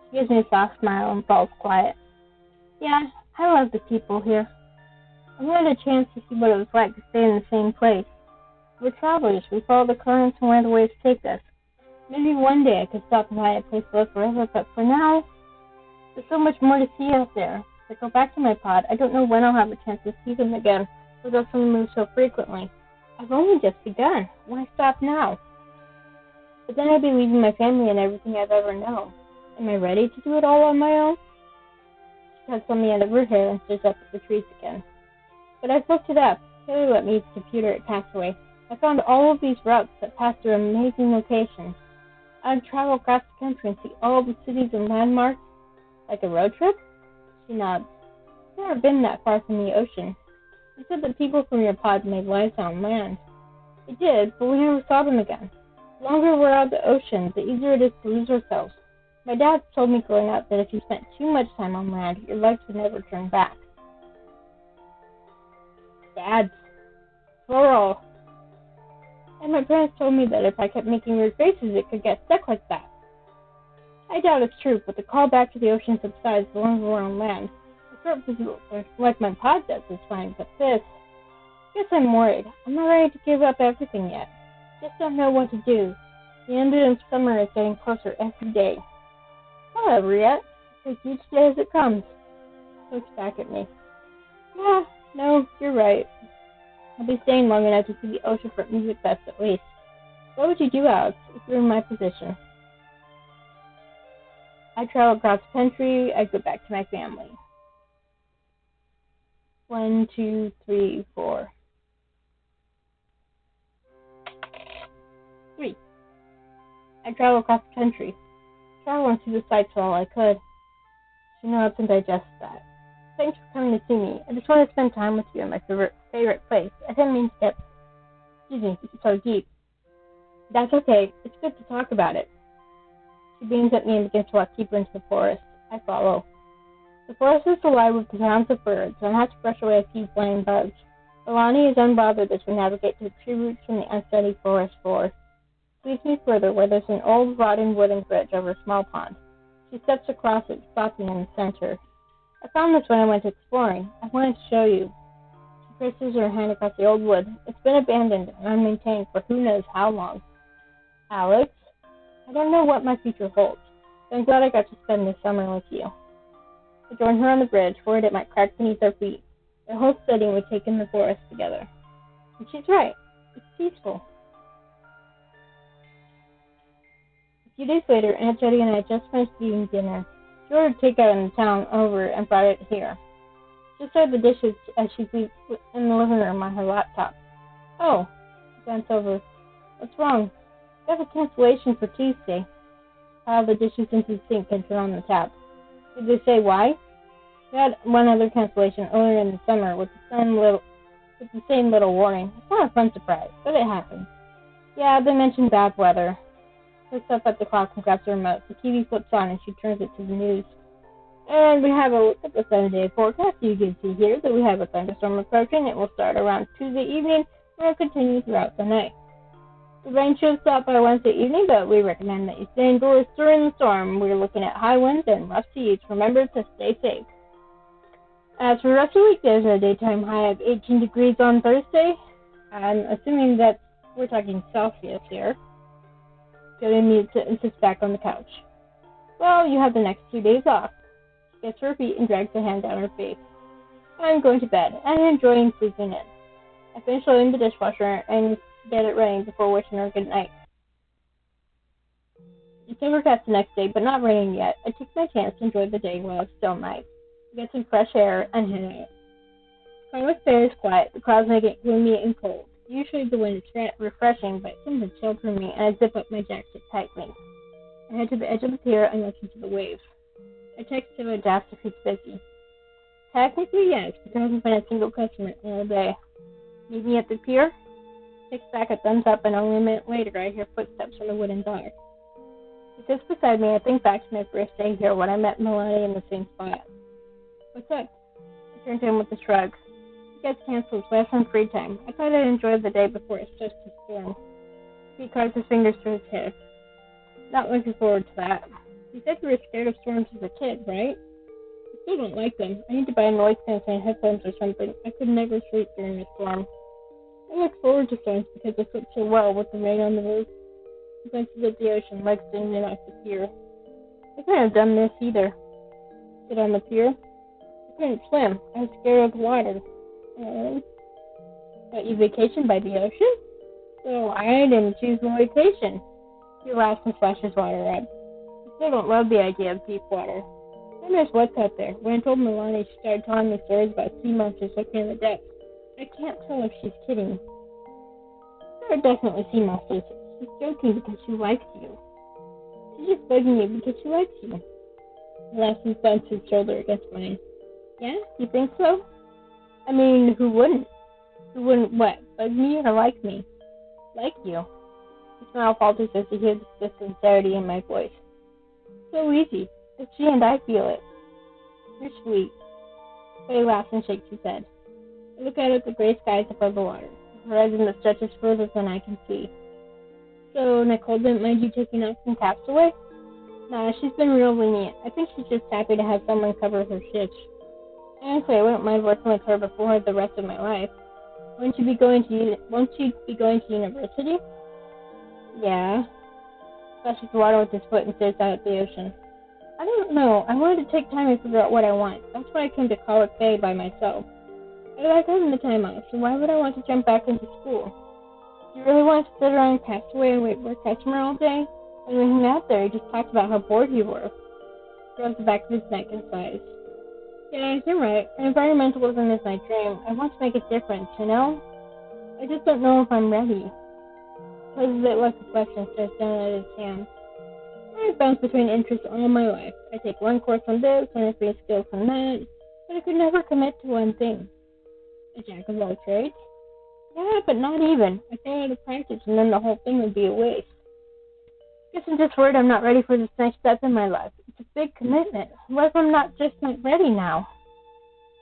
She gives me a soft smile and falls quiet. Yeah, I love the people here. I wanted a chance to see what it was like to stay in the same place. We're travelers. We follow the currents and where the waves take us. Maybe one day I could stop by a place to live forever, but for now, there's so much more to see out there. If I go back to my pod, I don't know when I'll have a chance to see them again, without someone move so frequently. I've only just begun. Why stop now? But then I'd be leaving my family and everything I've ever known. Am I ready to do it all on my own? She tugs on the end of her hair and stares up at the trees again. But I've looked it up. Taylor let me use the computer at Castaway. I found all of these routes that pass through amazing locations. I'd travel across the country and see all the cities and landmarks. Like a road trip? She nods. I've never been that far from the ocean. You said that people from your pod made lives on land. They did, but we never saw them again. The longer we're out of the ocean, the easier it is to lose ourselves. My dad told me growing up that if you spent too much time on land, your life would never turn back. Dads. Plural. And my parents told me that if I kept making weird faces, it could get stuck like that. I doubt it's true, but the call back to the ocean subsides the longer we're on land. A short visit like my pod does is fine, but this... I guess I'm worried. I'm not ready to give up everything yet. Just don't know what to do. The end of summer is getting closer every day. Not over yet. Take each day as it comes. Looks back at me. Yeah, no, you're right. I'll be staying long enough to see the Oceanfront Music Fest at least. What would you do, Alex, if you were in my position? I'd travel across the country. I'd go back to my family. 1, 2, 3, 4. 3. I'd travel across the country. Travel and see the sights all I could. She nods and digests that. Thanks for coming to see me. I just want to spend time with you in my favorite place. I didn't mean to get, so deep. That's okay. It's good to talk about it. She beams at me and begins to walk deeper into the forest. I follow. The forest is alive with the sounds of birds, and I have to brush away a few flying bugs. Melani is unbothered as we navigate through tree roots from the unsteady forest floor. She leads me further, where there's an old, rotten wooden bridge over a small pond. She steps across it, stopping in the center. I found this when I went exploring. I wanted to show you. She presses her hand across the old wood. It's been abandoned and unmaintained for who knows how long. Alex, I don't know what my future holds, but I'm glad I got to spend this summer with you. I joined her on the bridge, worried it might crack beneath our feet. The whole setting would take in the forest together. And she's right. It's peaceful. A few days later, Aunt Jody and I just finished eating dinner. She ordered takeout in the town over and brought it here. She started the dishes as she leaves in the living room on her laptop. Oh, she glanced over. What's wrong? I have a cancellation for Tuesday. Pile the dishes into the sink and turn on the tap. Did they say why? We had one other cancellation earlier in the summer with the same little warning. It's not a fun surprise, but it happens. Yeah, they mentioned bad weather. She looks up at the clock and grabs the remote. The TV flips on and she turns it to the news. And we have a look at the 7-day forecast. You can see here that we have a thunderstorm approaching. It will start around Tuesday evening and will continue throughout the night. The rain should stop by Wednesday evening, but we recommend that you stay indoors during the storm. We're looking at high winds and rough seas. Remember to stay safe. As for the rest of the week, there's a daytime high of 18 degrees on Thursday. I'm assuming that we're talking Celsius here. Jody mutes it and sits back on the couch. Well, you have the next 2 days off. She gets to her feet and drags a hand down her face. I'm going to bed and enjoying sleeping in. I finish loading the dishwasher and get it running before wishing her good night. It's overcast the next day, but not raining yet. I take my chance to enjoy the day while it's still night. Get some fresh air and head out. Cauwick Bay is quiet. The clouds make it gloomy and cold. Usually the wind is refreshing, but it's been chill for me, and I zip up my jacket tightly. I head to the edge of the pier and look into the waves. I text him and ask if he's busy. Technically, yes, but there hasn't been a single customer all day. Meet me at the pier? Takes back a thumbs up, and only a minute later I hear footsteps on the wooden dock. He sits beside me. I think back to my first day here when I met Melani in the same spot. What's up? I turned to him with a shrug. He gets canceled, so I have some free time. I thought I'd enjoy the day before it starts to storm. He carves his fingers to his head. Not looking forward to that. You said you were scared of storms as a kid, right? I still don't like them. I need to buy noise canceling headphones or something. I could never sleep during a storm. I look forward to storms because they fit so well with the rain on the roof. He glances at the ocean, legs dangling off the pier. I couldn't have done this either. Sit on the pier. I couldn't swim. I was scared of the water. But you vacation by the ocean? So I didn't choose the vacation. He laughs and splashes water up. I still don't love the idea of deep water. I miss what's out there. When I told Melani, she started telling me stories about sea monsters looking in the depths. I can't tell if she's kidding. There are definitely sea monsters. She's joking because she likes you. She's just bugging you because she likes you. He laughs and bumps his shoulder against mine. Yeah? You think so? I mean, who wouldn't? Who wouldn't what? Bug me or like me? Like you. His smile falters as he hears the sincerity in my voice. So easy. But she and I feel it. You're sweet. But he laughs and shakes his head. I look out at the gray skies above the water, the horizon that stretches further than I can see. So Nicole didn't mind you taking off some caps away? Nah, she's been real lenient. I think she's just happy to have someone cover her shifts. Honestly, I wouldn't mind working with her before the rest of my life. Won't you be going to university? Yeah. Splashes the water with his foot and stares out at the ocean. I don't know. I wanted to take time to figure out what I want. That's why I came to Cauwick Bay by myself. I like having the time off, so why would I want to jump back into school? Do you really want to sit around Castaway and wait for a customer all day? When we hung out there, he just talked about how bored you were. He rubs the back of his neck and sighs. Yeah, you're right. Environmentalism is my dream. I want to make a difference, you know? I just don't know if I'm ready. Closes it like a question, stares down at his hands. I've bounced between interests all my life. I take one course on this, and a free skill from that, but I could never commit to one thing. A jack of all trades? Yeah, but not even. I failed out of practice, and then the whole thing would be a waste. Guess I'm just worried I'm not ready for this next step in my life. It's a big commitment. What if I'm not ready now?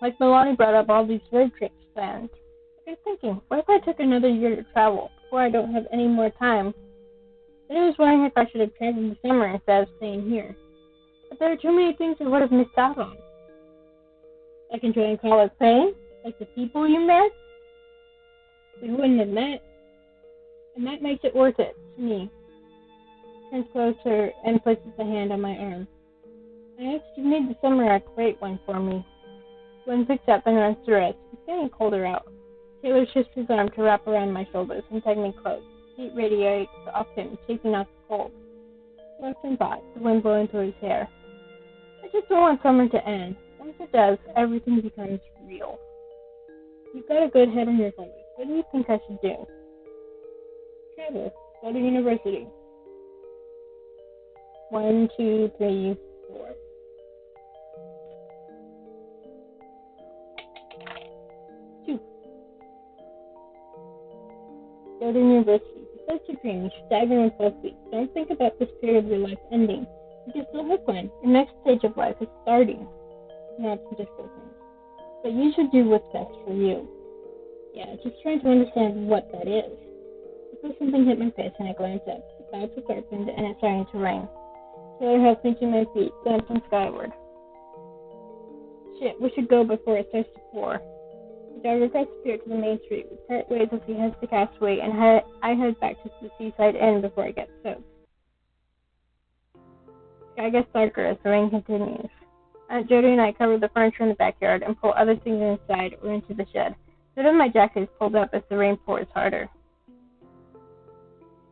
Like Melani brought up all these road trips planned. I was thinking, what if I took another year to travel before I don't have any more time? Then I was wondering if I should have traveled this summer instead of staying here. But there are too many things I would have missed out on. Like enjoying Cauwick Bay, like the people you met. We wouldn't have met, and that makes it worth it to me. Turns closer and places a hand on my arm. I asked you made the summer a great one for me. Gwen picks up and runs to rest. It's getting colder out. Taylor shifts his arm to wrap around my shoulders and tug me close. Heat radiates off him, chasing off the cold. Lost in thought, the wind blowing through his hair. I just don't want summer to end. Once it does, everything becomes real. You've got a good head on your shoulders. What do you think I should do? Travel. Go to university. 1, 2, 3, 4. Go to university. It's such a dream. You should dive in with both feet. Don't think about this period of your life ending. You can still have one. Your next stage of life is starting. Not some difficult things. But you should do what's best for you. Yeah, just trying to understand what that is. Before something hit my face and I glanced up. The clouds were darkened and it's starting to rain. Taylor helped me to my feet, glancing skyward. Shit, we should go before it starts to pour. The driver across the pier to the main street. We part ways as he heads to Castaway, and I head back to the Seaside Inn before I get soaked. The sky gets darker as the rain continues. Aunt Jody and I cover the furniture in the backyard and pull other things inside or into the shed. The hood of my jacket is pulled up as the rain pours harder.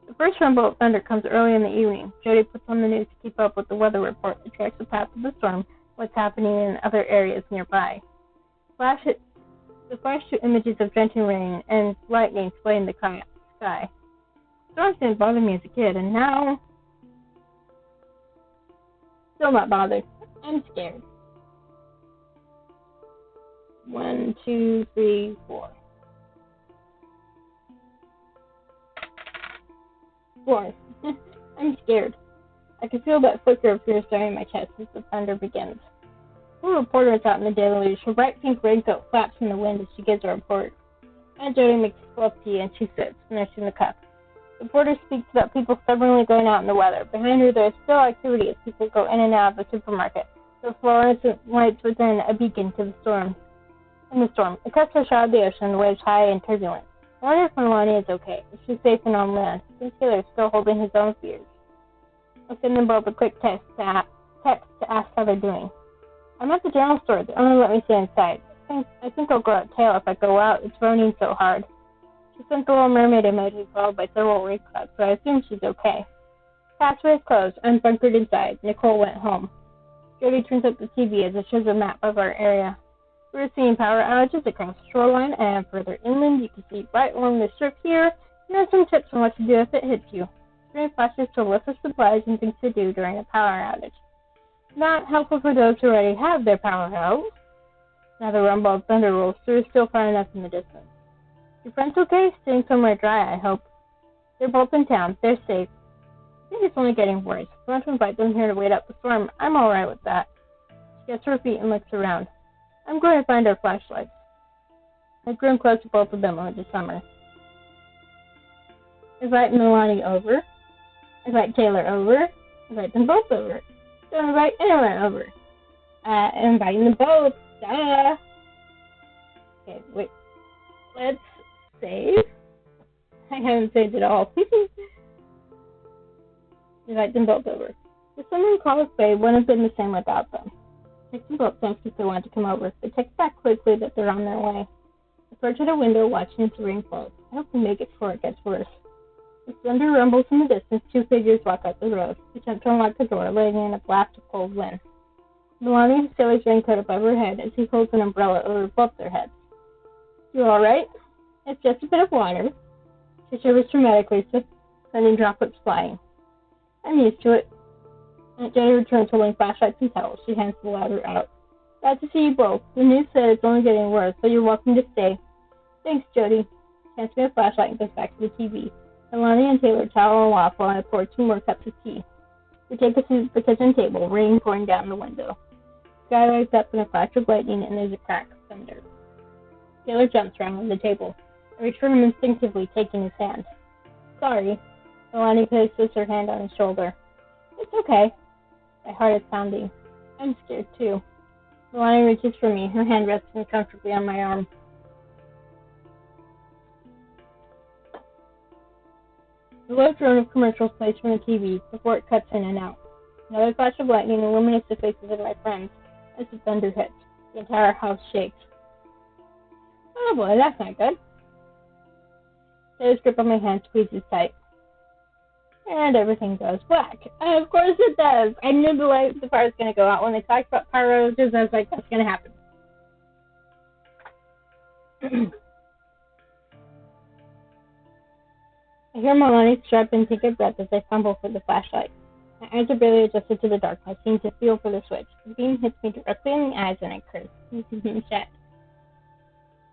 The first rumble of thunder comes early in the evening. Jody puts on the news to keep up with the weather report that tracks the path of the storm, what's happening in other areas nearby. The flash to images of drenching rain and lightning flooding the sky. Storms didn't bother me as a kid, and now... Still not bothered. I'm scared. 1, 2, 3, 4. 4. I'm scared. I can feel that flicker of fear stirring my chest as the thunder begins. The reporter is out in the deluge. Her bright pink raincoat flaps in the wind as she gives a report. Aunt Jody makes a cup of tea and she sits, nursing the cup. The reporter speaks about people stubbornly going out in the weather. Behind her there is still activity as people go in and out of the supermarket. The fluorescent lights within a beacon to the storm. In the storm, it cuts her shot of the ocean, the waves high and turbulent. I wonder if Melani is okay, if she's safe and on land. Since Taylor is still holding his own fears. I'll send them both a quick text to ask how they're doing. I'm at the general store. They only let me stay inside. I think I'll grow a tail if I go out. It's raining so hard. She sent the little mermaid emoji followed by several rain clouds, so I assume she's okay. Passway is closed. I'm bunkered inside. Nicole went home. Jody turns up the TV as it shows a map of our area. We're seeing power outages across the shoreline, and further inland you can see right along the strip here, and there's some tips on what to do if it hits you. Screen flashes to list of supplies and things to do during a power outage. Not helpful for those who already have their power out. Now the rumble of thunder rolls through, still far enough in the distance. Your friends okay? Staying somewhere dry, I hope. They're both in town. They're safe. I think it's only getting worse. If you want to invite them here to wait out the storm, I'm alright with that. She gets to her feet and looks around. I'm going to find our flashlights. I've grown close to both of them over the summer. Invite Melani over. Invite Taylor over. Invite them both over. Don't invite anyone over. Inviting them both. Duh. Okay, wait. Let's save. I haven't saved it all. Invite them both over. The summer in Cauwick Bay wouldn't have been the same without them. Text them both asked if they wanted to come over. They text back quickly that they're on their way. I perch at a window watching as the rain falls. I hope we make it before it gets worse. As thunder rumbles in the distance, two figures walk up the road. They attempt to unlock the door, letting in a blast of cold wind. Melani has Taylor's raincoat above her head as he holds an umbrella over both their heads. You alright? It's just a bit of water. She shivers dramatically, sending droplets flying. I'm used to it. Aunt Jody returns holding flashlights and towels. She hands the latter out. Glad to see you both. The news said it's only getting worse, so you're welcome to stay. Thanks, Jody. hands me a flashlight and goes back to the TV. Melani and Taylor towel off while I pour 2 more cups of tea. We take us to the kitchen table, rain pouring down the window. Sky lights up in a flash of lightning, and there's a crack of thunder. Taylor jumps around the table. I reach for him instinctively, taking his hand. Sorry. Melani places her hand on his shoulder. It's okay. My heart is pounding. I'm scared too. Melani reaches for me, her hand resting comfortably on my arm. The low drone of commercials plays from the TV before it cuts in and out. Another flash of lightning illuminates the faces of my friends as the thunder hits. The entire house shakes. Oh boy, that's not good. Taylor's grip on my hand squeezes tight. And everything goes black. Of course it does. I knew the fire was going to go out. When they talked about pyros, I was like, that's going to happen. I hear Melani sharp and take a breath as I fumble for the flashlight. My eyes are barely adjusted to the dark. I seem to feel for the switch. The beam hits me directly in the eyes and I curse. Shit.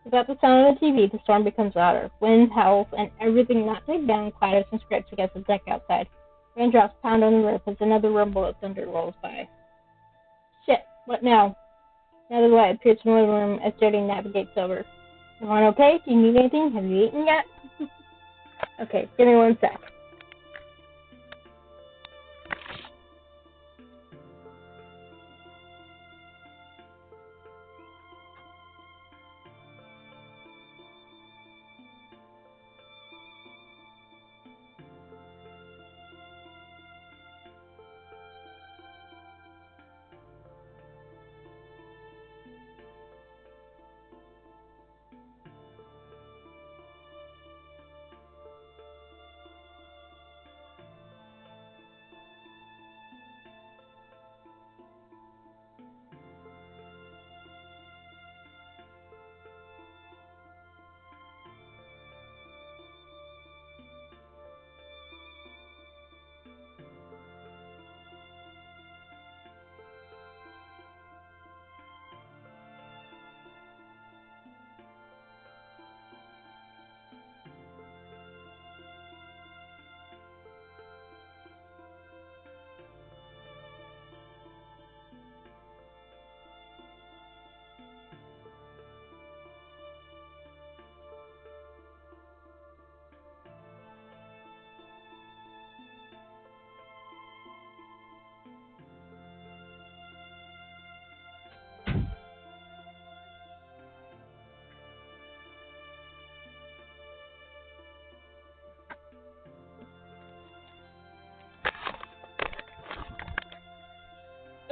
Without the sound of the TV, the storm becomes louder. Wind howls and everything not taken down clatters and scrapes against the deck outside. Raindrops pound on the roof as another rumble of thunder rolls by. Shit, what now? Another light appears in the living room as Jody navigates over. Everyone okay? Do you need anything? Have you eaten yet? Okay, give me 1 sec.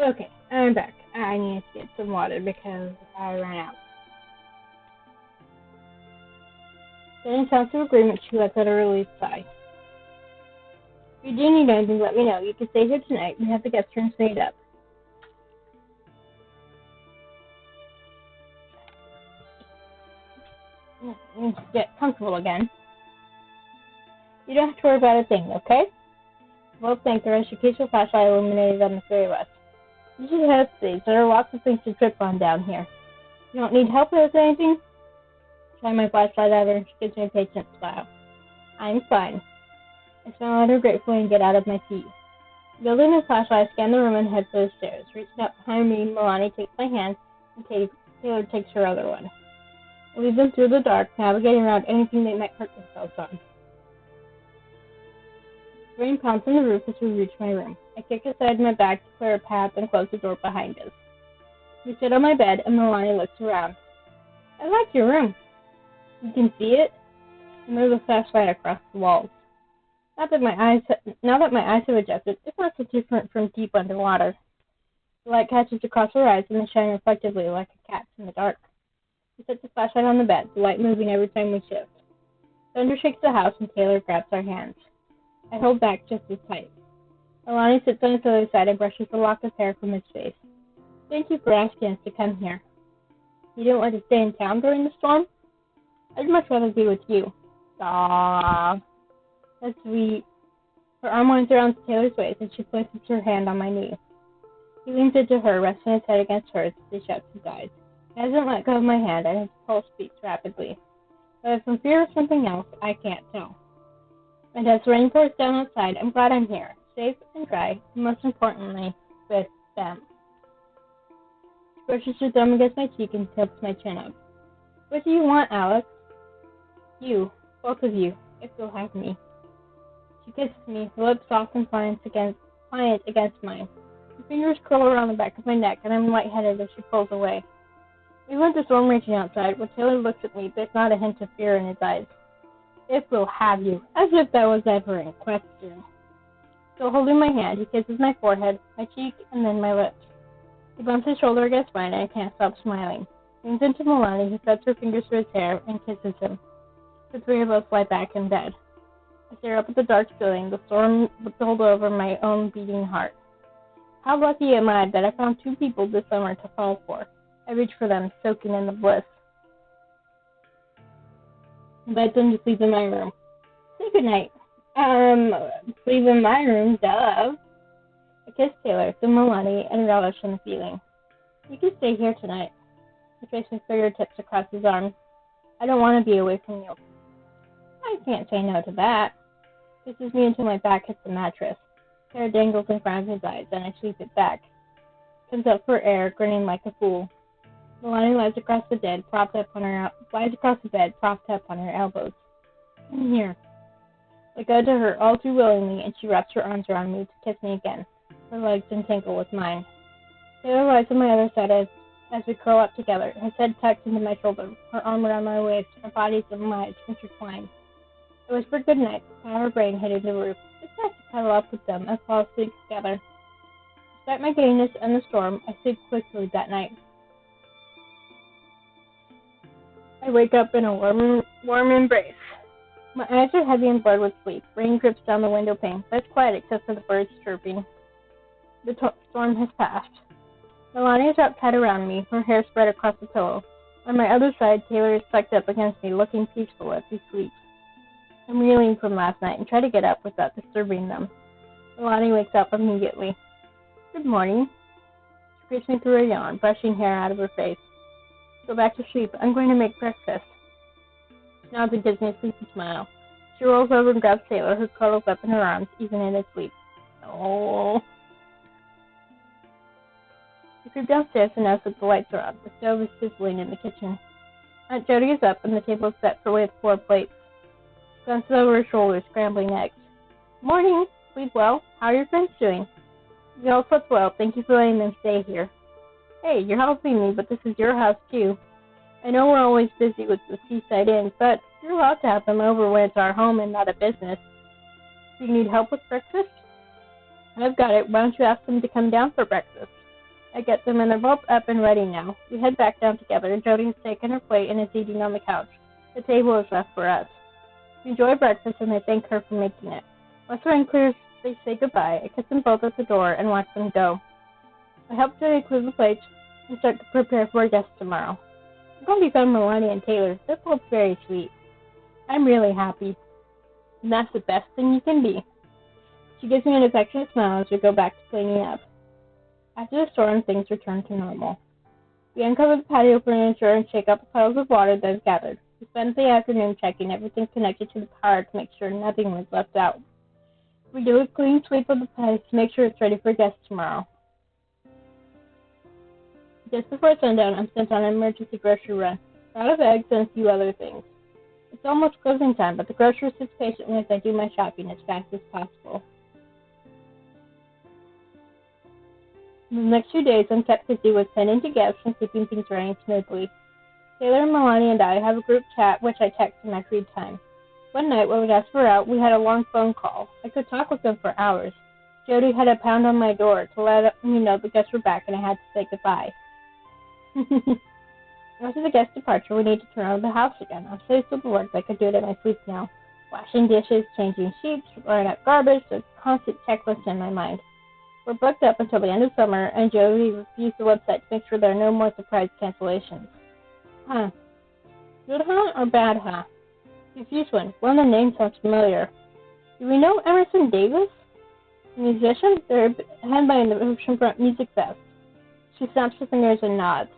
Okay, I'm back. I need to get some water because I ran out. Getting sounds of agreement, she lets out a relief sigh. If you do need anything, let me know. You can stay here tonight. We have the guest rooms made up. Get comfortable again. You don't have to worry about a thing, okay? Well, thank her as she keeps her flashlight illuminated on the three of us. You should head upstairs. There are lots of things to trip on down here. You don't need help with anything? Shine my flashlight at her and she gives me a patient smile. I'm fine. I smile at her gratefully and get out of my seat. Building the flashlight, I scan the room and head for the stairs. Reaching up behind me, Melani takes my hand and Taylor takes her other one. I lead them through the dark, navigating around anything they might hurt themselves on. Rain pounds on the roof as we reach my room. I kick aside my bag to clear a path and close the door behind us. We sit on my bed and Melani looks around. I like your room. You can see it? I move the flashlight across the walls. Now that my eyes have adjusted, it's not so different from deep underwater. The light catches across her eyes and they shine reflectively like a cat's in the dark. We set the flashlight on the bed, the light moving every time we shift. Thunder shakes the house and Taylor grabs our hands. I hold back just as tight. Melani sits on his other side and brushes the lock of hair from his face. Thank you for asking us to come here. You didn't want to stay in town during the storm? I'd much rather be with you. Aww. That's sweet. Her arm winds around Taylor's waist and she places her hand on my knee. He leans into her, resting his head against hers as he shuts his eyes. He hasn't let go of my hand and his pulse beats rapidly. But if I'm fear of something else, I can't tell. And as the rain pours down outside, I'm glad I'm here, safe and dry, and most importantly, with them. She brushes her thumb against my cheek and tilts my chin up. What do you want, Alex? You, both of you, if you'll have me. She kisses me, her lips soft and pliant against mine. Her fingers curl around the back of my neck, and I'm lightheaded as she pulls away. We went the storm raging outside, when Taylor looks at me, there's not a hint of fear in his eyes. If we'll have you, as if that was ever in question. Still holding my hand, he kisses my forehead, my cheek, and then my lips. He bumps his shoulder against mine, and I can't stop smiling. Leans into Melani, who sets her fingers to his hair, and kisses him. The three of us lie back in bed. I stare up at the dark ceiling, the storm rolled over my own beating heart. How lucky am I that I found two people this summer to fall for. I reach for them, soaking in the bliss. Invite them to sleep in my room. Say goodnight. Sleep in my room, duh. I kiss Taylor, then Melani, and relish in the feeling. You can stay here tonight. I trace my fingertips across his arm. I don't want to be away from you. I can't say no to that. Kisses me until my back hits the mattress. Hair dangles in front of his eyes, and I sweep it back. Comes up for air, grinning like a fool. Melani lies across the bed, propped up on her elbows. I'm here. I go to her all too willingly, and she wraps her arms around me to kiss me again. Her legs entangle with mine. Taylor lies on my other side as we curl up together, his head tucked into my shoulder, her arm around my waist, our bodies and lives intertwined. I whisper goodnight, her brain hitting the roof. It's nice to cuddle up with them and fall asleep together. Despite my gayness and the storm, I sleep quickly that night. I wake up in a warm embrace. My eyes are heavy and blurred with sleep. Rain drips down the window pane, but it's quiet except for the birds chirping. The storm has passed. Melani is wrapped tight around me, her hair spread across the pillow. On my other side, Taylor is tucked up against me, looking peaceful as he sleeps. I'm reeling from last night and try to get up without disturbing them. Melani wakes up immediately. Good morning. She greets me through a yawn, brushing hair out of her face. Go back to sleep. I'm going to make breakfast. She nods and gives me a sleepy smile. She rolls over and grabs Taylor, who cuddles up in her arms, even in his sleep. Oh. I creep downstairs and notice that the lights are on. The stove is sizzling in the kitchen. Aunt Jody is up, and the table is set with 4 plates. She glances over her shoulder, scrambling eggs. Morning. Sleep well. How are your friends doing? We all slept well. Thank you for letting them stay here. Hey, you're helping me, but this is your house, too. I know we're always busy with the Seaside Inn, but you're allowed to have them over when it's our home and not a business. Do you need help with breakfast? I've got it. Why don't you ask them to come down for breakfast? I get them, and they're both up and ready now. We head back down together. Jody has taken her plate and is eating on the couch. The table is left for us. We enjoy breakfast, and I thank her for making it. Once we're in clear, they say goodbye. I kiss them both at the door and watch them go. I help Jody clear the plates and start to prepare for our guests tomorrow. I'm going to be found Melani and Taylor. They're both very sweet. I'm really happy. And that's the best thing you can be. She gives me an affectionate smile as we go back to cleaning up. After the storm, things return to normal. We uncover the patio furniture and shake up the piles of water that have gathered. We spend the afternoon checking everything connected to the power to make sure nothing was left out. We do a clean sweep of the place to make sure it's ready for guests tomorrow. Just before sundown, I'm sent on an emergency grocery run. Out of eggs and a few other things. It's almost closing time, but the grocer sits patiently as I do my shopping as fast as possible. In the next few days, I'm kept busy with sending to guests and keeping things running smoothly. Taylor, Melani, and I have a group chat, which I text in my free time. One night, when we asked for out, we had a long phone call. I could talk with them for hours. Jody had a pound on my door to let me know the guests were back, and I had to say goodbye. After the guest departure, we need to turn over the house again. I'm so used to the work I could do it in my sleep now. Washing dishes, changing sheets, throwing out garbage, there's a constant checklist in my mind. We're booked up until the end of summer, and Jody reviews the website to make sure there are no more surprise cancellations. Huh. Good huh or bad huh? Confused one. One of the names sounds familiar. Do we know Emerson Davis? A musician? They're headlining the Oceanfront Music Fest. She snaps her fingers and nods.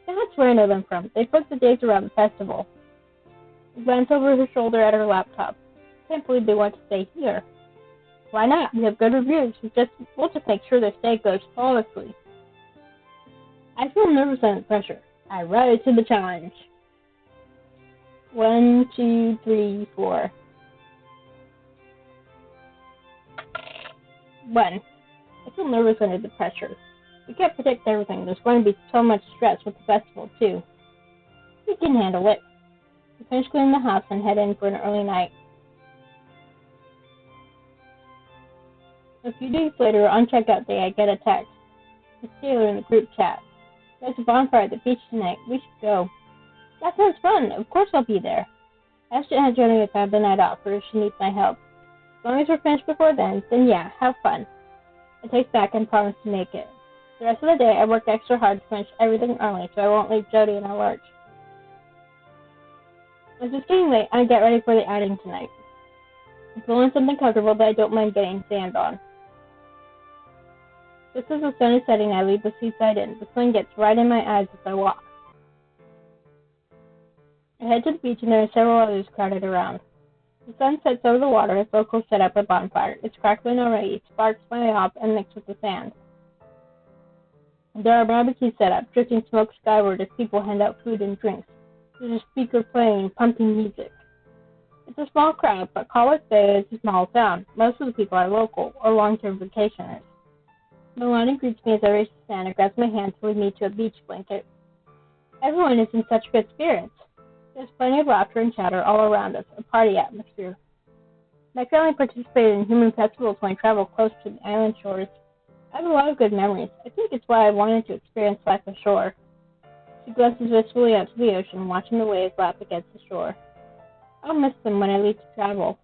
That's where I know them from. They book the days around the festival. I glance over her shoulder at her laptop. Can't believe they want to stay here. Why not? We have good reviews. We'll just make sure their stay goes flawlessly. I feel nervous under pressure. I rise to the challenge. 1, 2, 3, 4. 1. I feel nervous under the pressure. We can't predict everything. There's going to be so much stress with the festival, too. We can handle it. We finish cleaning the house and head in for an early night. A few days later, on checkout day, I get a text. It's Taylor in the group chat. There's a bonfire at the beach tonight. We should go. That sounds fun. Of course I'll be there. I asked Aunt Jody if I have the night off or if she needs my help. As long as we're finished before then yeah, have fun. I take back and promise to make it. The rest of the day, I work extra hard to finish everything early so I won't leave Jody in a lurch. As it's getting late, I get ready for the outing tonight. I'm pulling something comfortable that I don't mind getting sand on. Just as the sun is setting, I leave the Seaside Inn. The sun gets right in my eyes as I walk. I head to the beach and there are several others crowded around. The sun sets over the water as locals set up a bonfire. It's crackling already, sparks fly off and mix with the sand. There are barbecues set up, drifting smoke skyward as people hand out food and drinks. There's a speaker playing, pumping music. It's a small crowd, but Cauwick Bay is a small town. Most of the people are local or long-term vacationers. Melani greets me as I race the sand and grabs my hand to lead me to a beach blanket. Everyone is in such good spirits. There's plenty of laughter and chatter all around us, a party atmosphere. My family participated in human festivals when I traveled close to the island shores. I have a lot of good memories. I think it's why I wanted to experience life ashore. She glances wistfully out to the ocean, watching the waves lap against the shore. I'll miss them when I leave to travel.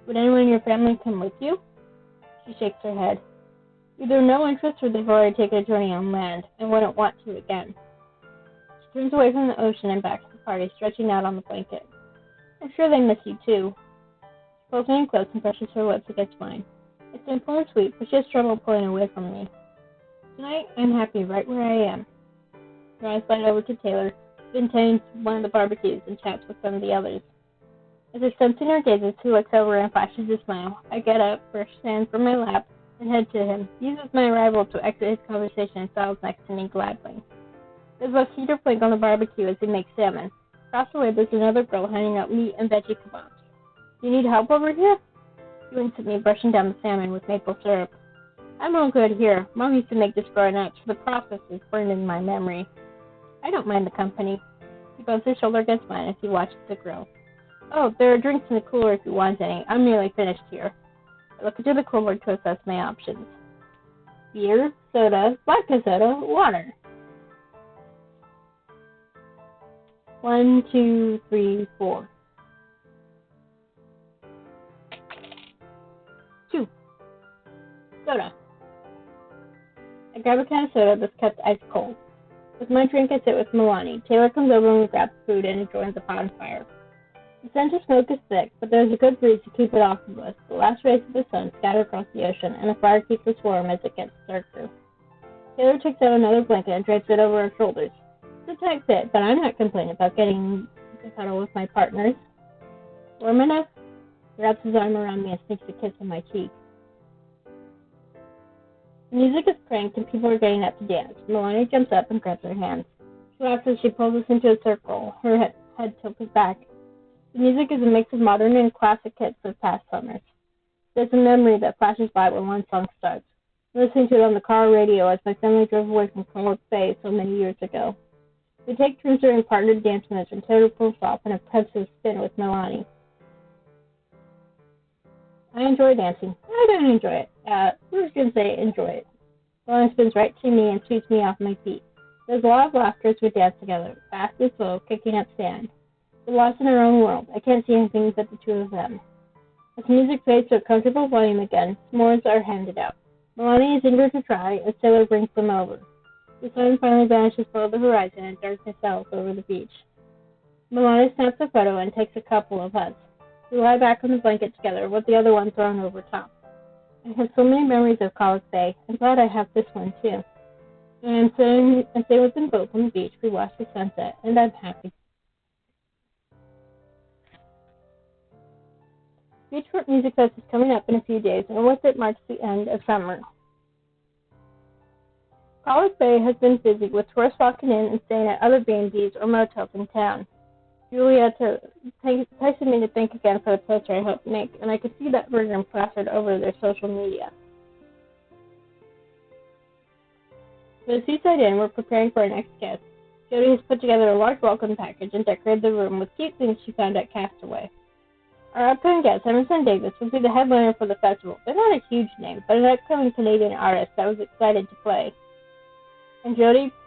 Would anyone in your family come with you? She shakes her head. Either no interest or they've already taken a journey on land and wouldn't want to again. She turns away from the ocean and back to the party, stretching out on the blanket. I'm sure they miss you too. She pulls me in close and brushes her lips against mine. It's simple and sweet, but she has trouble pulling away from me. Tonight, I'm happy right where I am. Her eyes slide over to Taylor, who attends one of the barbecues and chats with some of the others. As I sense in her gazes, he looks over and flashes a smile. I get up, brush sand from my lap, and head to him. He uses my arrival to exit his conversation and settles next to me gladly. There's a heater flake on the barbecue as he makes salmon. Across the way, there's another girl handing out meat and veggie kebabs. Do you need help over here? He winks at me, brushing down the salmon with maple syrup. I'm all good here. Mom used to make this growing up, so the process is burned in my memory. I don't mind the company. He bumps his shoulder against mine as he watches the grill. Oh, there are drinks in the cooler if you want any. I'm nearly finished here. I look into the cooler to assess my options. Beer, soda, vodka soda, water. 1, 2, 3, 4. 2. Soda. I grab a can of soda that's kept ice cold. With my drink, I sit with Melani. Taylor comes over and we grab food and joins the bonfire. The scent of smoke is thick, but there's a good breeze to keep it off of us. The last rays of the sun scatter across the ocean, and the fire keeps us warm as it gets darker. Taylor takes out another blanket and drapes it over her shoulders. It's a tight fit, but I'm not complaining about getting to cuddle with my partners. Warm enough? He wraps his arm around me and sneaks a kiss on my cheek. The music is cranked and people are getting up to dance. Melani jumps up and grabs her hands. She laughs as she pulls us into a circle, her head tilted back. The music is a mix of modern and classic hits of past summers. There's a memory that flashes by when one song starts. I'm listening to it on the car radio as my family drove away from Cauwick Bay so many years ago. We take turns during partnered dance moves and Taylor pulls off an impressive spin with Melani. I enjoy dancing. I don't enjoy it. We're just going to say enjoy it. Melani spins right to me and sweeps me off my feet. There's a lot of laughter as we dance together, fast and slow, kicking up sand. We're lost in our own world. I can't see anything but the two of them. As the music fades to a comfortable volume again, s'mores are handed out. Melani is eager to try as Taylor brings them over. The sun finally vanishes below the horizon and darkness settles over the beach. Melani snaps a photo and takes a couple of us. We lie back on the blanket together with the other one thrown over top. I have so many memories of Cauwick Bay. I'm glad I have this one too. And I stay with them both on the beach. We watch the sunset, and I'm happy. Beachfront Music Fest is coming up in a few days, and with it marks the end of summer. Cauwick Bay has been busy, with tourists walking in and staying at other B&Bs or motels in town. Julia texted me to thank again for the poster I helped make, and I could see that version plastered over their social media. For the Seaside Inn, we're preparing for our next guest. Jody has put together a large welcome package and decorated the room with cute things she found at Castaway. Our upcoming guest, Emerson Davis, will be the headliner for the festival. They're not a huge name, but an upcoming Canadian artist that was excited to play. And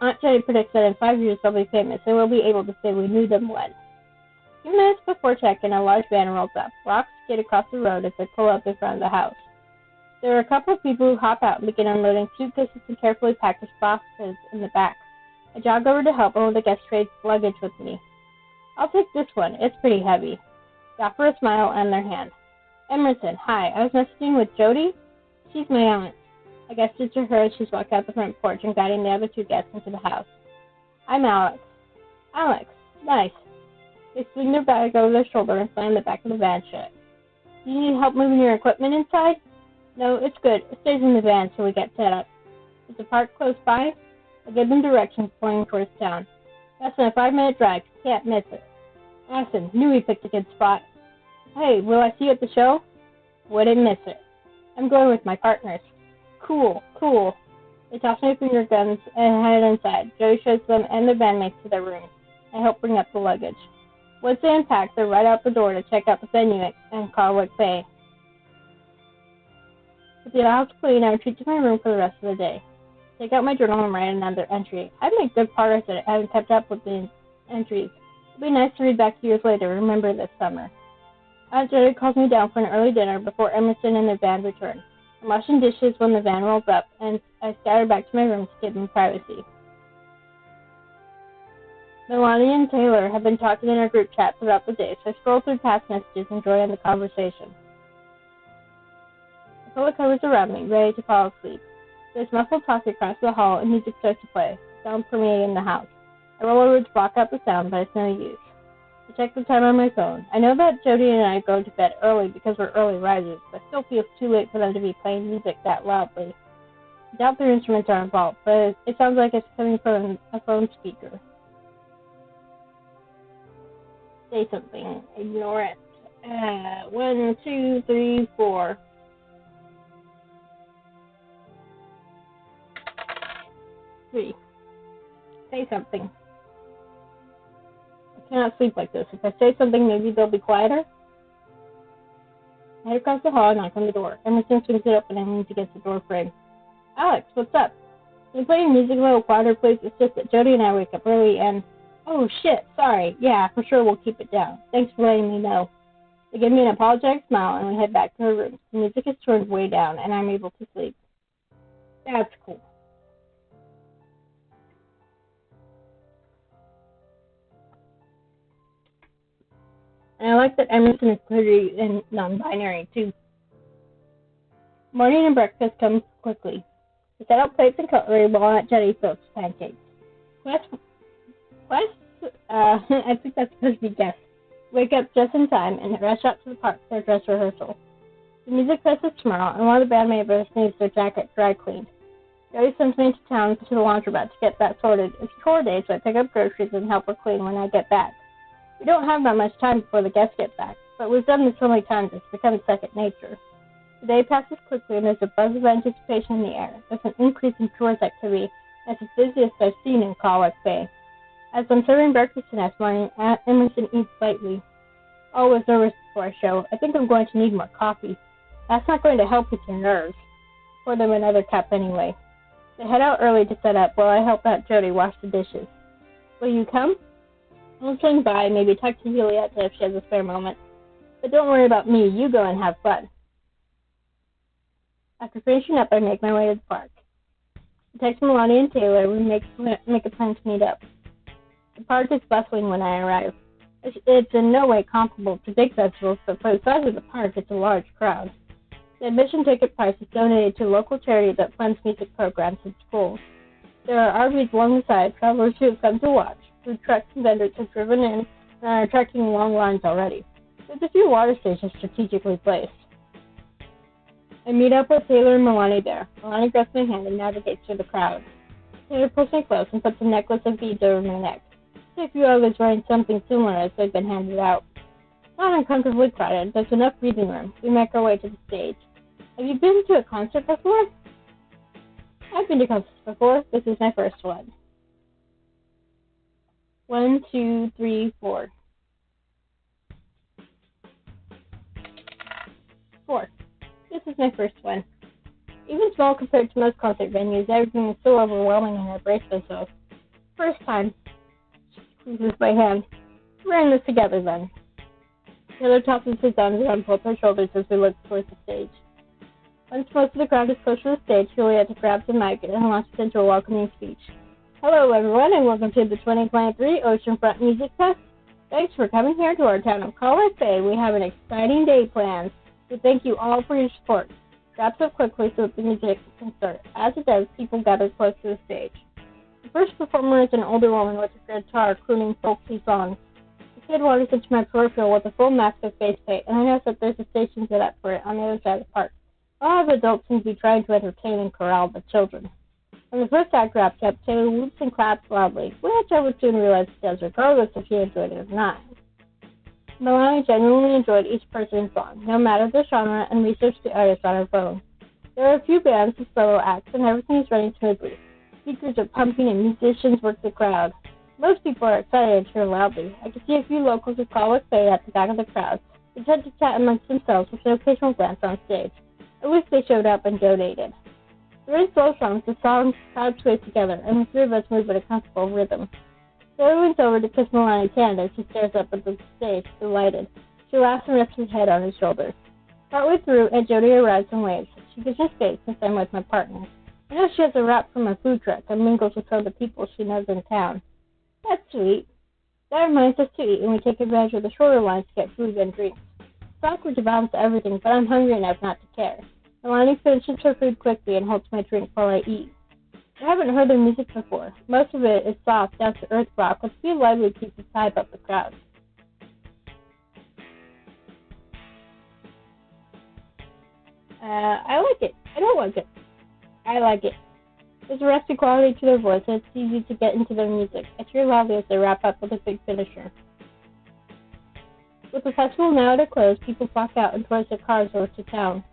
Aunt Jody predicts that in 5 years they'll be famous, and we'll be able to say we knew them when. A few minutes before check-in, a large van rolls up. Rocks skid across the road as they pull up in front of the house. There are a couple of people who hop out and begin unloading suitcases and carefully packed boxes in the back. I jog over to help, and one of the guests trades luggage with me. I'll take this one. It's pretty heavy. They offer a smile and their hand. Emerson, hi. I was messaging with Jody. She's my aunt. I gestured to her as she's walking out the front porch and guiding the other two guests into the house. I'm Alex. Alex, nice. They swing their bag over their shoulder and slam the back of the van shut. Do you need help moving your equipment inside? No, it's good. It stays in the van till we get set up. Is the park close by? I give them directions pointing towards town. Less than a 5-minute drive. Can't miss it. Awesome. Knew we picked a good spot. Hey, will I see you at the show? Wouldn't miss it. I'm going with my partners. Cool. They toss me finger guns and head inside. Jody shows them and their bandmates to their rooms. I help bring up the luggage. Once they unpack, they're right out the door to check out the venue and Cauwick Bay. With the house clean, I retreat to my room for the rest of the day. Take out my journal and write another entry. I've made good progress at it, having kept up with the entries. It'll be nice to read back years later. Remember this summer. Aunt Jody calls me down for an early dinner before Emerson and their band return. I'm washing dishes when the van rolls up, and I scatter back to my room to give them privacy. Melani and Taylor have been talking in our group chat throughout the day, so I scroll through past messages, enjoying the conversation. I pull the covers around me, ready to fall asleep. There's muffled talk across the hall, and music starts to play. Sound permeating in the house. I roll over to block out the sound, but it's no use. I check the time on my phone. I know that Jody and I go to bed early because we're early risers, but it still feels too late for them to be playing music that loudly. I doubt their instruments are involved, but it sounds like it's coming from a phone speaker. Say something. Ignore it. 1, 2, 3, 4. Say something. I cannot sleep like this. If I say something, maybe they'll be quieter. I head across the hall and knock on the door. Emerson swings it open and leans against the door frame. Alex, what's up? Can you play your music a little quieter, please? It's just that Jody and I wake up early and... Oh, shit, sorry. Yeah, for sure we'll keep it down. Thanks for letting me know. They give me an apologetic smile and we head back to our rooms. The music is turned way down and I'm able to sleep. That's cool. And I like that Emerson is pretty and non-binary, too. Morning and breakfast come quickly. We set out plates and cutlery while Aunt Jody soaks pancakes. I think that's supposed to be guests. Wake up just in time and rush out to the park for a dress rehearsal. The music fest is tomorrow, and one of the band members needs their jacket dry cleaned. Jody sends me to town to the laundromat to get that sorted. It's chore day, so I pick up groceries and help her clean when I get back. We don't have that much time before the guests get back, but we've done this so many times it's become second nature. The day passes quickly and there's a buzz of anticipation in the air. There's an increase in tourist activity, and it's the busiest I've seen in Cauwick Bay. As I'm serving breakfast the next morning, Aunt Emerson eats slightly. Always nervous before a show. I think I'm going to need more coffee. That's not going to help with your nerves. Pour them another cup anyway. They head out early to set up while I help Aunt Jody wash the dishes. Will you come? I'll swing by, maybe talk to Juliet if she has a spare moment. But don't worry about me. You go and have fun. After finishing up, I make my way to the park. I text Melani and Taylor. We make a plan to meet up. The park is bustling when I arrive. It's in no way comparable to big festivals, but for the size of the park, it's a large crowd. The admission ticket price is donated to a local charity that funds music programs in schools. There are RVs along the side, travelers who have come to watch. Food trucks and vendors have driven in and are attracting long lines already. with a few water stations strategically placed. I meet up with Taylor and Melani there. Melani grabs my hand and navigates through the crowd. Taylor pulls me close and puts a necklace of beads over my neck. I see a few others wearing something similar as they've been handed out. Not uncomfortably crowded, there's enough breathing room. We make our way to the stage. Have you been to a concert before? I've been to concerts before. This is my first one. 1, 2, 3, 4. 4. This is my first one. Even small compared to most concert venues, everything is so overwhelming and I brace myself. First time. She squeezes my hand. We're in this together then. Taylor tosses his arms around both our shoulders as we look towards the stage. Once most of the crowd is close to the stage, Julieta grabs the mic and launches into a welcoming speech. Hello everyone and welcome to the 2023 Oceanfront Music Fest. Thanks for coming here to our town of Cauwick Bay. We have an exciting day planned. So thank you all for your support. Wraps up quickly so that the music can start. As it does, people gather close to the stage. The first performer is an older woman with a guitar crooning folksy songs. The kid wanders into my peripheral with a full mask of face paint, and I notice that there's a station set up for it on the other side of the park. A lot of adults seem to be trying to entertain and corral the children. When the first act wraps up, Taylor whoops and claps loudly, which I would soon realize he does regardless if he enjoyed it or not. Melani genuinely enjoyed each person's song, no matter the genre, and researched the artist on her phone. There are a few bands with solo acts, and everything is running smoothly. Speakers are pumping and musicians work the crowd. Most people are excited and cheer loudly. I can see a few locals of Cauwick Bay at the back of the crowd. They tend to chat amongst themselves with an occasional glance on stage. I wish they showed up and donated. During slow songs, the crowd sways together, and the three of us move at a comfortable rhythm. Taylor leans over to kiss Melani's hand as she stares up at the stage, delighted. She laughs and rests her head on his shoulder. Partway through, Aunt Jody arrives and waves. She gives me space since I'm with my partner. I know she has a wrap from a food truck and mingles with other people she knows in town. That's sweet. That reminds us to eat, and we take advantage of the shorter lines to get food and drinks. It's awkward to balance everything, but I'm hungry enough not to care. Melani finishes her food quickly and holds my drink while I eat. I haven't heard their music before. Most of it is soft, down-to-earth rock with a few lively pieces to hype up the crowd. I like it. I don't like it. I like it. There's a rusty quality to their voice, and it's easy to get into their music. I cheer loudly as they wrap up with a big finisher. With the festival now at a close, people flock out and towards their cars or to town.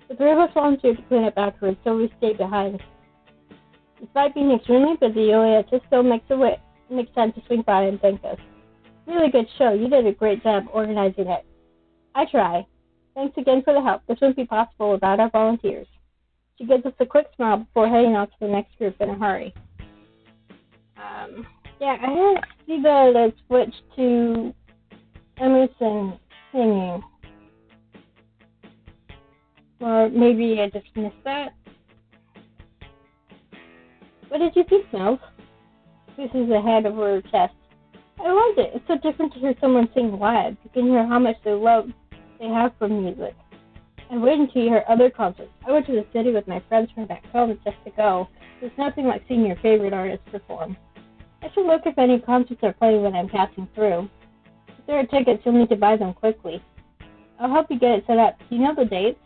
The three of us volunteered to clean up afterwards, so we stayed behind. Despite being extremely busy, Julieta still makes time to swing by and thank us. Really good show. You did a great job organizing it. I try. Thanks again for the help. This wouldn't be possible without our volunteers. She gives us a quick smile before heading off to the next group in a hurry. I see that I switched to Emerson singing. Or maybe I just missed that. What did you think, Mel? This is the head over her chest. I loved it. It's so different to hear someone sing live. You can hear how much they have for music. I'm waiting to hear other concerts. I went to the city with my friends from back home just to go. There's nothing like seeing your favorite artist perform. I should look if any concerts are playing when I'm passing through. If there are tickets, you'll need to buy them quickly. I'll help you get it set up. Do you know the dates?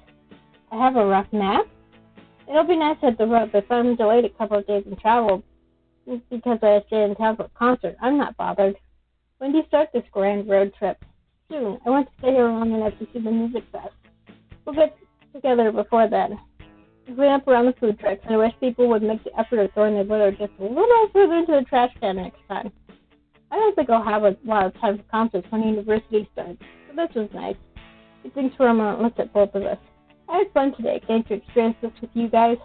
I have a rough map. It'll be nice to hit the road, but if I'm delayed a couple of days in travel because I stay in town for a concert, I'm not bothered. When do you start this grand road trip? Soon. I want to stay here long enough to see the music fest. We'll get together before then. We clean up around the food trucks, and I wish people would make the effort of throwing their litter just a little further into the trash can next time. I don't think I'll have a lot of time for concerts when university starts, but this was nice. These things were relentless at both of us. I had fun today, getting to experience this with you guys.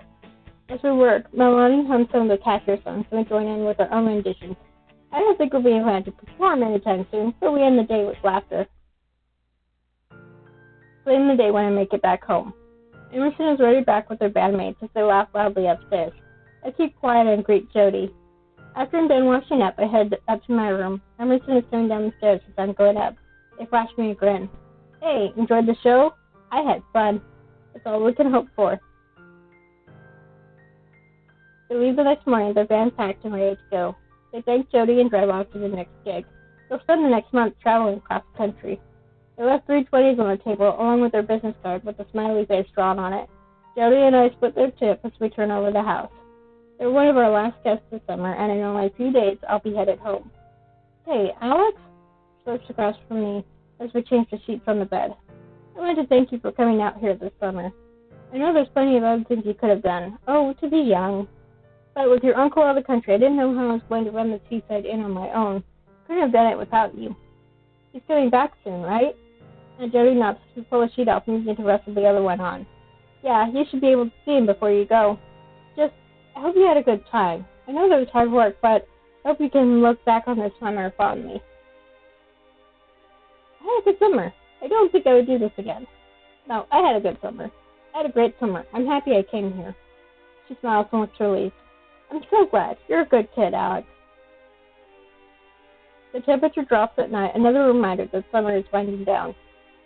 As we work, Melani hums some of the Catcher songs, and we join in with our own renditions. I don't think we'll be allowed to perform anytime soon, but we end the day with laughter. Blame the day when I make it back home. Emerson is already back with their bandmates as they laugh loudly upstairs. I keep quiet and greet Jody. After I'm done washing up, I head up to my room. Emerson is coming down the stairs as I'm going up. They flash me a grin. Hey, enjoyed the show? I had fun. That's all we can hope for. They leave the next morning, their van packed and ready to go. They thank Jody and drive off to the next gig. They'll spend the next month traveling across the country. They left 320s on the table, along with their business card with a smiley face drawn on it. Jody and I split their tip as we turn over the house. They're one of our last guests this summer, and in only a few days, I'll be headed home. Hey, Alex? She looks across from me as we change the sheets on the bed. I want to thank you for coming out here this summer. I know there's plenty of other things you could have done. Oh, to be young. But with your uncle out of the country, I didn't know how I was going to run the Seaside Inn on my own. Couldn't have done it without you. He's coming back soon, right? Aunt Jody nods to pull a sheet off and begin to wrestle the other one on. Yeah, you should be able to see him before you go. Just, I hope you had a good time. I know that was hard work, but I hope you can look back on this summer fondly. I had a good summer. I don't think I would do this again. No, I had a good summer. I had a great summer. I'm happy I came here. She smiles and looks relieved. I'm so glad. You're a good kid, Alex. The temperature drops at night, another reminder that summer is winding down.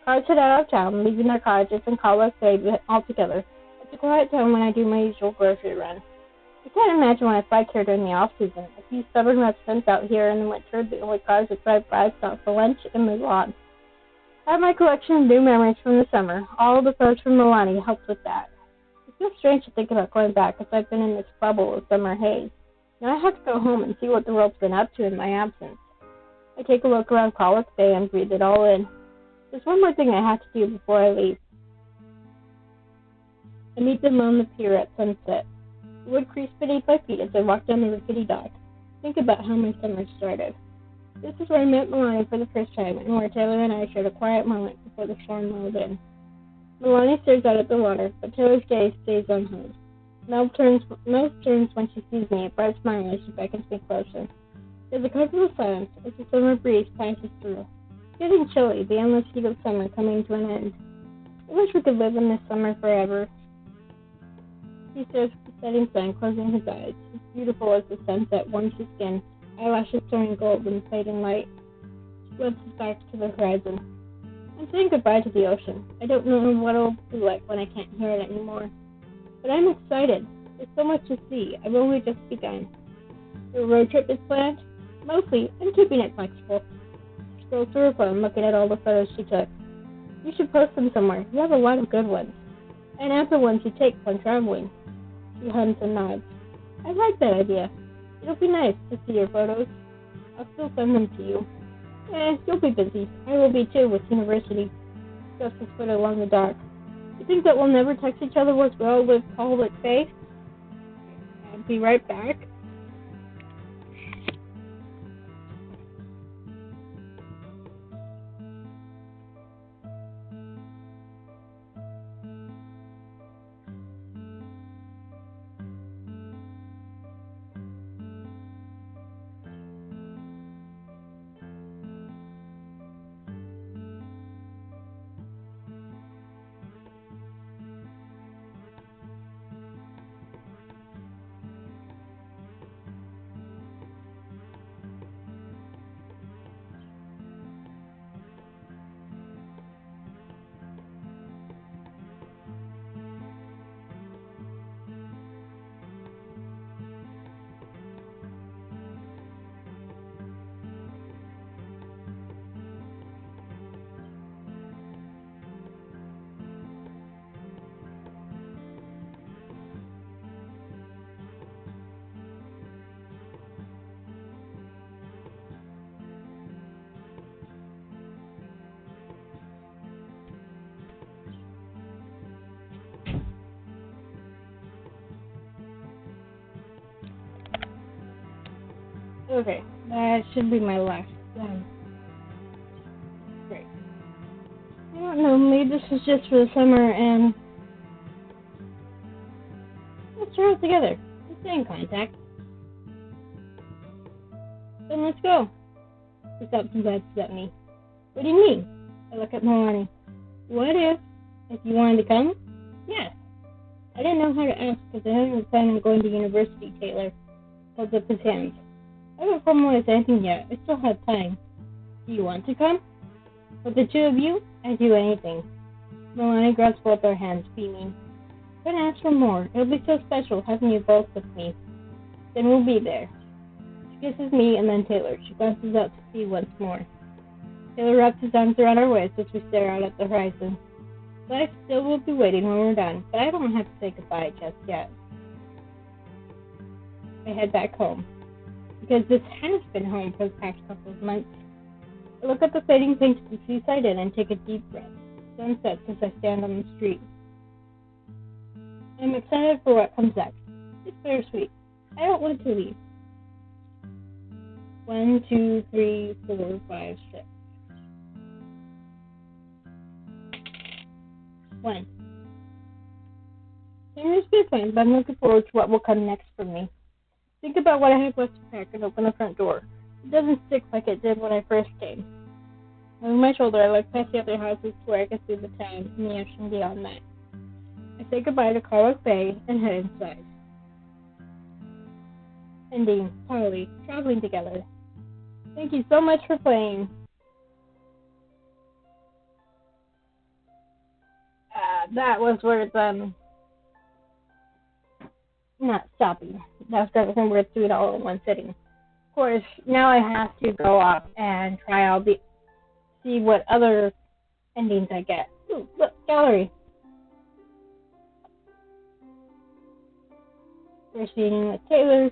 Cars head out of town, leaving their cottages in Cauwick Bay altogether. It's a quiet time when I do my usual grocery run. I can't imagine when I fly here during the off-season. A few stubborn residents out here in the winter, the only cars that drive by stop for lunch and move on. I have my collection of new memories from the summer. All of the photos from Melani helped with that. It feels strange to think about going back as I've been in this bubble of summer haze. Now I have to go home and see what the world's been up to in my absence. I take a look around Cauwick Bay and breathe it all in. There's one more thing I have to do before I leave. I meet them on the pier at sunset. The wood creaks beneath my feet as I walk down the rickety dock. Think about how my summer started. This is where I met Melani for the first time, and where Taylor and I shared a quiet moment before the storm rolled in. Melani stares out at the water, but Taylor's gaze stays on hers. Mel turns when she sees me, a bright smile as she beckons me closer. There's a comfortable silence as the summer breeze passes through. It's getting chilly, the endless heat of summer coming to an end. I wish we could live in this summer forever. He stares at the setting sun, closing his eyes. He's beautiful as the sunset warms his skin, eyelashes turning gold in the fading light. She lifts his back to the horizon. I'm saying goodbye to the ocean. I don't know what it'll be like when I can't hear it anymore. But I'm excited. There's so much to see. I've only just begun. Your road trip is planned? Mostly. I'm keeping it flexible. She scrolls through her phone, looking at all the photos she took. You should post them somewhere. You have a lot of good ones. And add the ones you take when traveling. She hums and nods. I like that idea. It'll be nice to see your photos. I'll still send them to you. You'll be busy. I will be too with university. Just his foot along the dock. You think that we'll never text each other once we all live Cauwick Bay? I'll be right back. Okay, that should be my last. Great. I don't know, maybe this is just for the summer, and let's try it together. Let's stay in contact. Then let's go. She stops and glances at me. What do you mean? I look at Melani. What if you wanted to come? Yes. I didn't know how to ask because I hadn't planned on going to university, Taylor holds up his hands. I haven't formalized anything yet. I still have time. Do you want to come? With the two of you, I'd do anything. Melani grabs both our hands, beaming. Couldn't ask for more. It'll be so special having you both with me. Then we'll be there. She kisses me and then Taylor. She glances out to sea once more. Taylor wraps his arms around our waist as we stare out at the horizon. Life still will be waiting when we're done, but I don't have to say goodbye just yet. I head back home, because this has been home for the past couple of months. I look at the fading paint of the Seaside Inn and take a deep breath. Sun sets as I stand on the street. I'm excited for what comes next. It's bittersweet. I don't want to leave. 1, 2, 3, 4, 5, 6. 1. Summer's been fun, but I'm looking forward to what will come next for me. Think about what I have left to pack and open the front door. It doesn't stick like it did when I first came. Over my shoulder, I look past the other houses to where I can see the town and the ocean beyond that. I say goodbye to Cauwick Bay and head inside. Ending, Polly, traveling together. Thank you so much for playing. That was where it's, not stopping. That's everything we're doing all in one sitting. Of course, now I have to go up and try all the, see what other endings I get. Ooh, look, gallery. First meeting with Taylor.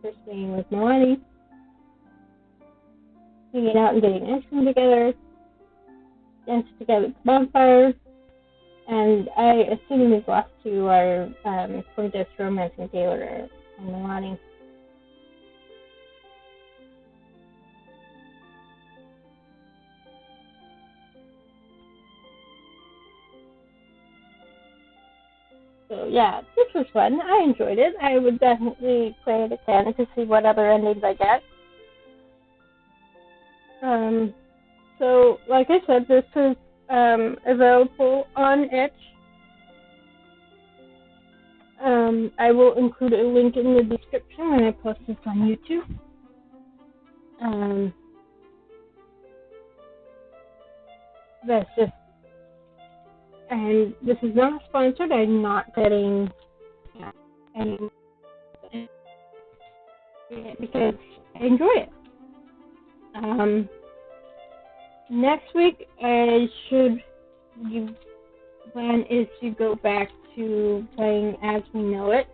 First meeting with Melani. Hanging out and getting ice cream together. Dancing together at the bonfire. And I assume these last two are just romancing Taylor and Melani. So yeah, this was fun. I enjoyed it. I would definitely play it again to see what other endings I get. So like I said, this is available on itch. I will include a link in the description when I post this on YouTube. That's just, and this is not sponsored. I'm not getting any because I enjoy it. Next week, I should plan is to go back to playing As We Know It.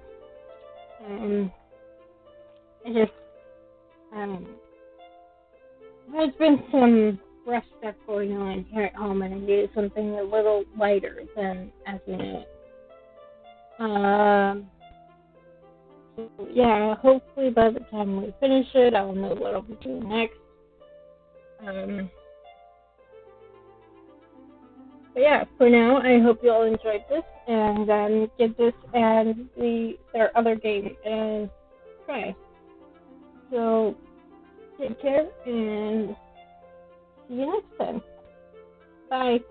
There's been some rough stuff going on here at home, and I needed something a little lighter than As We Know It. So yeah, hopefully by the time we finish it, I'll know what I'll be doing next. But yeah, for now, I hope you all enjoyed this, and give this and their other game a try. So, take care, and see you next time. Bye.